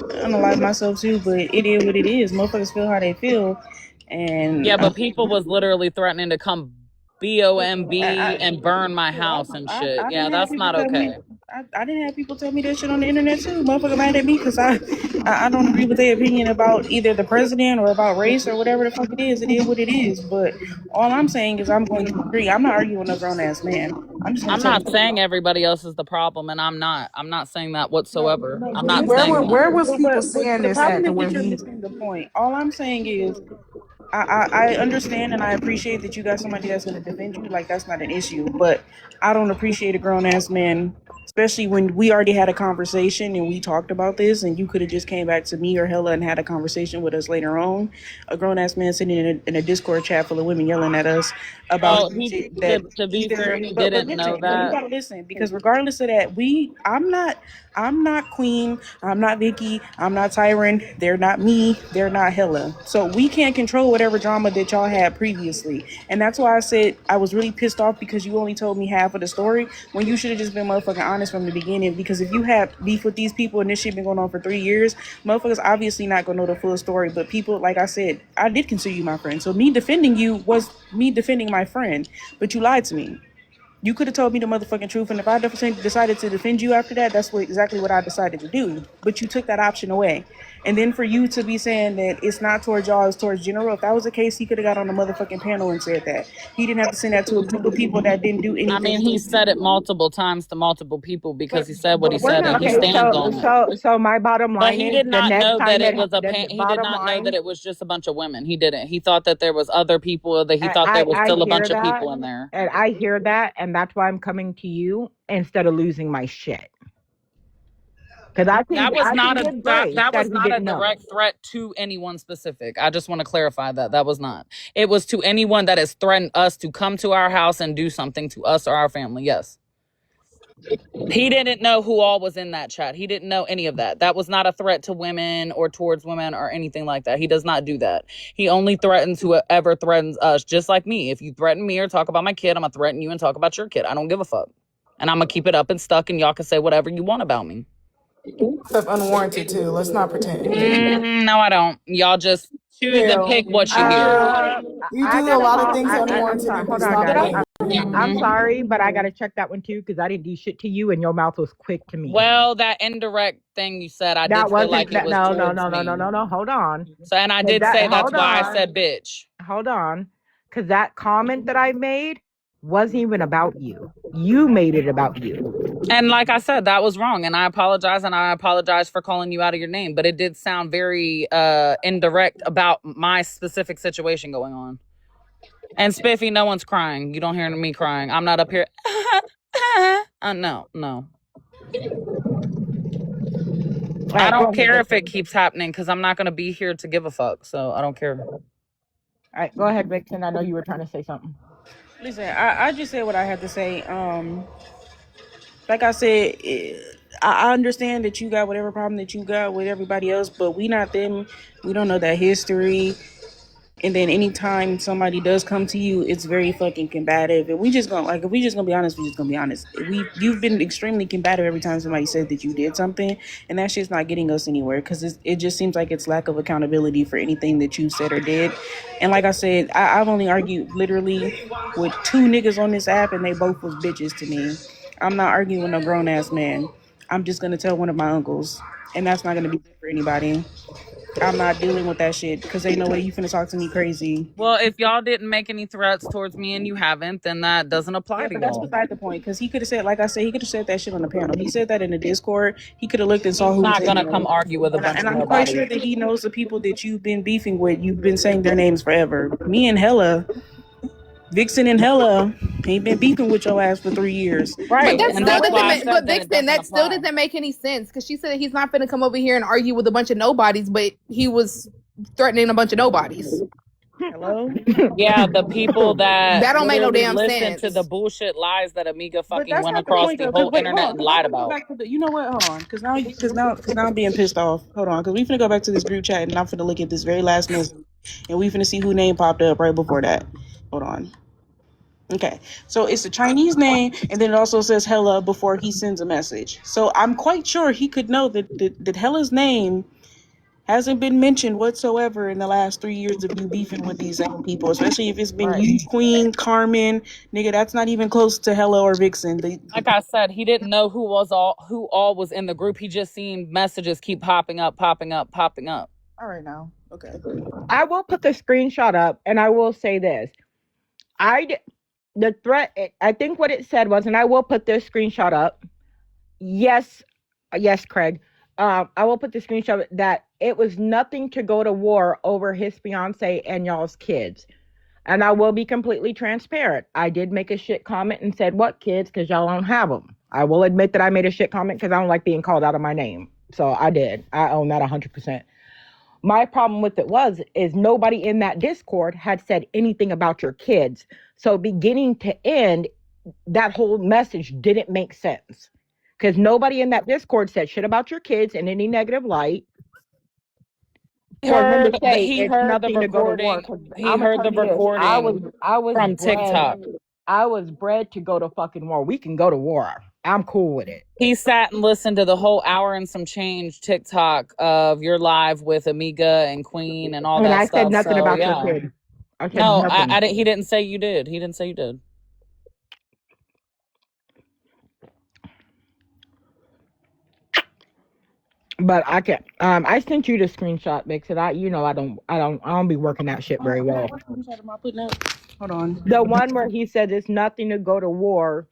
unalive myself too, but it is what it is. Motherfuckers feel how they feel, and Yeah, but people was literally threatening to come BOMB I, and burn my house and shit. I Yeah, didn't have that's people not tell me. okay. I didn't have people tell me that shit on the internet too. Motherfucker mad at me because I don't agree with their opinion about either the president or about race or whatever the fuck it is. It is what it is. But all I'm saying is I'm going to agree. I'm not arguing with no grown ass man. I'm just going I'm to tell not you. saying everybody else is the problem, and I'm not. I'm not saying that No, whatsoever. no, I'm but not listen, saying that. Where was people but saying the this problem at to is where that you're he missing the point. All I'm saying is I understand and I appreciate that you got somebody that's going to defend you. Like, that's not an issue. But I don't appreciate a grown ass man, especially when we already had a conversation and we talked about this, and you could have just came back to me or Hella and had a conversation with us later on. A grown ass man sitting in a Discord chat full of women yelling at us about Well, some he shit that to be fair, either. he But didn't know listen, but you that. gotta listen because regardless of that, I'm not Queen. I'm not Vicky. I'm not Tyron. They're not me. They're not Hella. So we can't control whatever drama that y'all had previously. And that's why I said I was really pissed off because you only told me half of the story when you should have just been motherfucking honest from the beginning. Because if you have beef with these people and this shit been going on for 3 years, motherfuckers obviously not gonna know the full story. But people, like I said, I did consider you my friend. So me defending you was me defending my friend. But you lied to me. You could have told me the motherfucking truth, and if I decided to defend you after that, that's exactly what I decided to do. But you took that option away. And then for you to be saying that it's not towards y'all, it's towards general, if that was the case, he could have got on the motherfucking panel and said that. He didn't have to send that to a group of people that didn't do I anything mean, to he you. said it multiple times to multiple people because But he said what he but we're said and not he Okay, here. stands so on it. my bottom But line he is did the not next know time that it that was a the pan. He did bottom not know that line. it was just a bunch of women. He didn't. He thought that there was other people. That he thought there was I still a hear bunch of that, people in there. and I hear that, and that's why I'm coming to you instead of losing my shit. Because I can give grace That that was he not a didn't know. direct threat to anyone specific. I just want to clarify that was not. It was to anyone that has threatened us to come to our house and do something to us or our family. Yes. He didn't know who all was in that chat. He didn't know any of that. That was not a threat to women or towards women or anything like that. He does not do that. He only threatens whoever threatens us, just like me. If you threaten me or talk about my kid, I'm going to threaten you and talk about your kid. I don't give a fuck. And I'm going to keep it up and stuck, and y'all can say whatever you want about me. stuff unwarranted too. Let's not pretend. No, I don't. Y'all just choose and pick what you hear. You I do a gotta lot of call. things I'm unwarranted. sorry. You Hold please on, stop guys. it. I'm sorry, but I gotta check that one too because I didn't do shit to you, and your mouth was quick to me. Well, that indirect thing you said, I did That feel wasn't like it that. was No, no, towards no, no, no, me. no, no. Hold on. So, and I 'Cause did say that's hold why I on. said bitch. Hold on. Because that comment that I made wasn't even about you. You made it about you. And like I said, that was wrong. And I apologize for calling you out of your name. But it did sound very indirect about my specific situation going on. And Spiffy, no one's crying. You don't hear me crying. I'm not up here. No. I Right, don't care if it keeps happening because I'm not going to be here to give a fuck. So I don't care. All right, go ahead, Vixen. I know you were trying to say something. Listen, I just said what I had to say. Like I said, I understand that you got whatever problem that you got with everybody else, but we not them. We don't know that history. And then anytime somebody does come to you, it's very fucking combative. And we just gonna like if we just gonna be honest, we just gonna be honest. You've been extremely combative every time somebody said that you did something, and that shit's not getting us anywhere because it just seems like it's lack of accountability for anything that you said or did. And like I said, I've only argued literally with two niggas on this app, and they both was bitches to me. I'm not arguing with no grown ass man. I'm just gonna tell one of my uncles, and that's not gonna be good for anybody. I'm not dealing with that shit because ain't no way you finna talk to me crazy. Well, if y'all didn't make any threats towards me and you haven't, then that doesn't apply Yeah, to but that's y'all. beside the point because he could have said, like I said, he could have said that shit on the panel. He said that in the Discord. He could have looked and saw He's who was not in gonna there. come argue with a bunch And of I'm quite nobody. sure that he knows the people that you've been beefing with. You've been saying their names forever. Me and Hella, Vixen and Hella, ain't been beefing with your ass for 3 years. But Right. that And still that's doesn't why I make. said But that it Vixen, doesn't that still apply. doesn't make any sense because she said he's not going to come over here and argue with a bunch of nobodies, but he was threatening a bunch of nobodies. Hello? Yeah, the people that That don't make no literally damn listen to the sense. bullshit lies that Amiga But fucking that's went not the across point the though. Cause whole wait, hold internet on. and Cause I'm lied finna go about. back to the. You know what? Hold on. Cause now I'm being pissed off. Hold on. Cause we finna go back to this group chat and I'm finna look at this very last message and we finna see who name popped up right before that. Hold on. Okay. So it's a Chinese name and then it also says Hella before he sends a message. So I'm quite sure he could know that Hella's name hasn't been mentioned whatsoever in the last 3 years of you beefing with these same people, especially if it's been Right. you, Queen, Carmen, nigga. That's not even close to Hella or Vixen. Like I said, he didn't know who all was in the group. He just seen messages keep popping up. All right now. Okay. I will put the screenshot up, and I will say this: the threat. I think what it said was, and I will put this screenshot up. Yes, yes, Craig. I will put the screenshot that it was nothing to go to war over his fiance and y'all's kids. And I will be completely transparent. I did make a shit comment and said, "What kids? Because y'all don't have them." I will admit that I made a shit comment because I don't like being called out of my name. So I did. I own that 100%. My problem with it is nobody in that Discord had said anything about your kids. So beginning to end, that whole message didn't make sense because nobody in that Discord said shit about your kids in any negative light. For him to say He it's heard the nothing to go to war, recording. because He I'm gonna heard tell the you this, recording from TikTok. I was bred to go to fucking war. We can go to war. I'm cool with it. He sat and listened to the whole hour and some change TikTok of your live with Amiga and Queen and all And that I said stuff. nothing So about your yeah. kid. I said No, nothing. he didn't say you did. He didn't say you did. But I can I sent you the screenshot because I don't be working that shit very well. Am I putting up? Hold on. The one where he said it's nothing to go to war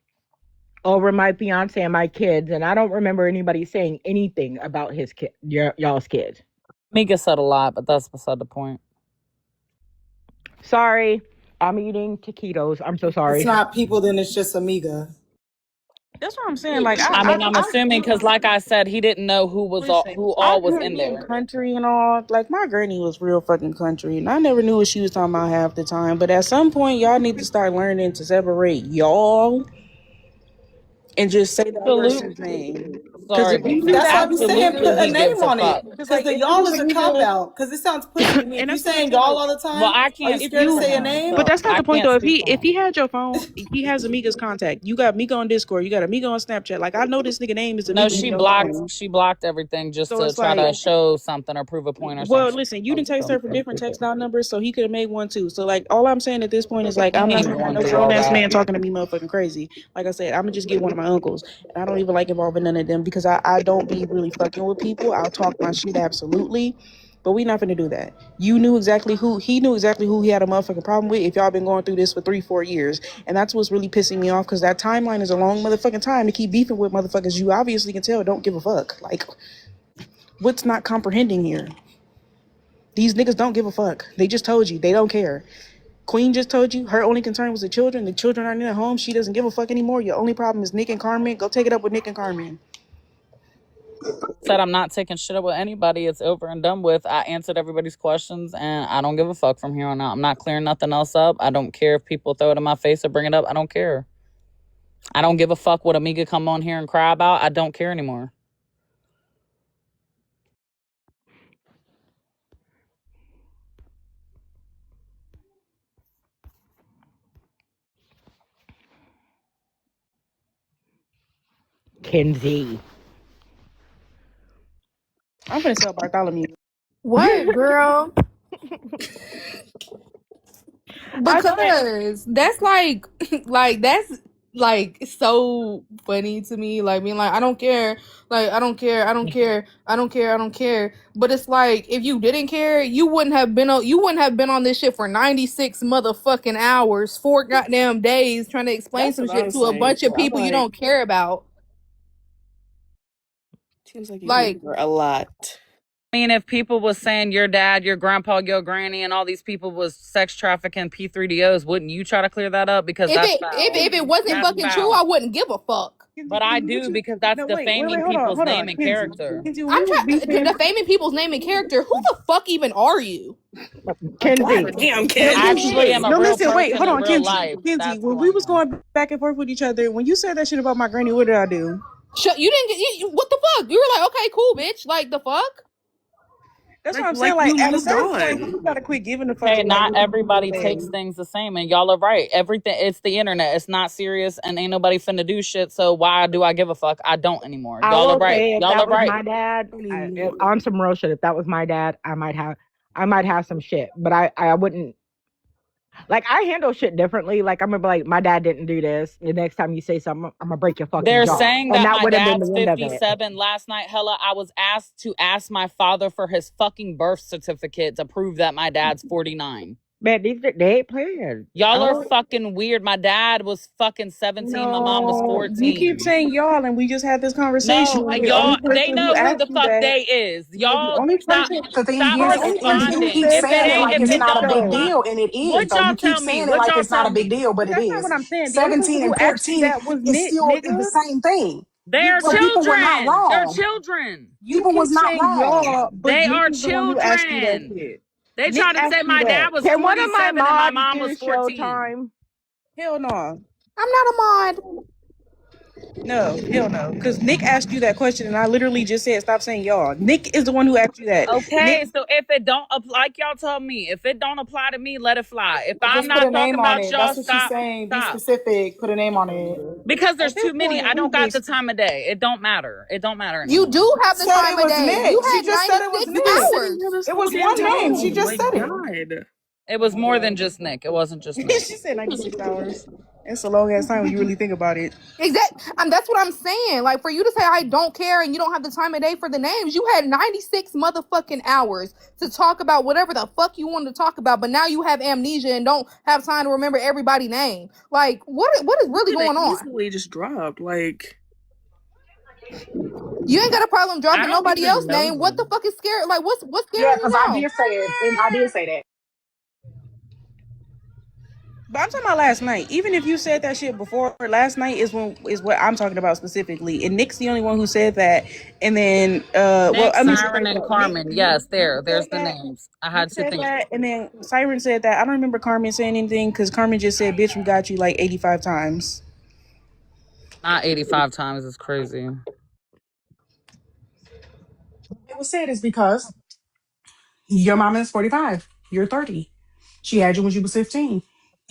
over my fiance and my kids, and I don't remember anybody saying anything about his kid, y'all's kids. Mika said a lot, but that's beside the point. Sorry, I'm eating taquitos. I'm so sorry. It's not people, then it's just Amiga. That's what I'm saying. Like I mean, I'm assuming because, like I said, he didn't know who all was in there. Country and all. Like my granny was real fucking country, and I never knew what she was talking about half the time. But at some point, y'all need to start learning to separate y'all and just say that person's name. Because Sorry, if but he knew That's why that, I be saying absolutely put a he name gives a on fuck. it. because Because like the if you y'all was is a a cop nigga, out. Because it sounds pussy to me. and If you that's what I'm saying saying. y'all Like, all the Well, time, I are you can't if scared speak to for you, say a him, name? but so that's not I the point can't though. speak for If he him. had your phone, he has Amiga's contact. You got Amiga on Discord. You got Amiga on Snapchat. Like I know this nigga name is No, Amiga in your phone. she blocked everything just So to it's try like, to show something or prove a point or some well, shit. listen, you didn't text her for different text out numbers, so he could have made one too. So like, all I'm saying at this point is like, He I'm not ain't gonna have going no through all grown ass that. man talking to me motherfucking crazy. Like I said, I'm gonna just get one of my uncles, and I don't even like involving none of them because I don't be really fucking with people. I'll talk my shit absolutely. But we not gonna do that. You knew exactly who he knew exactly who he had a motherfucking problem with if y'all been going through this for 3-4 years. And that's what's really pissing me off because that timeline is a long motherfucking time to keep beefing with motherfuckers you obviously can tell don't give a fuck. Like, what's not comprehending here? These niggas don't give a fuck. They just told you they don't care. Queen just told you her only concern was the children. The children aren't in the home. She doesn't give a fuck anymore. Your only problem is Nick and Carmen. Go take it up with Nick and Carmen. Said I'm not taking shit up with anybody. It's over and done with. I answered everybody's questions and I don't give a fuck from here on out. I'm not clearing nothing else up. I don't care if people throw it in my face or bring it up. I don't care. I don't give a fuck what Amiga come on here and cry about. I don't care anymore. Kenzie. I'm gonna sell Bartholomew. What, girl? I thought Because that's like, like that's like so funny to me. Like being like, I don't care. Like I don't care. I don't care. I don't care. I don't care. But it's like if you didn't care, you wouldn't have been on. You wouldn't have been on this shit for 96 motherfucking hours, 4 goddamn days, trying to explain That's some what I shit was to a saying. bunch of I'm people you like, don't care about. seems like you can Like remember a lot. I mean, if people was saying your dad, your grandpa, your granny, and all these people was sex trafficking P3DOs, wouldn't you try to clear that up? Because if that's it foul. if it wasn't That's fucking true, foul. I wouldn't give a fuck. Kenzie, But I what do you? because that's No, wait, defaming hold people's name on, and Kenzie. character. Kenzie, when I'm we was trying beefing, defaming people's name and character. Who the fuck even are you? God Kenzie. damn, I Kenzie. actually am a No, real listen, wait, person hold in on, real Kenzie. life. Kenzie, That's who when we I was am. going back and forth with each other, when you said that shit about my granny, what did I do? You didn't get what the fuck? You were like, okay, cool, bitch. Like the fuck? That's what I'm Like saying. Like, you at a moved certain point, on. you gotta quit giving a fuck Okay, of like not what people everybody say. takes things the same, and y'all are right. Everything, it's the internet. It's not serious, and ain't nobody finna do shit. So why do I give a fuck? I don't anymore. I Y'all are will right. say if Y'all that are was right. my dad, Anymore. on some real shit, if that was my dad, I might have some shit, but I wouldn't. Like I handle shit differently. Like I'm gonna be like, my dad didn't do this. The next time you say something, I'm gonna break your fucking They're jaw, saying and that that my would have been dad's the end of it. 57. Last night, hella, I was asked to ask my father for his fucking birth certificate to prove that my dad's 49. Man, they ain't playing. Y'all are Oh fucking weird. My dad was fucking 17. My mom was No, you keep 14. saying y'all, and we just had this conversation. No, You're the only y'all, they person who know who the asked you fuck that. they is. You're the Y'all only stop person. The thing stop You're is, the only person you who responding. keep said If it saying that it ain't, about like if it's it Nick, not a don't big apply, though. deal, and it is what though. y'all You keep tell me? saying it What like y'all it's not tell a big me? deal, but But it that's not what is. I'm saying. The only person 17 who and asked you 14 that was is Nick, still the nigga. same thing. They You are So but people were not children. They're wrong. children. you People was keep not saying wrong. y'all, but They Nick are is the one who asked you that children. shit. They Nick tried to say asked you my dad that. was can one of my 27 and my mods mom do was 14. Showtime? Hell no. I'm not a mod. No, hell no. Because Nick asked you that question, and I literally just said, stop saying y'all. Nick is the one who asked you that. Nick, Okay, so if it don't like y'all told me, if it don't apply to me, let it fly. If I'm Just put a not talking name on about it. y'all, That's what she's stop, saying. Be stop. specific. Put a name on it. Because there's at this too many. point, I we don't got just the time of day. It don't matter. It don't matter You anymore. do have the Said it time of was day. You Nick. She had just said it was 96 you've been Nick. sitting here hours. this It whole was damn one name. She time. just Like, said it. God. It was more than just Nick. It wasn't just Nick. She said 96 hours. That's a long ass time when you really think about it. Exactly. That's what I'm saying. Like for you to say I don't care and you don't have the time of day for the names, you had 96 motherfucking hours to talk about whatever the fuck you wanted to talk about, but now you have amnesia and don't have time to remember everybody's name. Like what is You really could have going on? easily just dropped. Like, You ain't got a problem I dropping don't nobody even else's know name. What the you. fuck is scary? Like what's Yeah, scaring you because I now? did say it, and I did say that. but I'm talking about last night. Even if you said that shit before, last night is what I'm talking about specifically. And Nick's the only one who said that. And then, well, Nick, I mean, Siren, and Carmen. Yes, Said there's the that. names. I Nick had to said think. that, and then Siren said that. I don't remember Carmen saying anything because Carmen just said, "Bitch, we got you" like 85 times. Not 85 times. It's crazy. was said is because your mama is 45, you're 30. She had you when you was 15.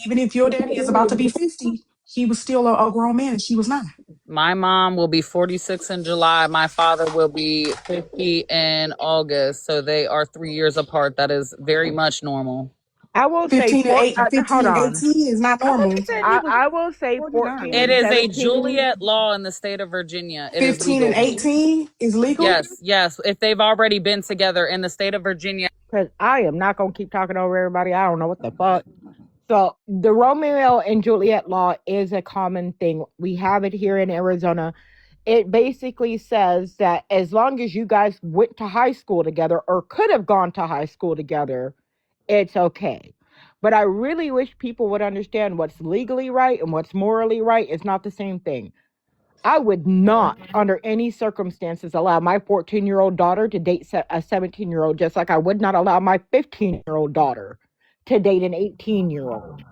Even if your daddy is about to be 50, he was still a grown man and she was not. My mom will be 46 in July. My father will be 50 in August. So they are 3 years apart. That is very much normal. I will say 15 and 8, hold 15 and on. 18 is not I thought normal. you said he was I will say 14 49. It and is a 17. Juliet law in the state of Virginia. It is 15 and legal. 18 is legal. Yes, yes. If they've already been together in the state of Virginia. Because I am not going to keep talking over everybody. I don't know what the fuck. So the Romeo and Juliet law is a common thing. We have it here in Arizona. It basically says that as long as you guys went to high school together or could have gone to high school together, it's okay. But I really wish people would understand what's legally right and what's morally right is not the same thing. I would not, under any circumstances, allow my 14-year-old daughter to date a 17-year-old, just like I would not allow my 15-year-old daughter to date an 18-year-old.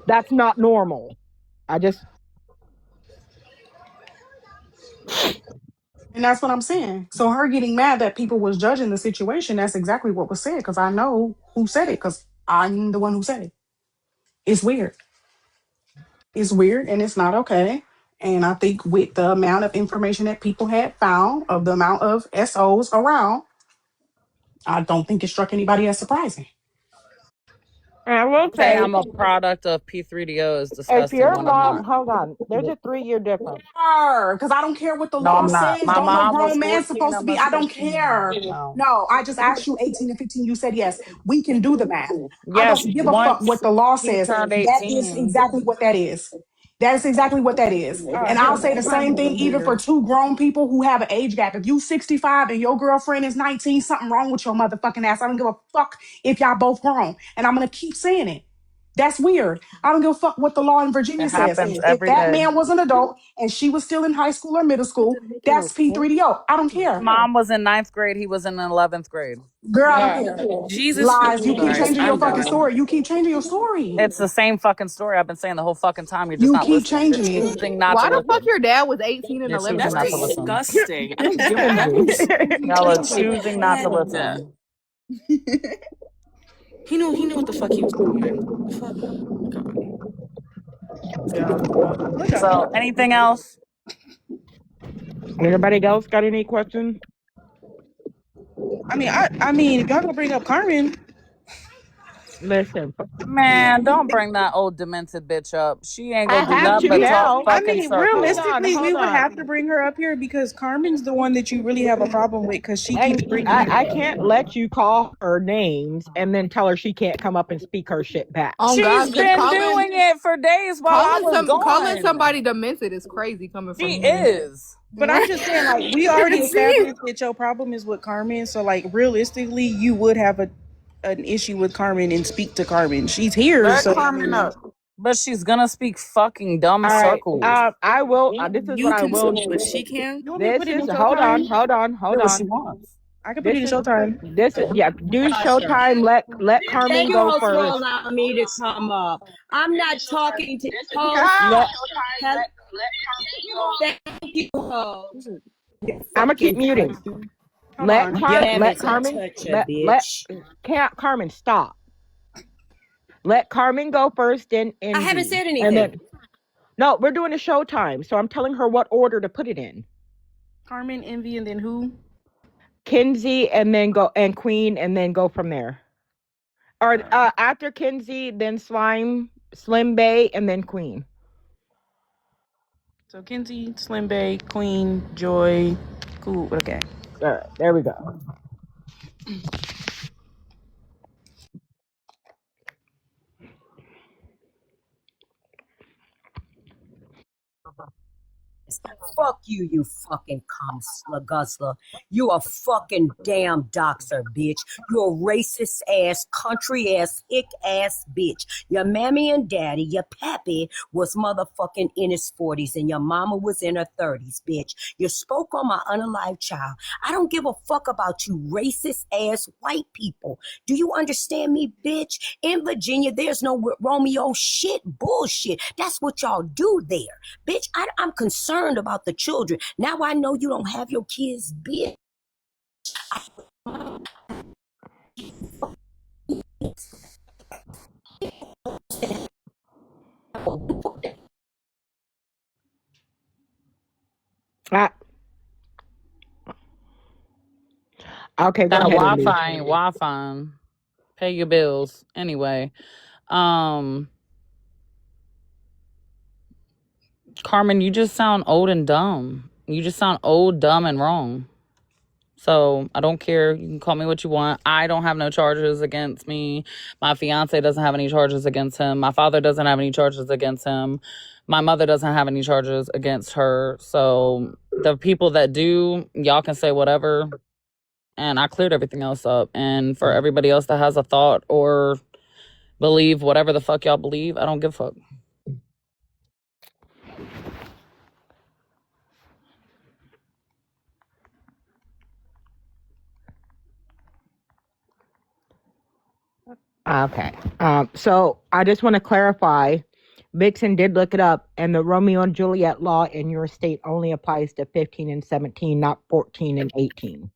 That's not normal. And that's what I'm saying. So her getting mad that people was judging the situation, that's exactly what was said. Because I know who said it, because I'm the one who said it. It's weird. It's weird and it's not okay. And I think with the amount of information that people had found, of the amount of SOs around, I don't think it struck anybody as surprising. And I will Say say, I'm a product of P3DO is if disgusting your when I'm mom, not. hold on, there's a 3-year difference. Because I don't care what the No, law I'm not. says. My Don't no mom was grown man 14, supposed to I'm be. a I don't 15. care. No. No, I just asked you 18 and 15. You said yes. We can do the math. I Yes, don't give a fuck what once the law he says. turned That is 18. exactly what that is. That is exactly what that is. Oh And hell I'll no, say the same Carmen's thing over even for here. two grown people who have an age gap. If you 65 and your girlfriend is 19, something wrong with your motherfucking ass. I don't give a fuck if y'all both grown. And I'm going to keep saying it. That's weird. I don't give a fuck what the law in It Virginia says. happens If every that day. man was an adult and she was still in high school or middle school, that's P3DO. I don't care. Mom was in ninth grade. He was in 11th grade. Girl, I don't Yeah. care. Jesus Lies. You fucking keep Christ. changing your I'm fucking done. story. You keep changing your story. It's the same fucking story I've been saying the whole fucking time. You're just You not keep listening. You're changing it. choosing not to Why the fuck listen. your dad was 18 and You're 11th choosing That's not to grade? listen. disgusting. I don't give a Given that me. is Y'all are so choosing not to bad. listen. He knew what the fuck he was doing. The fuck? God. Yeah, what y'all So, talking anything else? Anybody else got any questions? I mean, if y'all gonna bring up Carmen, Listen, Man, don't bring that old demented bitch up. She ain't I gonna do have nothing to but talk now. I fucking mean, Hold circles. on, realistically, we hold would on. have to bring her up here because Carmen's the one that you really have a problem with because she keeps And bringing I you up. can't let you call her names and then tell her she can't come up and speak her shit back. Oh She's God, because been doing it for days while I was calling gone. somebody demented is crazy coming from She you. is. But I'm just saying, like, we already established that your problem is with Carmen. So, like, realistically, you would have an issue with Carmen and speak to Carmen. She's here, Let so I Carmen mean, up. But she's gonna speak fucking dumb All right. circles. I will. This is what You I can will speak, but do. she can. you want me to This put it in is hold Showtime? on, hold on, Do hold what she on. wants. I can put it in Showtime. This is yeah. Do Showtime. Let Carmen Thank you go all for first. allowing me to come up. I'm not talking to host. Ah! Let Thank you, host. You I'm gonna keep fucking muting. cunt. Hold on. You Let haven't Carmen touched a let bitch. can't Carmen stop. Let Carmen go first, then I haven't Envy, said and anything. then no, we're doing a Showtime, so I'm telling her what order to put it in. Carmen, Envy, and then who? Kinsey, and then go and Queen, and then go from there. Or after Kinsey, then Slim Bay, and then Queen. So Kenzie, Slim Bay, Queen, Joy. Cool. Okay. All right, there we go. Fuck you, you fucking cum guzzler. You a fucking damn doxer, bitch. You a racist ass, country ass, hick ass bitch. Your mammy and daddy, your pappy was motherfucking in his 40s and your mama was in her 30s, bitch. You spoke on my unalive child. I don't give a fuck about you racist ass white people. Do you understand me, bitch? In Virginia, there's no Romeo shit bullshit. That's what y'all do there. Bitch, I'm concerned about the the children. Now I know you don't have your kids, bitch. Ah, okay, go That ahead, Indy. Wi-Fi ain't Wi-Fi. Pay your bills. Anyway, um, Carmen, you just sound old and dumb. You just sound old, dumb, and wrong. So I don't care. You can call me what you want. I don't have no charges against me. My fiance doesn't have any charges against him. My father doesn't have any charges against him. My mother doesn't have any charges against her. So the people that do, y'all can say whatever. And I cleared everything else up. And for everybody else that has a thought or believe whatever the fuck y'all believe, I don't give a fuck. Okay. So I just want to clarify. Vixen did look it up, and the Romeo and Juliet law in your state only applies to 15 and 17, not 14 and 18.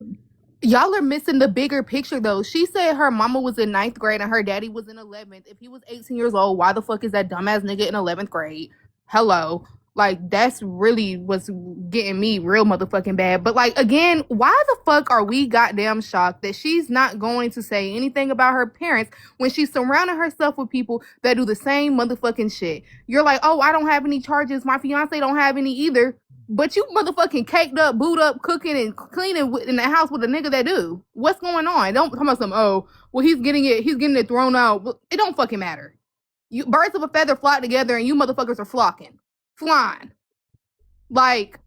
Y'all are missing the bigger picture, though. She said her mama was in 9th grade and her daddy was in 11th. If he was 18 years old, why the fuck is that dumbass nigga in 11th grade? Hello. Like, that's really what's getting me real motherfucking bad. But, like, again, why the fuck are we goddamn shocked that she's not going to say anything about her parents when she's surrounding herself with people that do the same motherfucking shit? You're like, oh, I don't have any charges. My fiance don't have any either. But you motherfucking caked up, boot up, cooking and cleaning in the house with a nigga that do. What's going on? Don't come about some, oh, well, he's getting it thrown out. Well, it don't fucking matter. You birds of a feather flock together and you motherfuckers are flying. Like,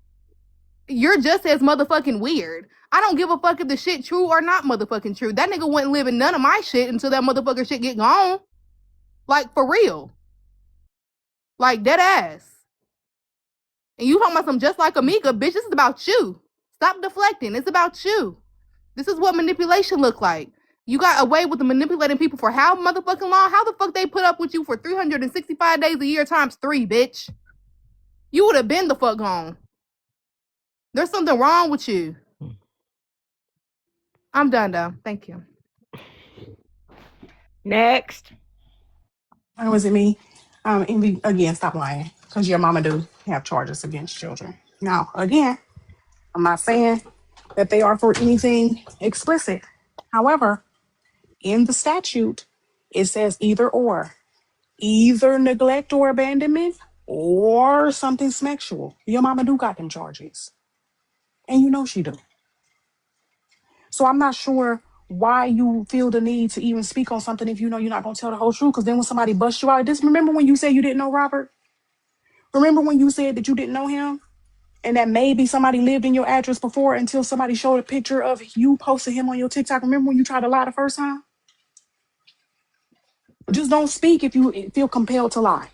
you're just as motherfucking weird. I don't give a fuck if the shit true or not motherfucking true. That nigga wouldn't live in none of my shit until that motherfucker shit get gone. Like, for real. Like, dead ass. And you talking about some just like Amiga, bitch, this is about you. Stop deflecting. It's about you. This is what manipulation look like. You got away with manipulating people for how motherfucking long? How the fuck they put up with you for 365 days a year times 3, bitch? You would have been the fuck gone. There's something wrong with you. I'm done though. Thank you. Next. Or was it me? Envy, again, stop lying. Because your mama do have charges against children. Now, again, I'm not saying that they are for anything explicit. However, in the statute, it says either or. Either neglect or abandonment or something sexual. Your mama do got them charges. And you know she do. So I'm not sure why you feel the need to even speak on something if you know you're not going to tell the whole truth. Because then when somebody busts you out, this, remember when you said you didn't know Robert? Remember when you said that you didn't know him? And that maybe somebody lived in your address before until somebody showed a picture of you posting him on your TikTok. Remember when you tried to lie the first time? Just don't speak if you feel compelled to lie.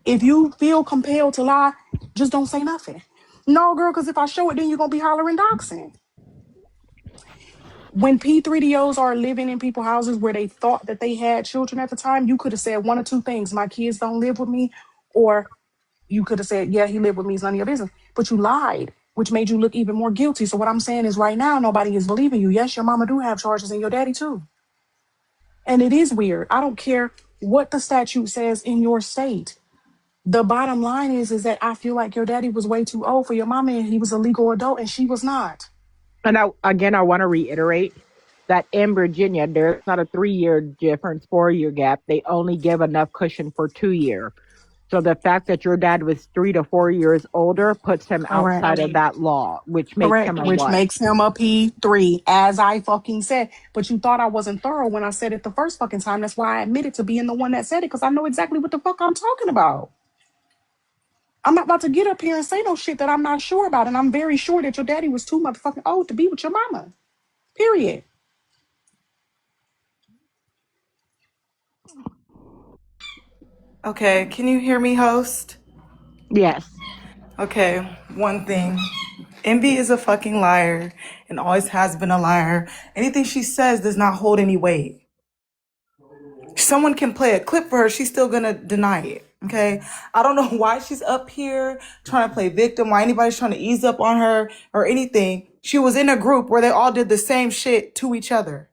If you feel compelled to lie, just don't say nothing. No, girl, because if I show it, then you're going to be hollering doxing. When P3DOs are living in people's houses where they thought that they had children at the time, you could have said one or two things. My kids don't live with me. Or you could have said, yeah, he lived with me. It's none of your business. But you lied, which made you look even more guilty. So what I'm saying is right now, nobody is believing you. Yes, your mama do have charges and your daddy too. And it is weird. I don't care what the statute says in your state. The bottom line is that I feel like your daddy was way too old for your mama and he was a legal adult and she was not. And I want to reiterate that in Virginia, there's not a 3-year difference, 4-year gap. They only give enough cushion for 2 year. So the fact that your dad was 3 to 4 years older puts him Correct. outside of that law, which makes Correct. him a Which what? makes him a P3, as I fucking said. But you thought I wasn't thorough when I said it the first fucking time. That's why I admitted to being the one that said it, because I know exactly what the fuck I'm talking about. I'm not about to get up here and say no shit that I'm not sure about. And I'm very sure that your daddy was too motherfucking old to be with your mama. Period. Okay, can you hear me, host? Yes. Okay, one thing. Envy is a fucking liar and always has been a liar. Anything she says does not hold any weight. Someone can play a clip for her, she's still gonna deny it. Okay. I don't know why she's up here trying to play victim, why anybody's trying to ease up on her or anything. She was in a group where they all did the same shit to each other.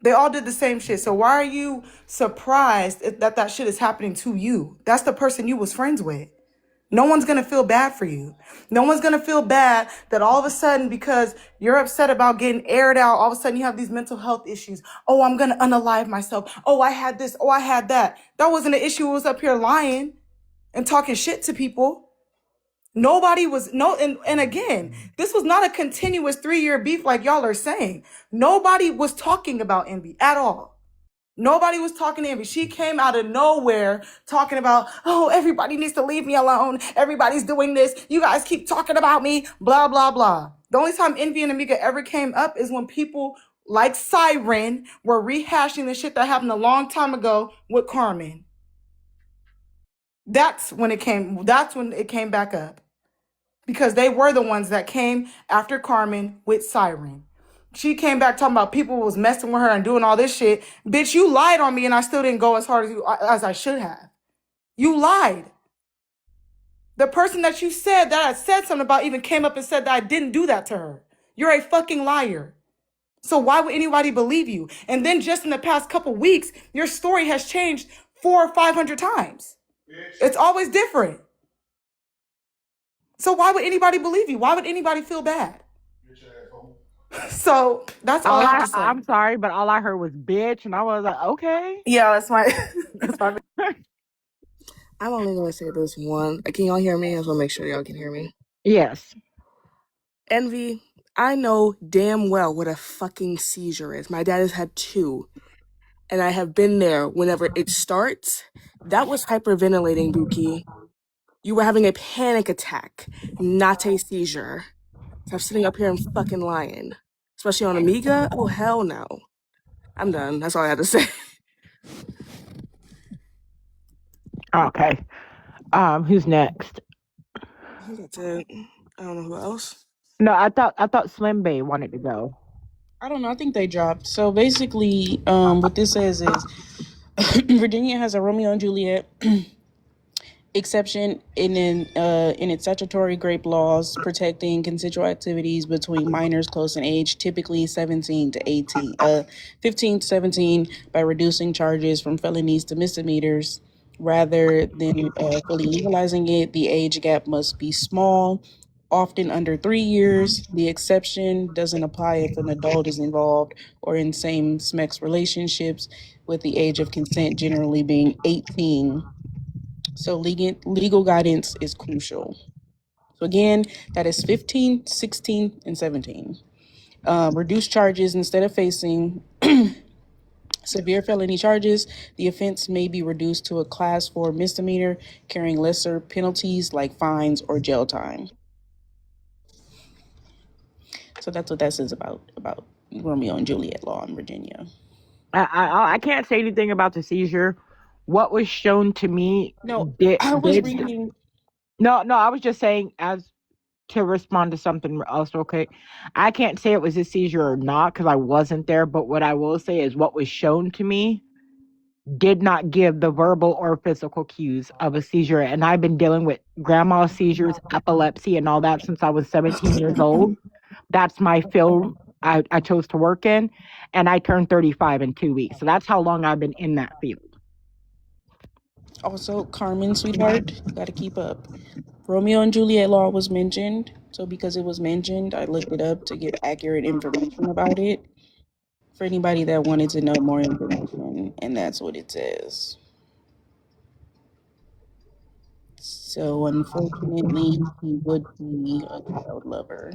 They all did the same shit. So why are you surprised that that shit is happening to you? That's the person you was friends with. No one's going to feel bad for you. No one's going to feel bad that all of a sudden, because you're upset about getting aired out, all of a sudden you have these mental health issues. Oh, I'm going to unalive myself. Oh, I had this. Oh, I had that. That wasn't an issue. It was up here lying and talking shit to people. Nobody was, and again, this was not a continuous 3-year beef like y'all are saying. Nobody was talking about Envy at all. Nobody was talking to Envy. She came out of nowhere talking about, oh, everybody needs to leave me alone. Everybody's doing this. You guys keep talking about me, blah, blah, blah. The only time Envy and Amiga ever came up is when people like Siren were rehashing the shit that happened a long time ago with Carmen. That's when it came back up. Because they were the ones that came after Carmen with Siren. She came back talking about people was messing with her and doing all this shit. Bitch, you lied on me and I still didn't go as hard as I should have. You lied. The person that you said that I said something about even came up and said that I didn't do that to her. You're a fucking liar. So why would anybody believe you? And then just in the past couple weeks, your story has changed 400 or 500 times. It's always different. So why would anybody believe you? Why would anybody feel bad? So that's all I have to say. I'm sorry, but all I heard was bitch, and I was like, okay. Yeah, that's my. That's my. I'm only gonna say this one. Can y'all hear me? I just wanna make sure y'all can hear me. Yes. Envy, I know damn well what a fucking seizure is. My dad has had 2, and I have been there whenever it starts. That was hyperventilating, Buki. You were having a panic attack, not a seizure. Stop sitting up here and fucking lying. Especially on Amiga? Oh, hell no. I'm done. That's all I had to say. Okay. Who's next? I think that's it. I don't know who else. No, I thought Slim Bay wanted to go. I don't know. I think they dropped. So basically, what this says is Virginia has a Romeo and Juliet exception in its statutory grape laws protecting consensual activities between minors close in age, typically 17 to 18, 15 to 17, by reducing charges from felonies to misdemeanors. Rather than fully legalizing it, the age gap must be small, often under 3 years. The exception doesn't apply if an adult is involved or in same-sex relationships, with the age of consent generally being 18. So legal guidance is crucial. So again, that is 15, 16, and 17. Reduce charges instead of facing severe felony charges. The offense may be reduced to a class 4 misdemeanor, carrying lesser penalties like fines or jail time. So that's what that says about Romeo and Juliet law in Virginia. I can't say anything about the seizure. What was shown to me No, I was reading. No, I was just saying as to respond to something else real quick. I can't say it was a seizure or not because I wasn't there, but what I will say is what was shown to me did not give the verbal or physical cues of a seizure. And I've been dealing with grandma seizures, epilepsy, and all that since I was 17 years old. That's my field I chose to work in, and I turned 35 in 2 weeks. So that's how long I've been in that field. Also, Carmen, sweetheart, you got to keep up. Romeo and Juliet law was mentioned. So because it was mentioned, I looked it up to get accurate information about it for anybody that wanted to know more information. And that's what it says. So unfortunately, he would be a child lover.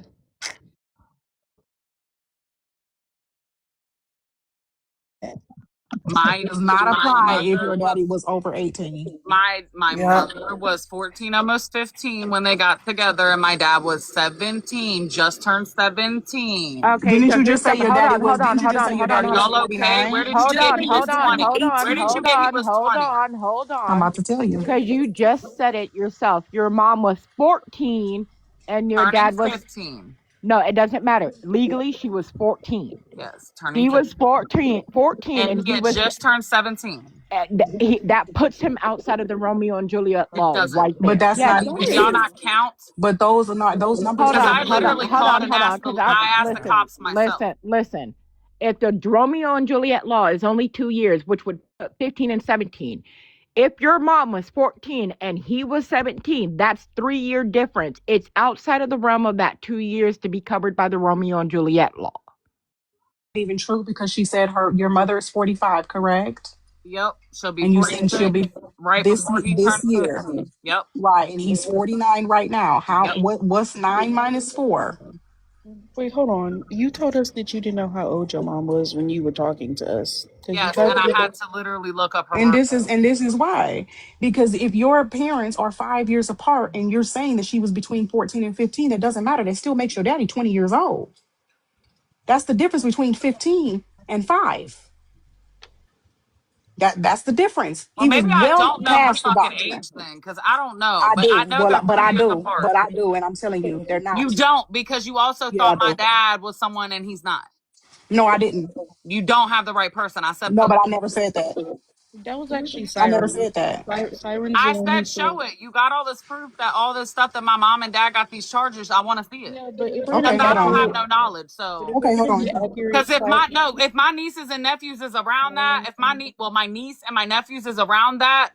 My Does not my apply if mother your was daddy was over 18. my Yeah. mother was 14, almost 15 when they got together, and my dad was 17, just turned 17. Okay, Didn't so you here's just say something. your Hold daddy on, was? hold on, Didn't you hold just on, say your hold on, daddy Are was hold y'all on. okay? 49? Where did you Hold get on, he hold was on, 20? hold on, Where did you hold get he on, was hold 20? on, hold I'm on. about to tell you. Because you just said it yourself. Your mom was 14 and your Turning dad was 15. no, it doesn't matter. Legally, she was 14. Yes, turning He was 15. 14 And and he he had was just turned 17. that puts him outside of the Romeo and Juliet It law doesn't. right But there. that's Yes, not it even Do y'all is. not count? but those are not those numbers Hold Because isn't I on, hold on, literally hold called on, and hold on. asked Because I asked the listen, cops myself. listen. If the Romeo and Juliet law is only 2 years, which would 15 and 17. If your mom was 14 and he was 17, that's 3 year difference. It's outside of the realm of that 2 years to be covered by the Romeo and Juliet law. even true because she said your mother is 45, correct? Yep. She'll be And you said she'll 46 be right before he this turns year. 50. Yep. Right, and he's 49 right now. Yep. What's 9 minus 4? Wait, hold on. You told us that you didn't know how old your mom was when you were talking to us. Because you Yes. tried And to I look had up. to literally look up her And birthday. this is why. Because if your parents are 5 years apart and you're saying that she was between 14 and 15, it doesn't matter. That still makes your daddy 20 years old. That's the difference between 15 and 5. That's the difference. Well, He was maybe I well don't know her past the fucking doctrine. age then, because I don't know. I But I do. know Well, they're but 3 I years do. apart. But I do. And I'm telling you, they're You not. don't, because you also Yeah, I thought my do. dad was someone and he's not. No, I didn't. You don't have the right person. I said No, both. but I never said that. That was actually I never Siren. said that. Siren's the I one who said said. show it. You got all this proof that all this stuff that my mom and dad got these charges. I want to see it. Yeah, but if we're Because Okay, gonna I hold be don't have on. accurate, no knowledge. but if So, we're Okay, hold gonna be on. accurate, because if my nieces and nephews is around that, if my niece and my nephews is around that,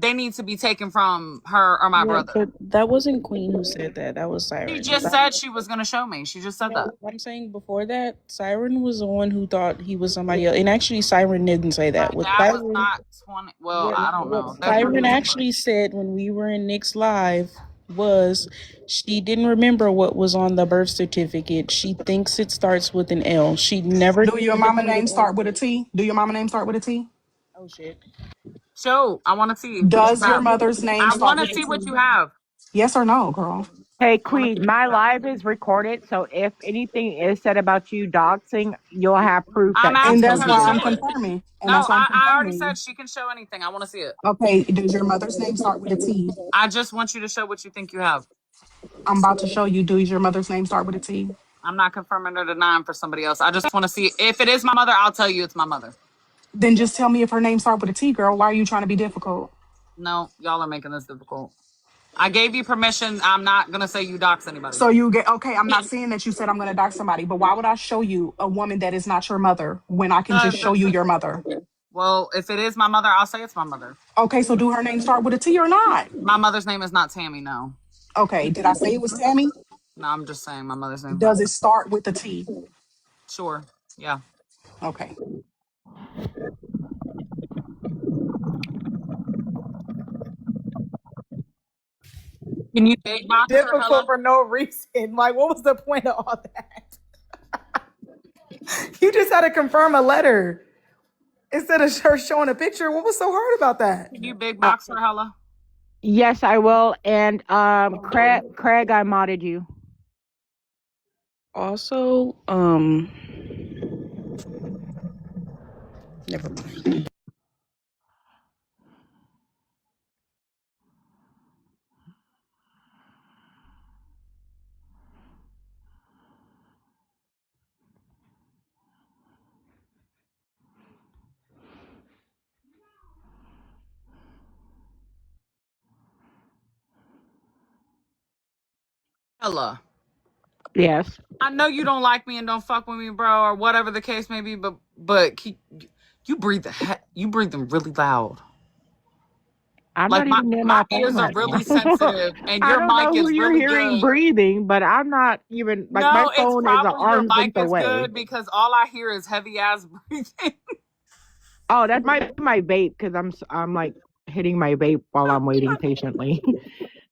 they need to be taken from her or my yeah, brother. but that wasn't Queen who said that. That was She Siren. just said she was gonna show me. She just said that. No, I'm saying before that, Siren was the one who thought he was somebody else. And actually, Siren didn't say My that. What dad was Siren, not 20. Well, what I don't what know. They're 3 Siren years apart. actually said when we were in Nick's live was she didn't remember what was on the birth certificate. She thinks it starts with an L. She never Do your mama name definitive start with a answer. T? Do your mama name start with a T? Oh shit. So I want to see what you Does your have. mother's name I start want with to a see what T? you have. Yes or no, girl? Hey, I want to Queen, see what my you have. live is recorded, so if anything is said about you doxing, you'll have proof I'm that she And asking told that's her you to why this. I'm show it. confirming. And No, that's why I'm I already confirming. said she can show anything. I want to see it. Okay, does your mother's name start with a T? I just want you to show what you think you have. I'm about to show you. Does your mother's name start with a T? I'm not confirming or denying for somebody else. I just want to see if it is my mother. I'll tell you it's my mother. Then just tell me if her name start with a T, girl. Why are you trying to be difficult? No, y'all are making this difficult. I gave you permission. I'm not gonna say you dox anybody. So you get okay. I'm not saying that you said I'm going to dox somebody, but why would I show you a woman that is not your mother when I can just show you your mother? Well, if it is my mother, I'll say it's my mother. Okay, so do her name start with a T or not? My mother's name is not Tammy. No, Okay, did I say it was Tammy? no, I'm just saying my mother's name's not. Does it start with a T? Sure. Yeah. Okay. Can you big box her, Difficult Hella? for no reason. Like, what was the point of all that? You just had to confirm a letter instead of her showing a picture. What was so hard about that? Can you big Uh, box her, Hella? yes, I will. And Craig, I modded you. Also, never mind. Hella. Yes. I know you don't like me and don't fuck with me, bro, or whatever the case may be, but you breathe you breathing really loud. I'm Like not even near my my phone ears are right really now. sensitive, and I your don't know mic who is you're really hearing good. breathing, but I'm not even like my No, it's phone is an probably your arm's mic length is away. good because all I hear is heavy ass breathing. Oh, that might be my vape because I'm like hitting my vape while I'm waiting patiently.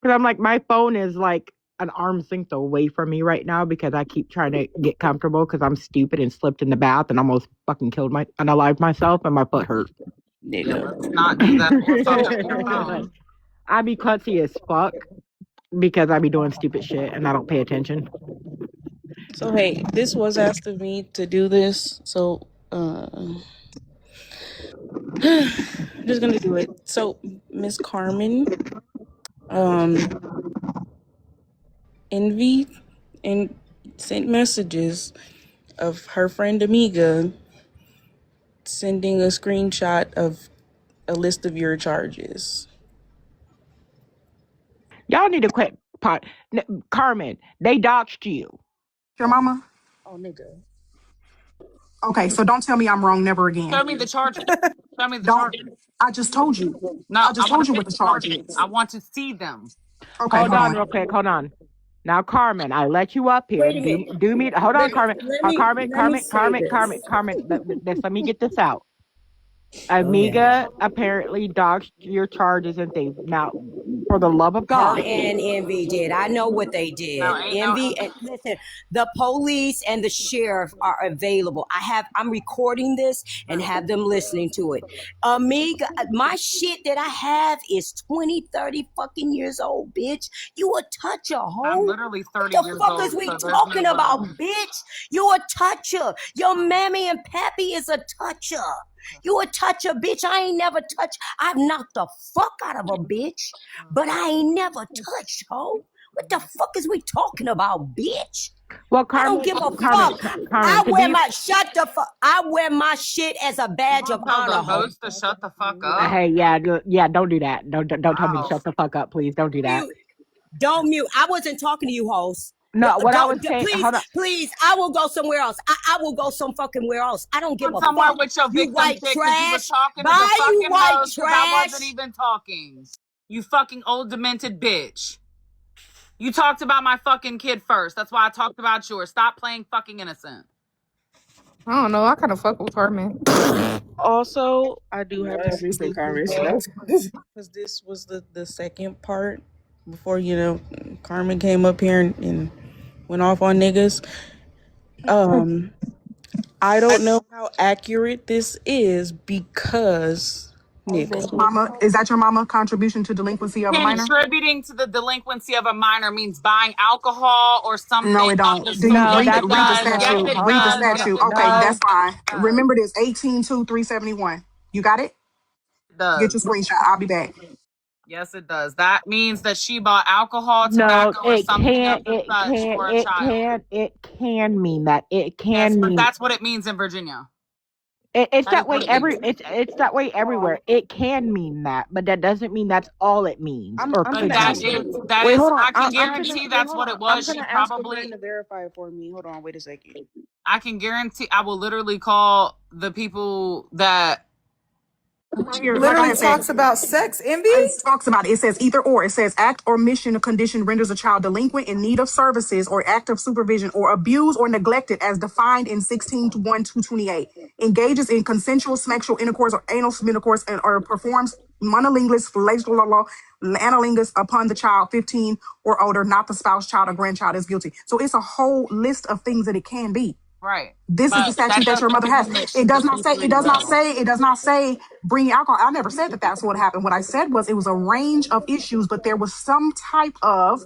Because I'm like my phone is like an arm's length away from me right now because I keep trying to get comfortable because I'm stupid and slipped in the bath and almost fucking killed unalived myself and my foot hurt. Yeah, Nigga. let's not do that or fuck up your phone. I be klutzy as fuck because I be doing stupid shit and I don't pay attention. So hey, this was asked of me to do this, so I'm just gonna do it. So Miss Carmen, Envy, and sent messages of her friend Amiga sending a screenshot of a list of your charges. Y'all need to quit. Carmen, they doxed you. Your mama? Oh, nigga. Okay, so don't tell me I'm wrong never again. Show me the charges. Show me the Don't. charges. I just told you. No, I I just want told to you see what the the charge charges. is. I want to see them. Okay, Hold hold on, on. real quick. Hold on. Now, Carmen, I let you up here. Wait a minute. Do me. Hold on, Carmen. Carmen, Let me Carmen, say Carmen, this. Carmen, Carmen. Let me get this out. Go ahead. Amiga apparently doxed your charges and things. Now, for the love of Her God. and Envy did. I know what they No, did. ain't no. Envy and listen, the police and the sheriff are available. I'm recording this and have them listening to it. Amiga, my shit that I have is 20, 30 fucking years old, bitch. You a toucher, I'm hoe. literally What 30 the years fuck is old, we so there's no talking about, way. bitch? You a toucher. Your mammy and pappy is a toucher. You a toucher, bitch. I ain't never touched. I've knocked the fuck out of a bitch, but I ain't never touched, ho. What the fuck is we talking about, bitch? Well, I don't Carmen, give a Carmen, fuck. Carmen, to be Shut the fuck. I wear my shit as a You badge gonna of tell the honor, ho. host to shut the fuck up? hey, yeah, don't do that. Don't tell me to Wow. shut the fuck up, please. Don't do that. Mute. Don't mute. I wasn't talking to you, host. No, what I was saying. Please, Hold on. please. I will go somewhere else. I will go some fucking where else. I don't give Going a somewhere fuck. with your You victim white shit because you was trash. talking to the Bye, you fucking white host because I wasn't trash. even talking. You fucking old demented bitch. You talked about my fucking kid first. That's why I talked about yours. Stop playing fucking innocent. I don't know. I kind of fuck with Carmen. Also, I do have to say Recent this as conversation. well, because this was the second part before, Carmen came up here and went off on niggas. I don't know how accurate this is because nigga. Mama, is that your mama? Contribution to delinquency of a minor? Contributing to the delinquency of a minor means buying alcohol or No, something it of don't. the Do you sort. No, Yes, read it the that read that the does. Yes, no. statute? it Hold Read the on, does. hold Yes, on. statute. it Okay, does. No, that's fine. It does. Remember this 18-2-371. You got it? It Get your does. screenshot. I'll be back. Yes, it does. That means that she bought alcohol, no. tobacco, or something of the such for a child. It can mean that. It Yes, can but mean that's what it means in Virginia. it's That is that what way it means. it's that way everywhere. It can mean that, but that doesn't mean that's all it means I'm or I'm But could gonna that ask mean. for is that Wait, is hold on. I can I'm gonna guarantee wait. that's Hold what on. it I'm was. She gonna ask a friend probably to verify for me. Hold on. Wait a second. I can guarantee I will literally call the people that Here, like I Literally had said, talks about sex envy. it talks about it. It says either or. It says act or mission or condition renders a child delinquent in need of services or active supervision or abused or neglected as defined in 16 to 1 228. Engages in consensual sexual intercourse or anal intercourse and or performs monolingus, analingus upon the child 15 or older, not the spouse, child, or grandchild is guilty. So it's a whole list of things that it can be. right. This is the But that statute that your doesn't mother has. mean that It she's a does not say, it does not P3 say, it does not say bring alcohol. I never said that that's what happened. What I said was it was a range of issues, but there was some type of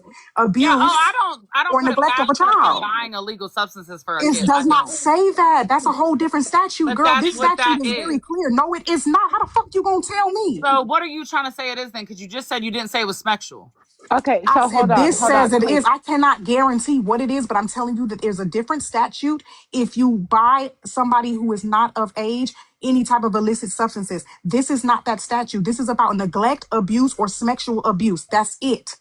Yeah, oh, abuse I don't or put it neglect of past a her for child. buying illegal substances for a It kid. I does not don't. say that. That's a whole different statute, But girl. that's This what statute that is very is. clear. No, it is not. How the fuck you gonna tell me? So what are you trying to say it is then? Because you just said you didn't say it was sexual. Okay, I so said this hold on, says it please. is. I cannot guarantee what it is, but I'm telling you that there's a different statute if you buy somebody who is not of age any type of illicit substances. This is not that statute. This is about neglect, abuse, or sexual abuse. That's it.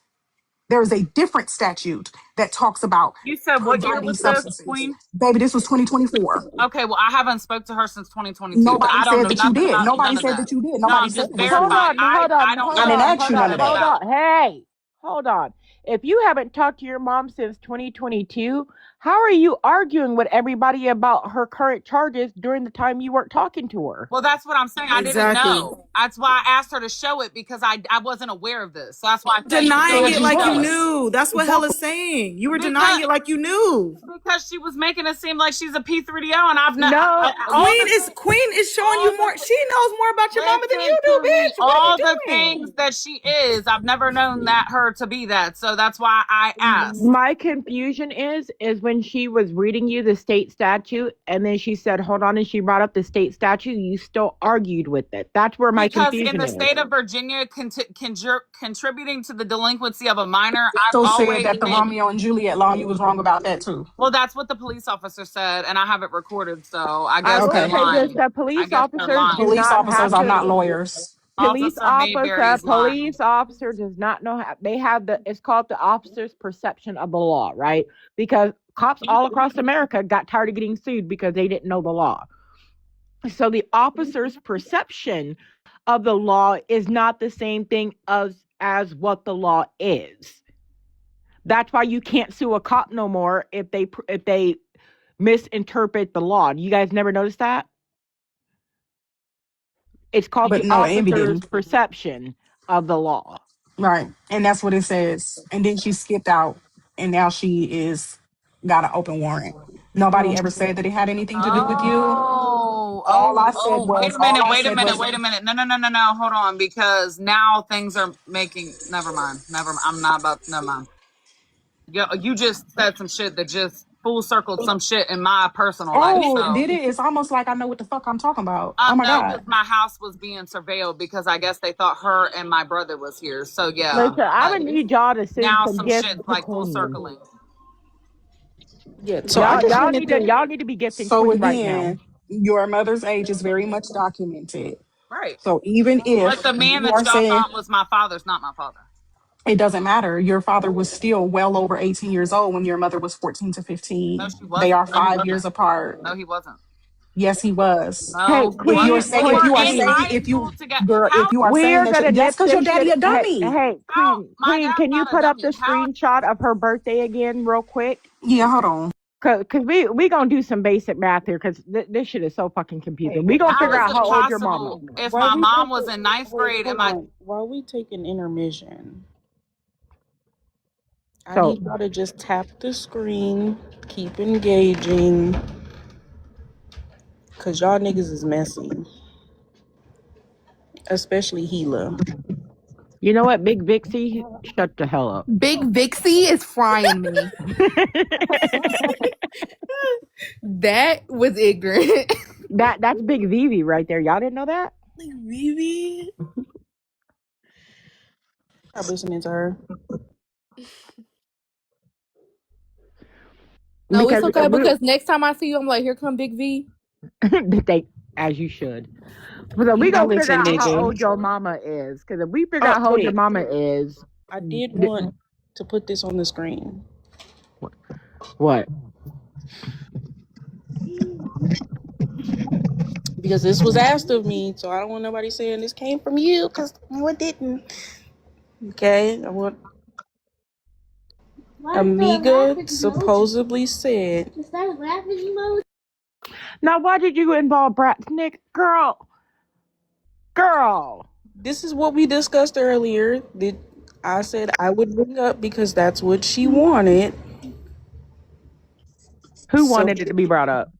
There is a different statute that talks about You said what year providing was this, substances. Queen? Baby, this was 2024. Okay, well, I haven't spoke to her since 2022. Nobody I don't said know that you nothing did. about Nobody none of said that. that you did. No, Nobody I'm said just it was you. Hold verifying. on, hold I on, don't hold I know didn't on, ask hold you anything none on, of of hold that. that. on. Hey, hold on. If you haven't talked to your mom since 2022, how are you arguing with everybody about her current charges during the time you weren't talking to her? Well, that's what I'm saying. I didn't Exactly. know. That's why I asked her to show it because I wasn't aware of this. So that's why I said you Denying still it didn't like you show it. knew. That's what What? Hella's saying. You were denying Because it like you knew. because she was making it seem like she's a P3DO and I've not No. all the Queen is showing all you the more. She knows more about your mama than listen you do, to me. bitch. What are you All the doing? things that she is, I've never known that her to be that. So that's why I asked. My confusion is when she was reading you the state statute and then she said, hold on, and she brought up the state statute, you still argued with it. That's where my Because in confusion the is. state of Virginia, contributing to the delinquency of a minor, I've So said always that the been. Romeo and Juliet law, you was wrong about that too. Well, that's what the police officer said, and I have it recorded. So I I guess will they're Okay. say this: lying. the I police guess they're officers do lying. Police not officers have are not to. lawyers. Officer Mayberry is lying. police officer does not know how they have it's called the officer's perception of the law, right? Because cops all across America got tired of getting sued because they didn't know the law. So the officer's perception of the law is not the same thing as what the law is. That's why you can't sue a cop no more if they misinterpret the law. You guys never noticed that? It's called But the no, Envy officer's didn't. perception of the law. Right. And that's what it says. And then she skipped out and now she is got an open warrant. Nobody ever said that it had anything to do with you. Wait a minute, wait a minute, wait a minute. No. Hold on, because now things are making. Never mind. I'm not about. Never mind. You just said some shit that just full circled some shit in my personal life. Oh, So did it? It's almost like I know what the fuck I'm talking about. Oh my no, God. because my house was being surveilled because I guess they thought her and my brother was here. So yeah, Listen, I'm like gonna need y'all to send now some some gifts shit's to like full Queen. circling. Yeah. So I Y'all, just y'all wanted need to to. y'all need to be gifting So Queen right now. again, your mother's age is very much documented. Right. So even But if the man you that are y'all saying thought was my father's not my father. it doesn't matter, your father was still well over 18 years old when your mother was 14 to No, 15. she They wasn't. are No, he 5 years wasn't. apart. No, he wasn't. Yes, he was. Hey, No, he If you are Queen, wasn't. saying, We if Queen, were you are in saying, Queen. high if school you, together. girl, How if you are saying We're that, gonna that's nip because your this daddy shit. a dummy. Hey, how my Queen, dad's can you not a put up the dummy? How screenshot of her birthday again, real quick? Yeah, hold on. Cause we gonna do some basic math here, cause this shit is so fucking confusing. We gonna figure how is out it how old your mama possible is. if While my we mom take was a in ninth wait, grade and hold my on. While we take an intermission, I So need y'all to just tap the screen, keep engaging, cause y'all niggas is messy, especially Gila. you know what, Big Vixie, shut the hell up. Big Vixie is frying me. That was ignorant. That's Big Vivi right there. Y'all didn't know that? Like Vivi. Stop listening to her. No, it's Because okay because next time I see you, I'm like, here come Big V. they, as you should. So we Now gonna figure listen, out how nigga. old your mama is. Cause if we figure Oh out how old your wait, mama is, I did want to put this on the screen what? because this was asked of me, so I don't want nobody saying this came from you, cause no, it didn't. Okay, I want. Amiga supposedly said. Now why did you involve Bratz Nick? Girl. This is what we discussed earlier. That I said I would bring up because that's what she wanted. Who So wanted it to be brought up?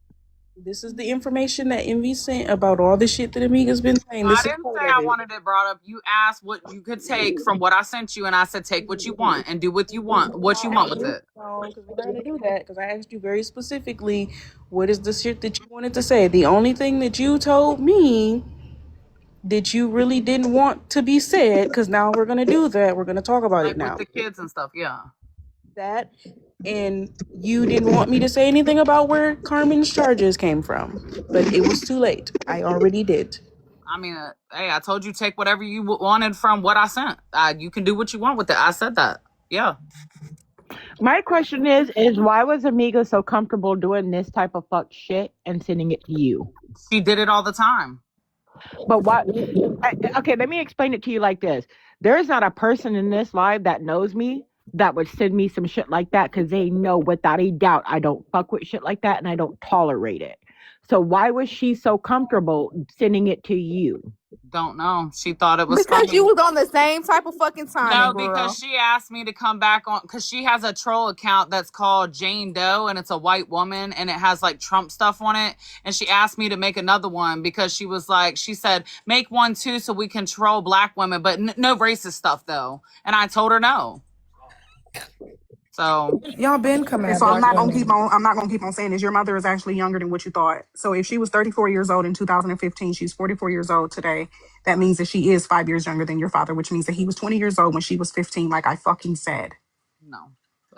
this is the information that Envy sent about all the shit that Amiga's been saying. I This is didn't part say of I it. wanted it brought up. You asked what you could take from what I sent you, and I said take what you want and do what you want with it. No, because we're not gonna do that. Because I asked you very specifically, what is the shit that you wanted to say? The only thing that you told me that you really didn't want to be said, because now we're gonna do that. We're gonna talk about it Like with now. the kids and stuff, yeah. That, and you didn't want me to say anything about where Carmen's charges came from, but it was too late. I already did. I mean, hey, I told you take whatever you wanted from what I sent. You can do what you want with it. I said that. Yeah. My question is why was Amiga so comfortable doing this type of fuck shit and sending it to you? She did it all the time. But why? Okay, let me explain it to you like this. There is not a person in this live that knows me that would send me some shit like that because they know without a doubt I don't fuck with shit like that and I don't tolerate it. So why was she so comfortable sending it to you? Don't know. She thought it was Because funny. you was on the same type of fucking timing, No, because girl. she asked me to come back on because she has a troll account that's called Jane Doe and it's a white woman and it has like Trump stuff on it. And she asked me to make another one because she was like, she said, make one too so we can troll black women, but no racist stuff though. And I told her no. So Y'all been coming Okay, at so I'm black not gonna keep women. on. I'm not gonna keep on saying this. Your mother is actually younger than what you thought. So if she was 34 years old in 2015, she's 44 years old today. That means that she is 5 years younger than your father, which means that he was 20 years old when she was 15, like I fucking said. no.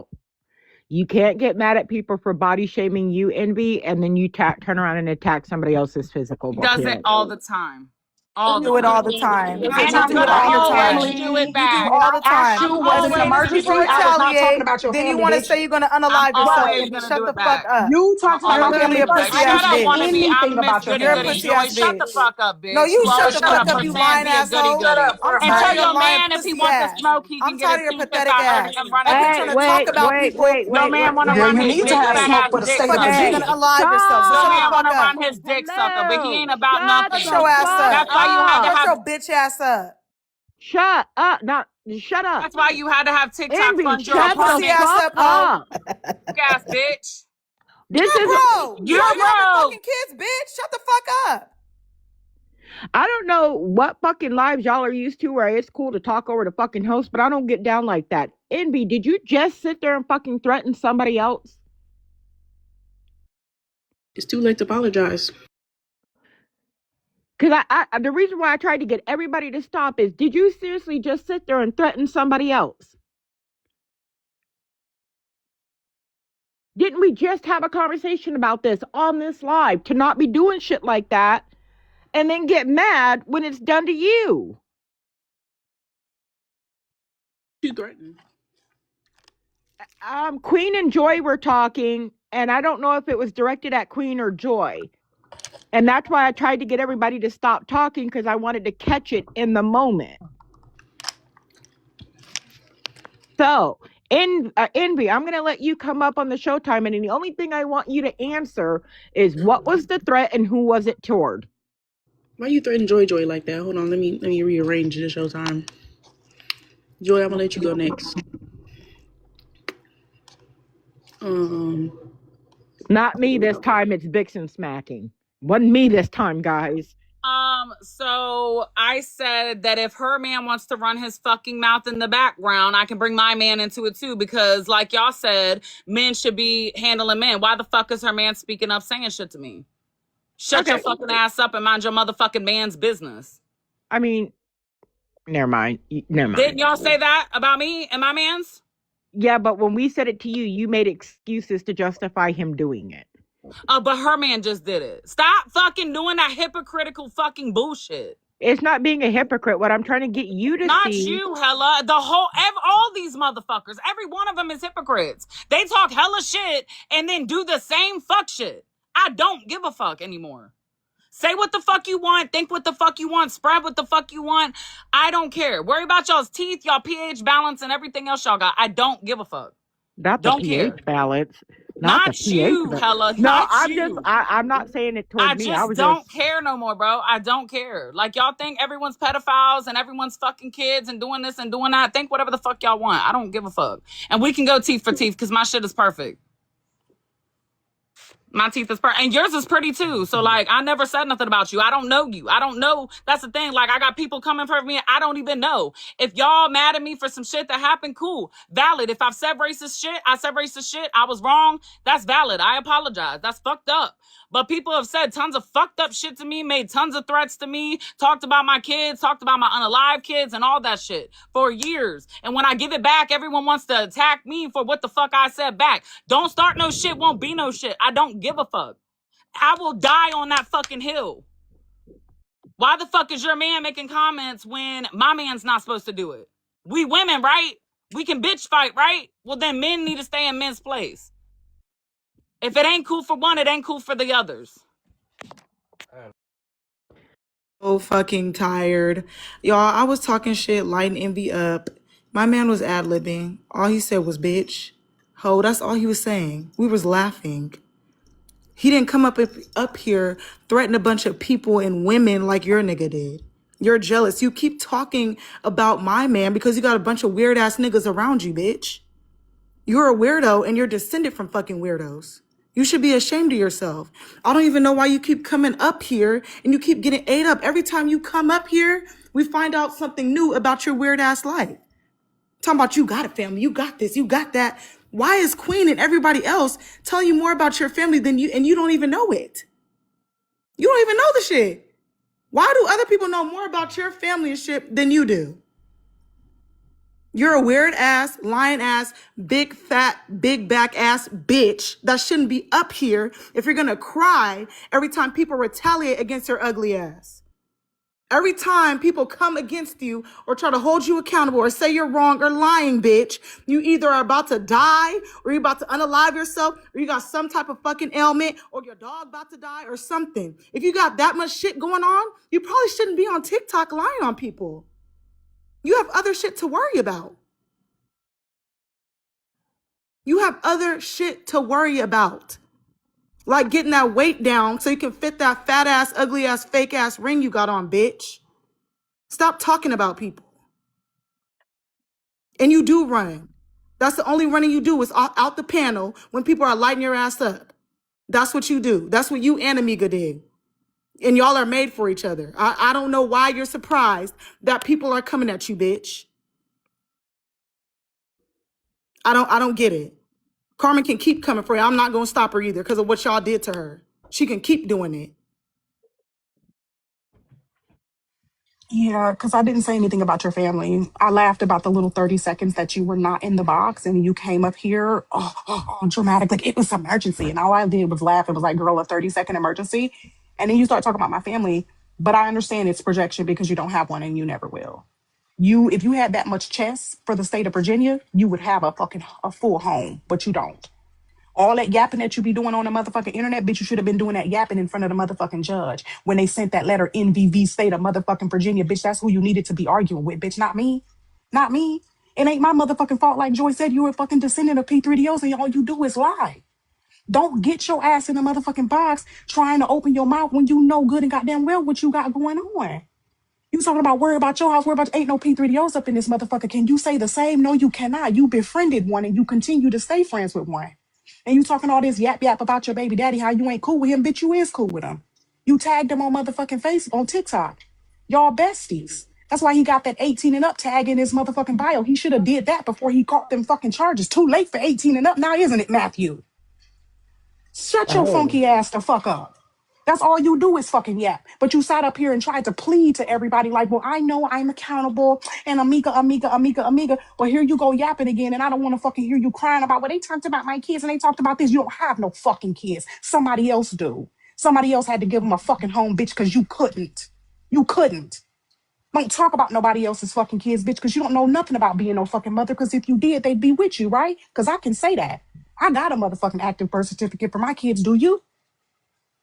about, You can't get mad at people for body shaming you, Envy, and then you turn around and attack somebody else's physical He does it appearance. all the time. You All the do it all time. the time. And You I'm do it gonna all the always time. do it Emily, You do back. when all I the asked time. I'm you, was And it then an as always soon as gonna people emergency? do it I was back. not talking retaliate, about your then you family, want to bitch. say you're going to I'm unalive yourself. always Envy, gonna shut do the it fuck back. up. You I'm talked about You're my always literally family gonna a do it first. back. pussy I didn't ass Shut up, say wanna be. bitch. I'm anything Miss about your You're Goody a Goody. family. pussy Joy, ass shut the bitch. fuck up, No, bitch. you You shut always the trying fuck to up, you pretend lying be a goody asshole. Shut goody. up for I'm a And tired tell of your second. your lying man if he pussy wants to ass. smoke, he can I'm get tired a of your tooth if pathetic I ever ass. him run Up his here Hey, trying to dick talk wait, about sucker. wait, people. wait, Your wait, man wait, wanna Yeah, run wait, you his wait, need to dick wait, have wait. fat smoke ass with a dick steak Fuck or is you sucker. gonna Hey, two. unalive yourself? So Your shut the man stop. fuck wanna up. run his dick sucker, but he Hello. ain't about Shut nothing. Shut the your ass fuck up. That's why you had to up. Shut have your bitch ass up. Shut up. Not shut up. that's why you had to have TikTok Envy, fund your Your shut the pussy apartment, ass fuck up, hoe. up. ass bitch. This You're is broke. You You're don't even have broke. fucking kids, bitch. Shut the fuck up. I don't know what fucking lives y'all are used to where it's cool to talk over the fucking host, but I don't get down like that. Envy, did you just sit there and fucking threaten somebody else? It's too late to apologize. Because the reason why I tried to get everybody to stop is, did you seriously just sit there and threaten somebody else? Didn't we just have a conversation about this on this live to not be doing shit like that and then get mad when it's done to you? Too threatening. Queen and Joy were talking, and I don't know if it was directed at Queen or Joy. And that's why I tried to get everybody to stop talking, because I wanted to catch it in the moment. So, Envy, I'm going to let you come up on the Showtime, and the only thing I want you to answer is, what was the threat and who was it toward? Why you threaten Joy like that? Hold on, let me rearrange the show time. Joy, I'm gonna let you go next. Not me this time, it's Vixen smacking. Wasn't me this time, guys. So I said that if her man wants to run his fucking mouth in the background, I can bring my man into it too, because like y'all said, men should be handling men. Why the fuck is her man speaking up saying shit to me? Shut your Okay. fucking ass up and mind your motherfucking man's business. I mean, never mind. Never Didn't mind. y'all say that about me and my man's? Yeah, but when we said it to you, you made excuses to justify him doing it. But her man just did it. Stop fucking doing that hypocritical fucking bullshit. It's not being a hypocrite. What I'm trying to get you to Not see. you, hella. All these motherfuckers. Every one of them is hypocrites. They talk hella shit and then do the same fuck shit. I don't give a fuck anymore. Say what the fuck you want. Think what the fuck you want. Spread what the fuck you want. I don't care. Worry about y'all's teeth, y'all pH balance, and everything else y'all got. I don't give a fuck. Not the Don't pH care. balance. Not the Not pH you, balance. hella. No, Not you. I'm not saying it I towards me. I just was just. don't care no more, bro. I don't care. Like, y'all think everyone's pedophiles and everyone's fucking kids and doing this and doing that. Think whatever the fuck y'all want. I don't give a fuck. And we can go teeth for teeth because my shit is perfect. My teeth is perfect. And yours is pretty too. So, like, I never said nothing about you. I don't know you. I don't know. That's the thing. Like, I got people coming for me. I don't even know. If y'all mad at me for some shit that happened, cool. Valid. If I've said racist shit, I said racist shit. I was wrong. That's valid. I apologize. That's fucked up. But people have said tons of fucked up shit to me, made tons of threats to me, talked about my kids, talked about my unalive kids and all that shit for years. And when I give it back, everyone wants to attack me for what the fuck I said back. Don't start no shit, won't be no shit. I don't give a fuck. I will die on that fucking hill. Why the fuck is your man making comments when my man's not supposed to do it? We women, right? We can bitch fight, right? Well, then men need to stay in men's place. If it ain't cool for one, it ain't cool for the others. So fucking tired. Y'all, I was talking shit, lighting Envy up. My man was ad-libbing. All he said was bitch. Ho, that's all he was saying. We was laughing. He didn't come up here, threaten a bunch of people and women like your nigga did. You're jealous. You keep talking about my man because you got a bunch of weird ass niggas around you, bitch. You're a weirdo and you're descended from fucking weirdos. You should be ashamed of yourself. I don't even know why you keep coming up here and you keep getting ate up. Every time you come up here, we find out something new about your weird ass life. Talking about you got a family, you got this, you got that. Why is Queen and everybody else telling you more about your family than you, and you don't even know it? You don't even know the shit. Why do other people know more about your family and shit than you do? You're a weird ass, lying ass, big fat, big back ass bitch that shouldn't be up here if you're gonna cry every time people retaliate against your ugly ass. Every time people come against you or try to hold you accountable or say you're wrong or lying, bitch, you either are about to die or you're about to unalive yourself or you got some type of fucking ailment or your dog about to die or something. If you got that much shit going on, you probably shouldn't be on TikTok lying on people. You have other shit to worry about. You have other shit to worry about. Like getting that weight down so you can fit that fat ass, ugly ass, fake ass ring you got on, bitch. Stop talking about people. And you do run. That's the only running you do is out the panel when people are lighting your ass up. That's what you do. That's what you and Amiga did. And y'all are made for each other. I don't know why you're surprised that people are coming at you, bitch. I don't get it. Carmen can keep coming for you. I'm not gonna stop her either because of what y'all did to her. She can keep doing it. Yeah, because I didn't say anything about your family. I laughed about the little 30 seconds that you were not in the box and you came up here, dramatic, like it was an emergency. And all I did was laugh. It was like, girl, a 30-second emergency. And then you start talking about my family. But I understand it's projection because you don't have one and you never will. If you had that much chest for the state of Virginia, you would have a full home, but you don't. All that yapping that you be doing on the motherfucking internet, bitch, you should have been doing that yapping in front of the motherfucking judge when they sent that letter NVV state of motherfucking Virginia, bitch. That's who you needed to be arguing with, bitch, not me. Not me. It ain't my motherfucking fault. Like Joy said, you were a fucking descendant of P3DOs and all you do is lie. Don't get your ass in the motherfucking box trying to open your mouth when you know good and goddamn well what you got going on. You talking about worry about your house, worry about ain't no P3DOs up in this motherfucker. Can you say the same? No, you cannot. You befriended one and you continue to stay friends with one. And you talking all this yap yap about your baby daddy, how you ain't cool with him, bitch, you is cool with him. You tagged him on motherfucking Facebook, on TikTok. Y'all besties. That's why he got that 18 and up tag in his motherfucking bio. He should have did that before he caught them fucking charges. Too late for 18 and up now, isn't it, Matthew? Shut your Oh. funky ass the fuck up. That's all you do is fucking yap. But you sat up here and tried to plead to everybody like, well, I know I'm accountable and amiga. Well, here you go yapping again. And I don't want to fucking hear you crying about, well, they talked about my kids and they talked about this. You don't have no fucking kids. Somebody else do. Somebody else had to give them a fucking home, bitch, because you couldn't. You couldn't. Don't talk about nobody else's fucking kids, bitch, because you don't know nothing about being no fucking mother. Because if you did, they'd be with you, right? Because I can say that. I got a motherfucking active birth certificate for my kids. Do you?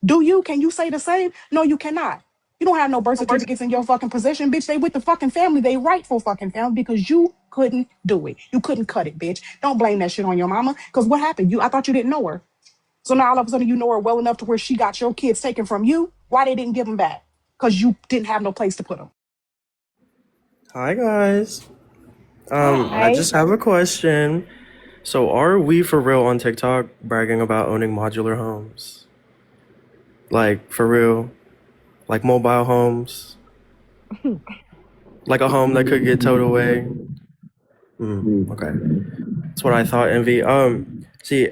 Do you? Can you say the same? No, you cannot. You don't have no birth certificates in your fucking possession, bitch. They with the fucking family. They rightful fucking family because you couldn't do it. You couldn't cut it, bitch. Don't blame that shit on your mama. Because what happened? I thought you didn't know her. So now all of a sudden you know her well enough to where she got your kids taken from you. Why they didn't give them back? Because you didn't have no place to put them. Hi guys. I Hi. just have a question. So are we for real on TikTok bragging about owning modular homes? Like for real? Like mobile homes? Like a home that could get towed away? Okay. That's what I thought, Envy. See,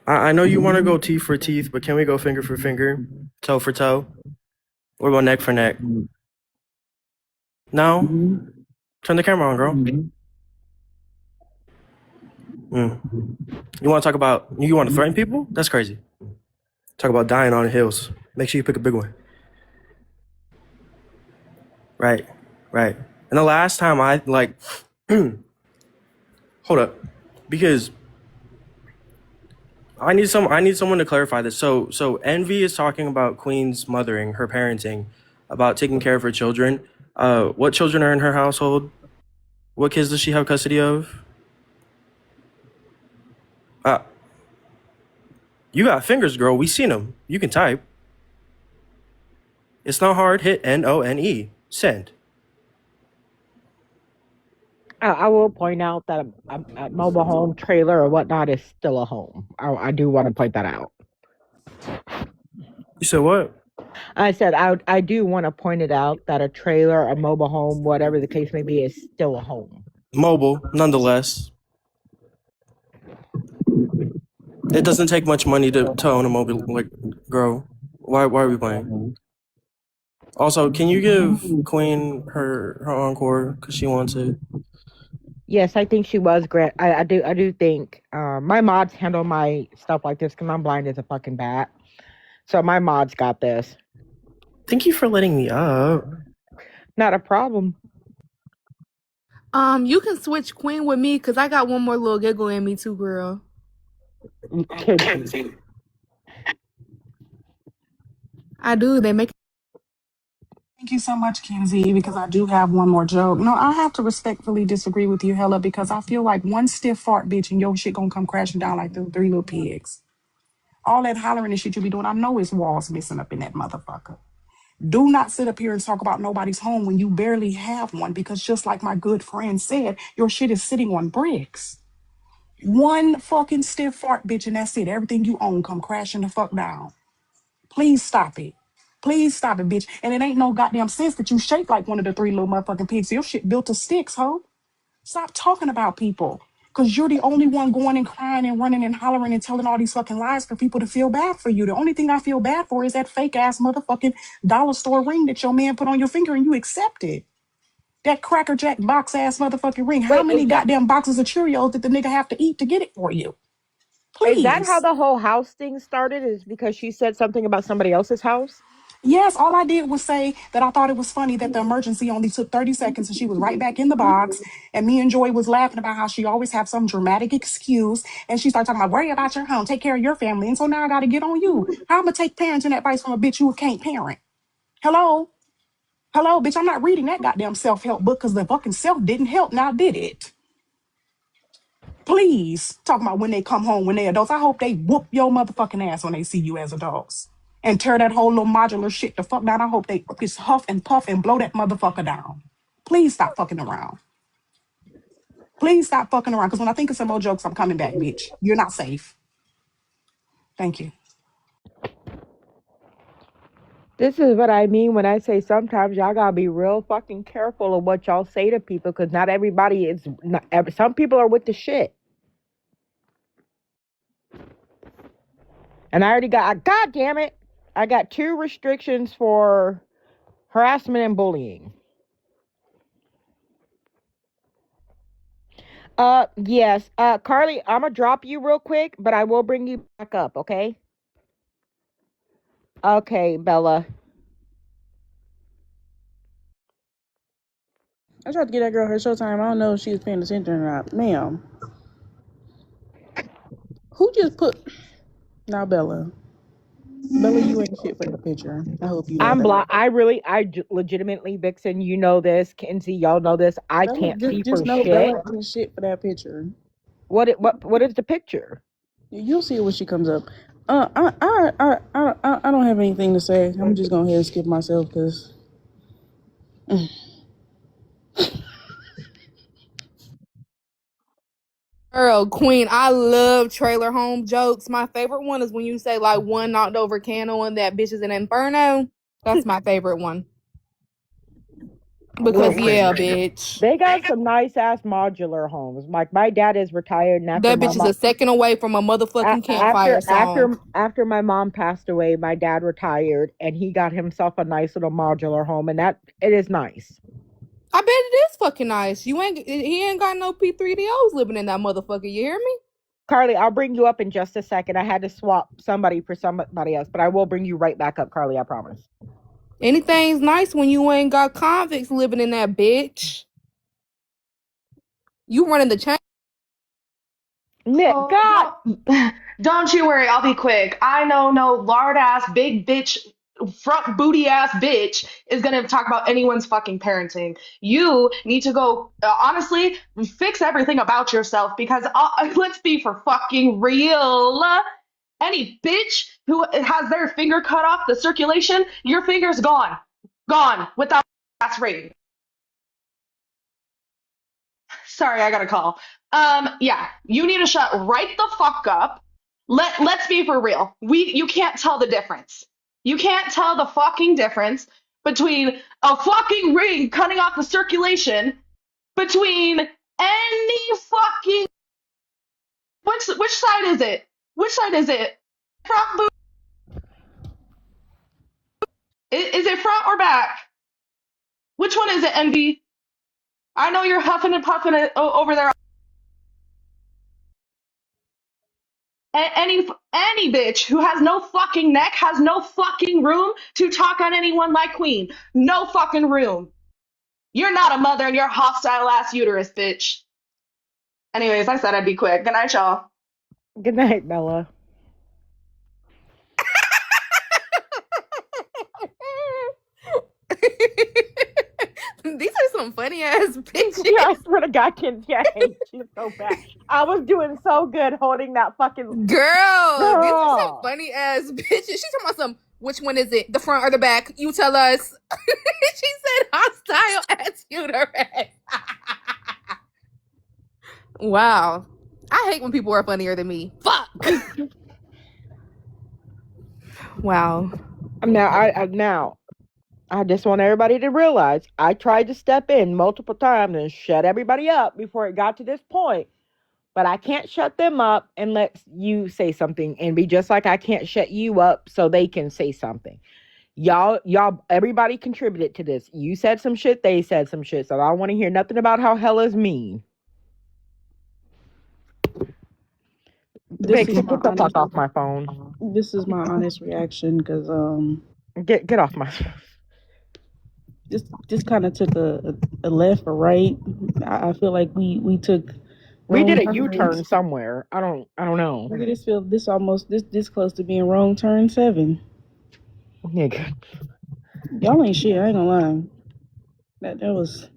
I know you want to go teeth for teeth, but can we go finger for finger? Toe for toe? What about neck for neck? No? Turn the camera on, girl. You want to talk about, you want to threaten people? That's crazy. Talk about dying on hills. Make sure you pick a big one. Right. And the last time I, like, hold up. Because I need someone to clarify this. So Envy is talking about Queen's mothering, her parenting, about taking care of her children. What children are in her household? What kids does she have custody of? You got fingers, girl. We seen them. You can type. It's not hard. Hit NONE. Send. I will point out that a mobile home trailer or whatnot is still a home. I do want to point that out. You said what? I said I do want to point it out that a trailer, a mobile home, whatever the case may be, is still a home. Mobile, nonetheless. It doesn't take much money to own a mobile, like, girl. Why are we playing? Also, can you give Queen her encore because she wants it? Yes, I think she was great. I do think my mods handle my stuff like this because I'm blind as a fucking bat. So my mods got this. Thank you for letting me up. Not a problem. You can switch queen with me because I got one more little giggle in me too, girl. Kenzie. I do. They make. Thank you so much, Kenzie, because I do have one more joke. No, I have to respectfully disagree with you, Hella, because I feel like one stiff fart bitch and your shit gonna come crashing down like the three little pigs. All that hollering and shit you be doing, I know it's walls missing up in that motherfucker. Do not sit up here and talk about nobody's home when you barely have one, because just like my good friend said, your shit is sitting on bricks. One fucking stiff fart bitch and that's it. Everything you own come crashing the fuck down. Please stop it. Please stop it, bitch. And it ain't no goddamn sense that you shaped like one of the three little motherfucking pigs. Your shit built of sticks, ho. Stop talking about people. Because you're the only one going and crying and running and hollering and telling all these fucking lies for people to feel bad for you. The only thing I feel bad for is that fake ass motherfucking dollar store ring that your man put on your finger and you accepted. That Cracker Jack box ass motherfucking ring. How Wait, many goddamn boxes of Cheerios did the nigga have to eat to get it for you? is that how Please. the whole house thing started? Is because she said something about somebody else's house? Yes, all I did was say that I thought it was funny that the emergency only took 30 seconds and she was right back in the box. And me and Joy was laughing about how she always have some dramatic excuse. And she started talking about, worry about your home, take care of your family. And so now I got to get on you. How am I take parenting advice from a bitch who can't parent? Hello? Hello, bitch, I'm not reading that goddamn self-help book because the fucking self didn't help. Now did it? Please talk about when they come home, when they adults. I hope they whoop your motherfucking ass when they see you as adults and tear that whole little modular shit the fuck down. I hope they just huff and puff and blow that motherfucker down. Please stop fucking around. Please stop fucking around. Because when I think of some more jokes, I'm coming back, bitch. You're not safe. Thank you. This is what I mean when I say sometimes y'all gotta be real fucking careful of what y'all say to people because not everybody is. Some people are with the shit. And I already got. God damn it! I got 2 restrictions for harassment and bullying. Yes. Carly, I'm gonna drop you real quick, but I will bring you back up. Okay. Okay, Bella. I tried to get that girl her showtime. I don't know if she was paying attention or not. Ma'am, who just put... Now, Bella. Bella, you ain't shit for that picture. I hope you know I'm that. blind. Legitimately, Vixen, you know this. Kenzie, y'all know this. I Bella, can't see just for know shit. Bella ain't shit for that picture. What is the picture? You'll see it when she comes up. I don't have anything to say. I'm just going to ahead and skip myself because... Girl, Queen, I love trailer home jokes. My favorite one is when you say like one knocked over candle and that bitch is an inferno. That's my favorite one. Because yeah, Listen, bitch. they got some nice ass modular homes. Like my dad is retired, and after That my bitch is mom, a second away from a motherfucking campfire song. after my mom passed away, my dad retired, and he got himself a nice little modular home, and that it is nice. I bet it is fucking nice. He ain't got no P3DOs living in that motherfucker, you hear me? Carly, I'll bring you up in just a second. I had to swap somebody for somebody else, but I will bring you right back up, Carly. I promise. Anything's nice when you ain't got convicts living in that bitch. You running the chain. Nick, Oh, God, don't you worry, I'll be quick. I know no lard ass, big bitch, front booty ass bitch is gonna talk about anyone's fucking parenting. You need to go, honestly, fix everything about yourself because let's be for fucking real. Any bitch who has their finger cut off the circulation, your finger's gone. Gone without ass ring. Sorry, I got a call. Yeah, you need to shut right the fuck up. Let's be for real. You can't tell the difference. You can't tell the fucking difference between a fucking ring cutting off the circulation between any fucking which side is it? Which side is it? Front boot? Is it front or back? Which one is it, Envy? I know you're huffing and puffing over there. Any bitch who has no fucking neck has no fucking room to talk on anyone like Queen. No fucking room. You're not a mother and you're hostile ass uterus, bitch. Anyways, I said I'd be quick. Good night, y'all. Good night, Bella. These are some funny ass bitches. Yeah, I swear to God, Kenzie, I hate you so bad. I was doing so good holding that fucking Girl, these are some funny ass bitches. She's talking about some. Which one is it? The front or the back? You tell us. She said hostile ass uterus. Wow. I hate when people are funnier than me. Fuck. Wow. Now, I just want everybody to realize I tried to step in multiple times and shut everybody up before it got to this point. But I can't shut them up and let you say something and be just like I can't shut you up so they can say something. Y'all, everybody contributed to this. You said some shit, they said some shit. So I don't want to hear nothing about how Hella's mean. Vic, get the fuck off my phone. This is my honest reaction because Get off my phone. This kind of took a left or right. I feel like we took. We did a U-turn somewhere. I don't know. Look at this. Feel this almost this close to being wrong turn 7. Nigga. Y'all ain't shit. I ain't gonna lie. That was.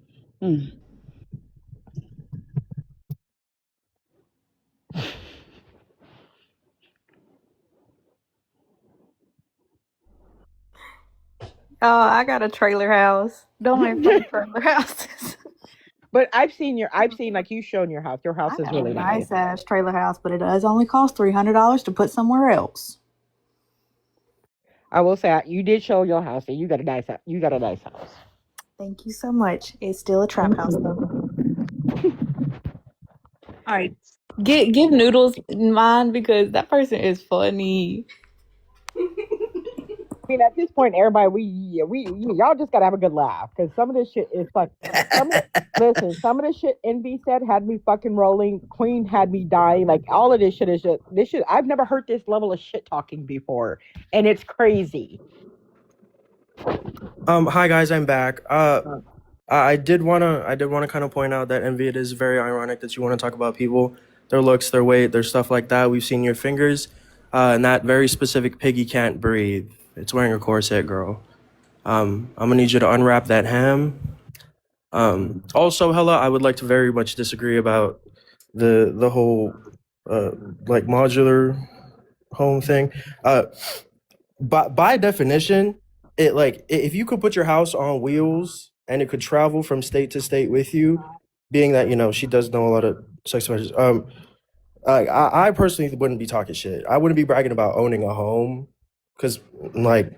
Oh, I got a trailer house. Don't make fun of trailer houses. But I've seen like you've shown your house. Your house is really nice. Nice ass trailer house, but it does only cost $300 to put somewhere else. I will say you did show your house, and you got a nice house. Thank you so much. It's still a trap house though. All right, give Noodles mine because that person is funny. I mean, at this point, everybody, y'all just gotta have a good laugh because some of this shit is fucking. Listen, some of the shit Envy said had me fucking rolling. Queen had me dying. Like all of this shit is just this shit. I've never heard this level of shit talking before, and it's crazy. Hi guys, I'm back. I did wanna kind of point out that Envy, it is very ironic that you want to talk about people, their looks, their weight, their stuff like that. We've seen your fingers, and that very specific piggy can't breathe. It's wearing a corset, girl. I'm gonna need you to unwrap that ham. Also, Hella, I would like to very much disagree about the whole like modular home thing. By definition, if you could put your house on wheels and it could travel from state to state with you, being that she does know a lot of sex measures. I personally wouldn't be talking shit. I wouldn't be bragging about owning a home, because like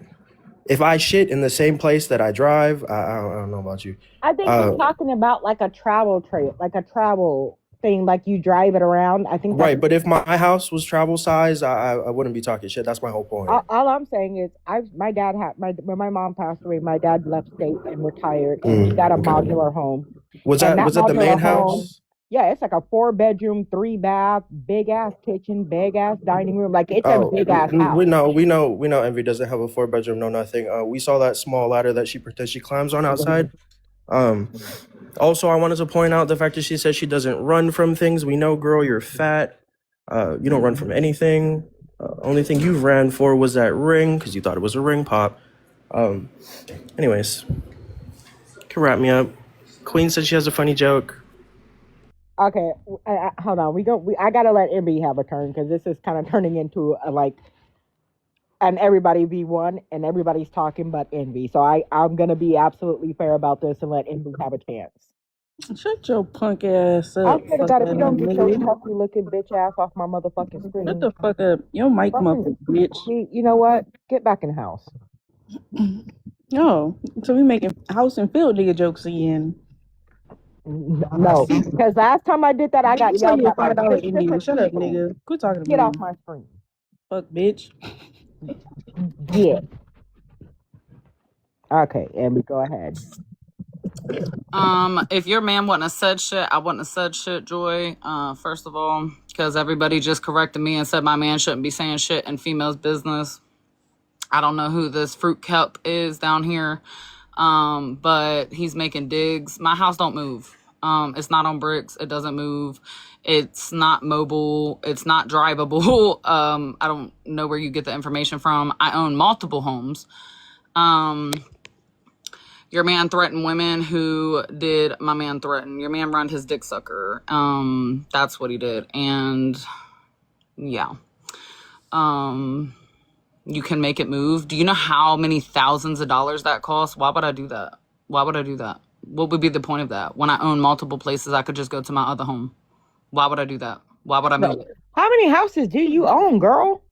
if I shit in the same place that I drive, I don't know about you. I think he's talking about like a travel trip, like a travel thing, like you drive it around. I think Right, but if my house was travel size, I wouldn't be talking shit. That's my whole point. all I'm saying is my dad had when my mom passed away, my dad left state and retired, and he got a modular home. Was that the main house? Yeah, it's like a 4-bedroom, 3-bath, big ass kitchen, big ass dining room. Like it's a big ass house. We know Envy doesn't have a 4-bedroom, no nothing. We saw that small ladder that she climbs on outside. Also, I wanted to point out the fact that she said she doesn't run from things. We know, girl, you're fat. You don't run from anything. Only thing you ran for was that ring because you thought it was a ring pop. Anyways, can wrap me up. Queen said she has a funny joke. Okay, hold on. I gotta let Envy have a turn because this is kind of turning into an everybody v1 and everybody's talking but Envy. So I'm gonna be absolutely fair about this and let Envy have a chance. Shut your punk ass up. I swear to God, if you don't get your puffy looking bitch ass off my motherfucking screen. Shut the fuck up. Your mic muffled, bitch. You know what? Get back in the house. No, so we making house and field nigga jokes again. No, because last time I did that, I got yelled at. $5 Indian. Shut up, nigga. Quit talking to me. Get off my screen. Fuck, bitch. Yeah. Okay, Amber, go ahead. If your man wouldn't have said shit, I wouldn't have said shit, Joy. First of all, because everybody just corrected me and said my man shouldn't be saying shit in females' business. I don't know who this fruit cup is down here, but he's making digs. My house don't move. It's not on bricks. It doesn't move. It's not mobile. It's not drivable. I don't know where you get the information from. I own multiple homes. Your man threatened women. Who did my man threaten? Your man run his dick sucker. That's what he did. And yeah. You can make it move. Do you know how many thousands of dollars that costs? Why would I do that? Why would I do that? What would be the point of that? When I own multiple places, I could just go to my other home. Why would I do that? Why would I move it? How many houses do you own, girl?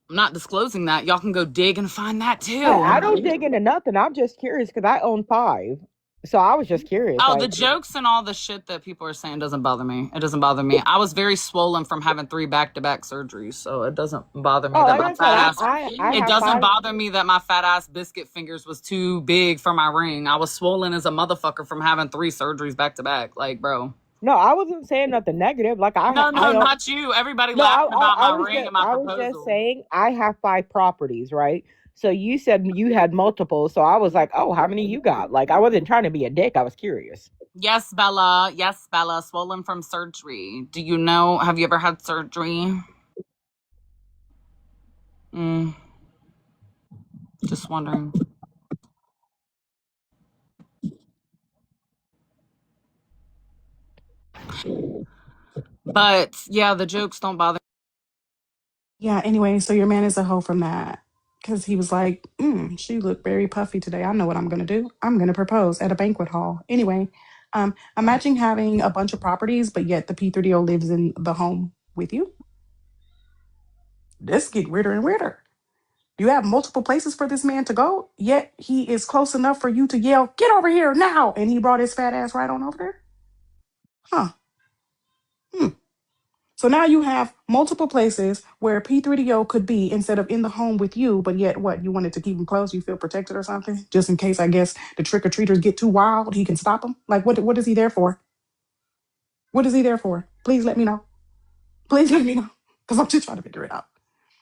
I'm not disclosing that. Y'all can go dig and find that too. I don't dig into nothing. I'm just curious because I own 5. So I was just curious. Oh, the jokes and all the shit that people are saying doesn't bother me. It doesn't bother me. I was very swollen from having 3 back-to-back surgeries, so it doesn't bother me that my fat ass. It doesn't bother me that my fat ass biscuit fingers was too big for my ring. I was swollen as a motherfucker from having 3 surgeries back-to-back. Like, bro. No, I wasn't saying nothing negative. Like No, not you. Everybody laughing about my ring and my proposal. I was just saying I have 5 properties, right? So you said you had multiple. So I was like, oh, how many you got? Like, I wasn't trying to be a dick. I was curious. Yes, Bella. Yes, Bella. Swollen from surgery. Do you know? Have you ever had surgery? Just wondering. But yeah, the jokes don't bother. Yeah, anyway, so your man is a hoe from that. Because he was like, she looked very puffy today. I know what I'm going to do. I'm going to propose at a banquet hall. Anyway, imagine having a bunch of properties, but yet the P3DO lives in the home with you. This get weirder and weirder. You have multiple places for this man to go, yet he is close enough for you to yell, get over here now. And he brought his fat ass right on over there. Huh. So now you have multiple places where P3DO could be instead of in the home with you, but yet what? You wanted to keep him close? You feel protected or something? Just in case, I guess, the trick-or-treaters get too wild, he can stop them? Like, what is he there for? What is he there for? Please let me know. Please let me know. Because I'm just trying to figure it out.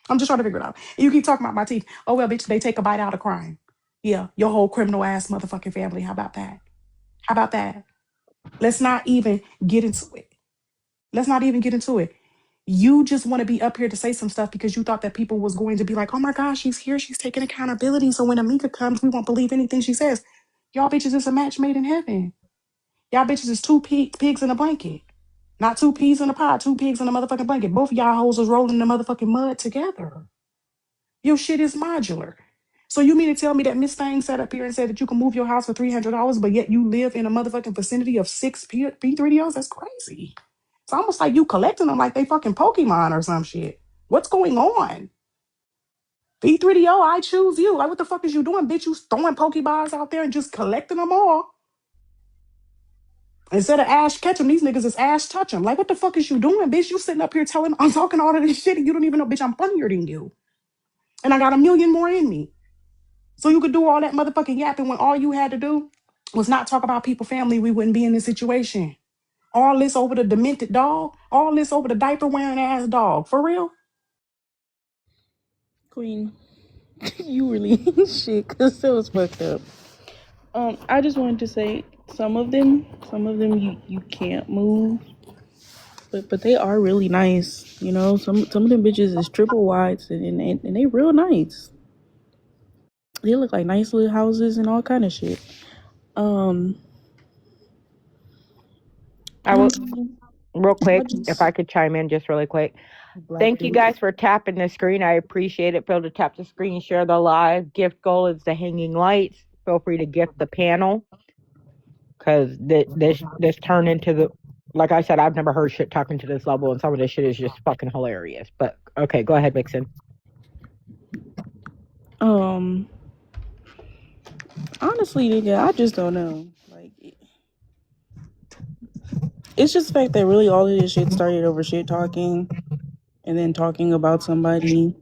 I'm just trying to figure it out. And you keep talking about my teeth. Oh, well, bitch, they take a bite out of crime. Yeah, your whole criminal ass motherfucking family. How about that? How about that? Let's not even get into it. Let's not even get into it. You just want to be up here to say some stuff because you thought that people was going to be like, oh my gosh, she's here. She's taking accountability. So when Amika comes, we won't believe anything she says. Y'all bitches is a match made in heaven. Y'all bitches is 2 pigs in a blanket. Not 2 peas in a pod, 2 pigs in a motherfucking blanket. Both of y'all hoes was rolling the motherfucking mud together. Your shit is modular. So you mean to tell me that Miss Thang sat up here and said that you can move your house for $300, but yet you live in a motherfucking vicinity of 6 P3DOs? That's crazy. It's almost like you collecting them like they fucking Pokemon or some shit. What's going on? P3DO, I choose you. Like, what the fuck is you doing, bitch? You throwing Pokeballs out there and just collecting them all. Instead of Ash catch them, these niggas is Ash touch them. Like, what the fuck is you doing, bitch? You sitting up here telling, I'm talking all of this shit and you don't even know, bitch, I'm funnier than you. And I got a million more in me. So you could do all that motherfucking yapping when all you had to do was not talk about people, family, we wouldn't be in this situation. All this over the demented dog, all this over the diaper wearing ass dog. For real? Queen, you really shit, because that was fucked up. I just wanted to say some of them you can't move. But they are really nice, you know. Some of them bitches is triple wides and they real nice. They look like nice little houses and all kind of shit. I will, real quick, if I could chime in just really quick. Thank you guys for tapping the screen. I appreciate it. Feel to tap the screen, share the live. Gift goal is the hanging lights. Feel free to gift the panel. Because this turned into the, like I said, I've never heard shit talking to this level, and some of this shit is just fucking hilarious. But okay, go ahead, Vixen. Honestly, nigga, I just don't know. Like, it's just the fact that really all of this shit started over shit talking, and then talking about somebody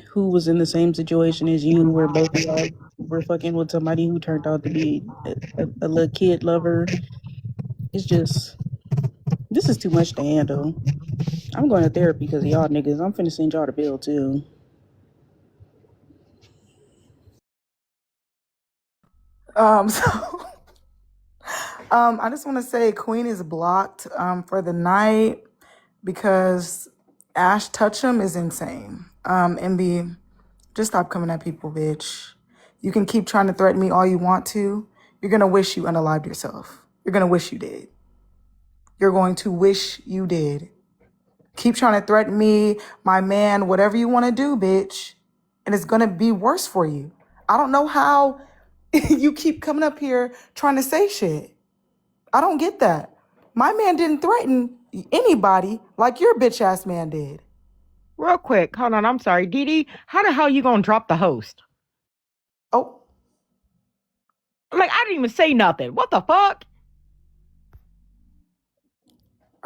who was in the same situation as you, where both of y'all were fucking with somebody who turned out to be a little kid lover. It's just, this is too much to handle. I'm going to therapy because of y'all niggas. I'm finna send y'all the bill too. So I just want to say Queen is blocked for the night because Ash Touchum is insane. MB, just stop coming at people, bitch. You can keep trying to threaten me all you want to. You're gonna wish you unalived yourself. You're gonna wish you did. You're going to wish you did. Keep trying to threaten me, my man, whatever you want to do, bitch. And it's gonna be worse for you. I don't know how you keep coming up here trying to say shit. I don't get that. My man didn't threaten anybody like your bitch ass man did. Real quick, hold on. I'm sorry, Dee Dee. How the hell you gonna drop the host? Oh, Like I didn't even say nothing. What the fuck?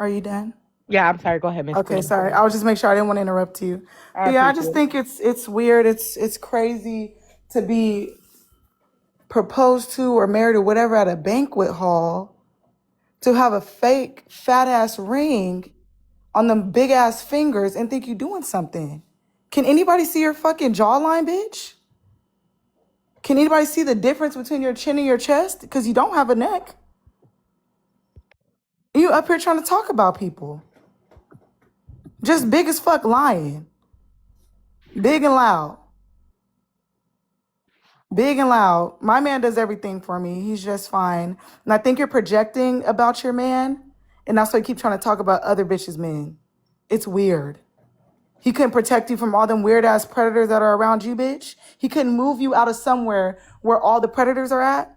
are you done? Yeah, I'm sorry. Go ahead, Miss Okay, Queen. sorry. I was just make sure I didn't want to interrupt you. I But yeah, I appreciate just it. think it's weird. It's crazy to be proposed to or married or whatever at a banquet hall, to have a fake fat ass ring on them big ass fingers and think you're doing something. Can anybody see your fucking jawline, bitch? Can anybody see the difference between your chin and your chest? Because you don't have a neck. You up here trying to talk about people. Just big as fuck lying. Big and loud. Big and loud. My man does everything for me. He's just fine. And I think you're projecting about your man. And that's why you keep trying to talk about other bitches' men. It's weird. He couldn't protect you from all them weird ass predators that are around you, bitch. He couldn't move you out of somewhere where all the predators are at.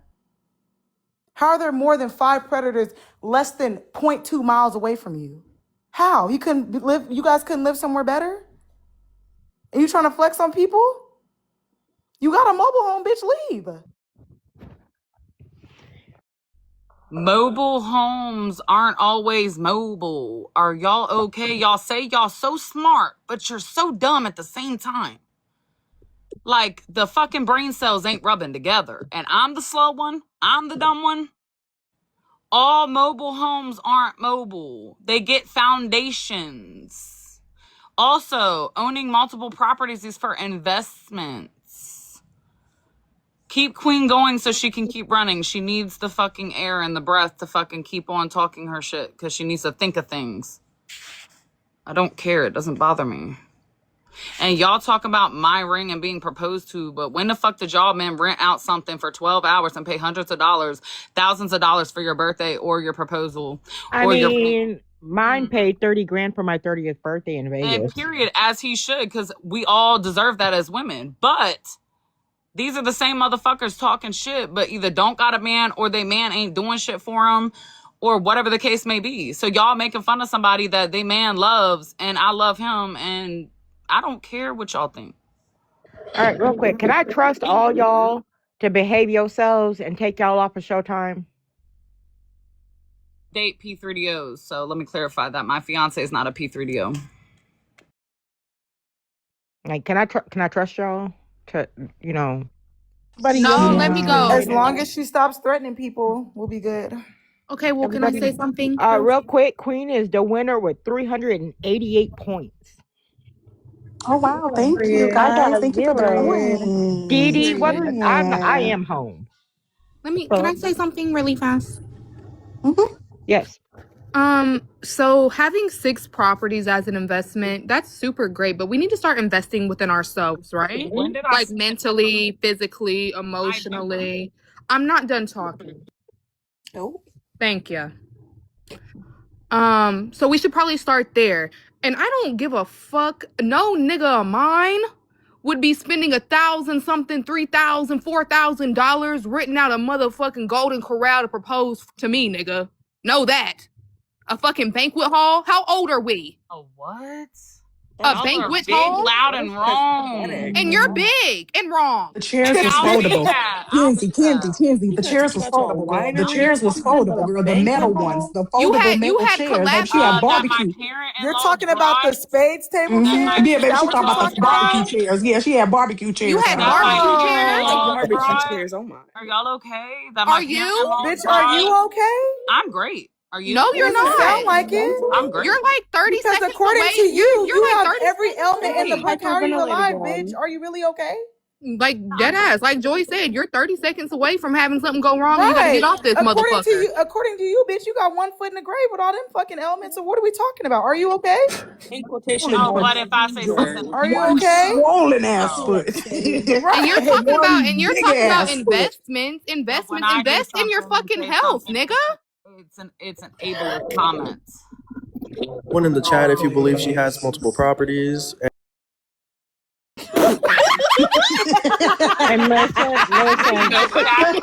How are there more than 5 predators less than zero point 0.2 miles away from you? How? He couldn't live, you guys couldn't live somewhere better? And you trying to flex on people? You got a mobile home, bitch, leave. Mobile homes aren't always mobile. Are y'all okay? Y'all say y'all so smart, but you're so dumb at the same time. Like the fucking brain cells ain't rubbing together. And I'm the slow one. I'm the dumb one. All mobile homes aren't mobile. They get foundations. Also, owning multiple properties is for investments. Keep Queen going so she can keep running. She needs the fucking air and the breath to fucking keep on talking her shit because she needs to think of things. I don't care. It doesn't bother me. And y'all talk about my ring and being proposed to, but when the fuck did y'all men rent out something for 12 hours and pay hundreds of dollars, thousands of dollars for your birthday or your proposal I or your... mean, mine paid 30 grand for my 30th birthday in And Vegas. period, as he should, because we all deserve that as women. But these are the same motherfuckers talking shit, but either don't got a man or they man ain't doing shit for them or whatever the case may be. So y'all making fun of somebody that they man loves and I love him and I don't care what y'all think. All right, real quick. Can I trust all y'all to behave yourselves and take y'all off of Showtime? Date P3DOs. So let me clarify that. My fiance is not a P3DO. Like, can I trust y'all to, you know? Everybody else No, is let me As go. long as she stops threatening people, we'll be good. Okay, well, can I Everybody, say something? real quick. Queen is the winner with 388 points. Oh wow, thank you Period. I guys. got a Thank you for the 0. coins. Dee Dee, what? Period. I Period. am home. Can I Fuck. say something really fast? Yes. So having 6 properties as an investment, that's super great, but we need to start investing within ourselves, right? When did I Like say mentally, physically, I never? emotionally. I'm not done talking. Oh. Thank you. So we should probably start there. And I don't give a fuck. No nigga of mine would be spending 1,000 something, 3,000, $4,000 written out a motherfucking golden corral to propose to me, nigga. Know that. A fucking banquet hall? How old are we? Oh, what? That's Y'all are banquet big, hall, loud, that is and wrong. pathetic. and you're big and wrong. The chairs was I'll be foldable. that. I'll be that. Kenzie, You the finna take chairs us was out to a foldable, girl. The winery? chairs You was talking about foldable, a girl. The banquet metal ones, hall? the foldable You metal had chairs. Baby, she had collapsible. That my barbecue. parent-in-law You're talking about the drives. spades table Hmm That my chairs? Yeah, Is baby, that she what you're talking about parent-in-law the talking barbecue about? drives. chairs. Yeah, she had barbecue You chairs at had her That my house. barbecue chairs. Not parent-in-law barbecue drives. chairs. Oh my. Are y'all okay? That Are my you? parent-in-law Bitch, are drives. you okay? I'm great. Are you? No, It you're doesn't not. sound like it. I'm great. You're like 30 Because seconds according away. to you, you You're like have 30 every seconds ailment in the away. book. How are you Hyperventilated, alive, girl. bitch? Are you really okay? Like dead ass. Like Joy said, you're 30 seconds away from having something go wrong and you gotta Right. get off this motherfucker. According to you, bitch, you got one foot in the grave with all them fucking ailments. So what are we talking about? Are you okay? In quotation Oh, marks, but if I say seizure. something Are you One okay? swollen ass no. foot. And you're Right. talking about One big ass foot. But when investments. I do Invest in your something, you fucking say health, something. nigga. It's an ableist comment. One in the chat if you believe she has multiple properties. And listen, The chat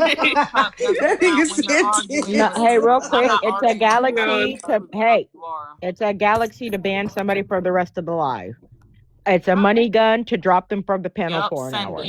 doesn't That count nigga when you're said arguing. no, hey, real I'm quick, not it's a arguing with you. galaxy That's to, who the fuck hey, you are. it's a galaxy to ban somebody for the rest of the life. It's a money gun to drop them from the panel Yep, for an send hour. it.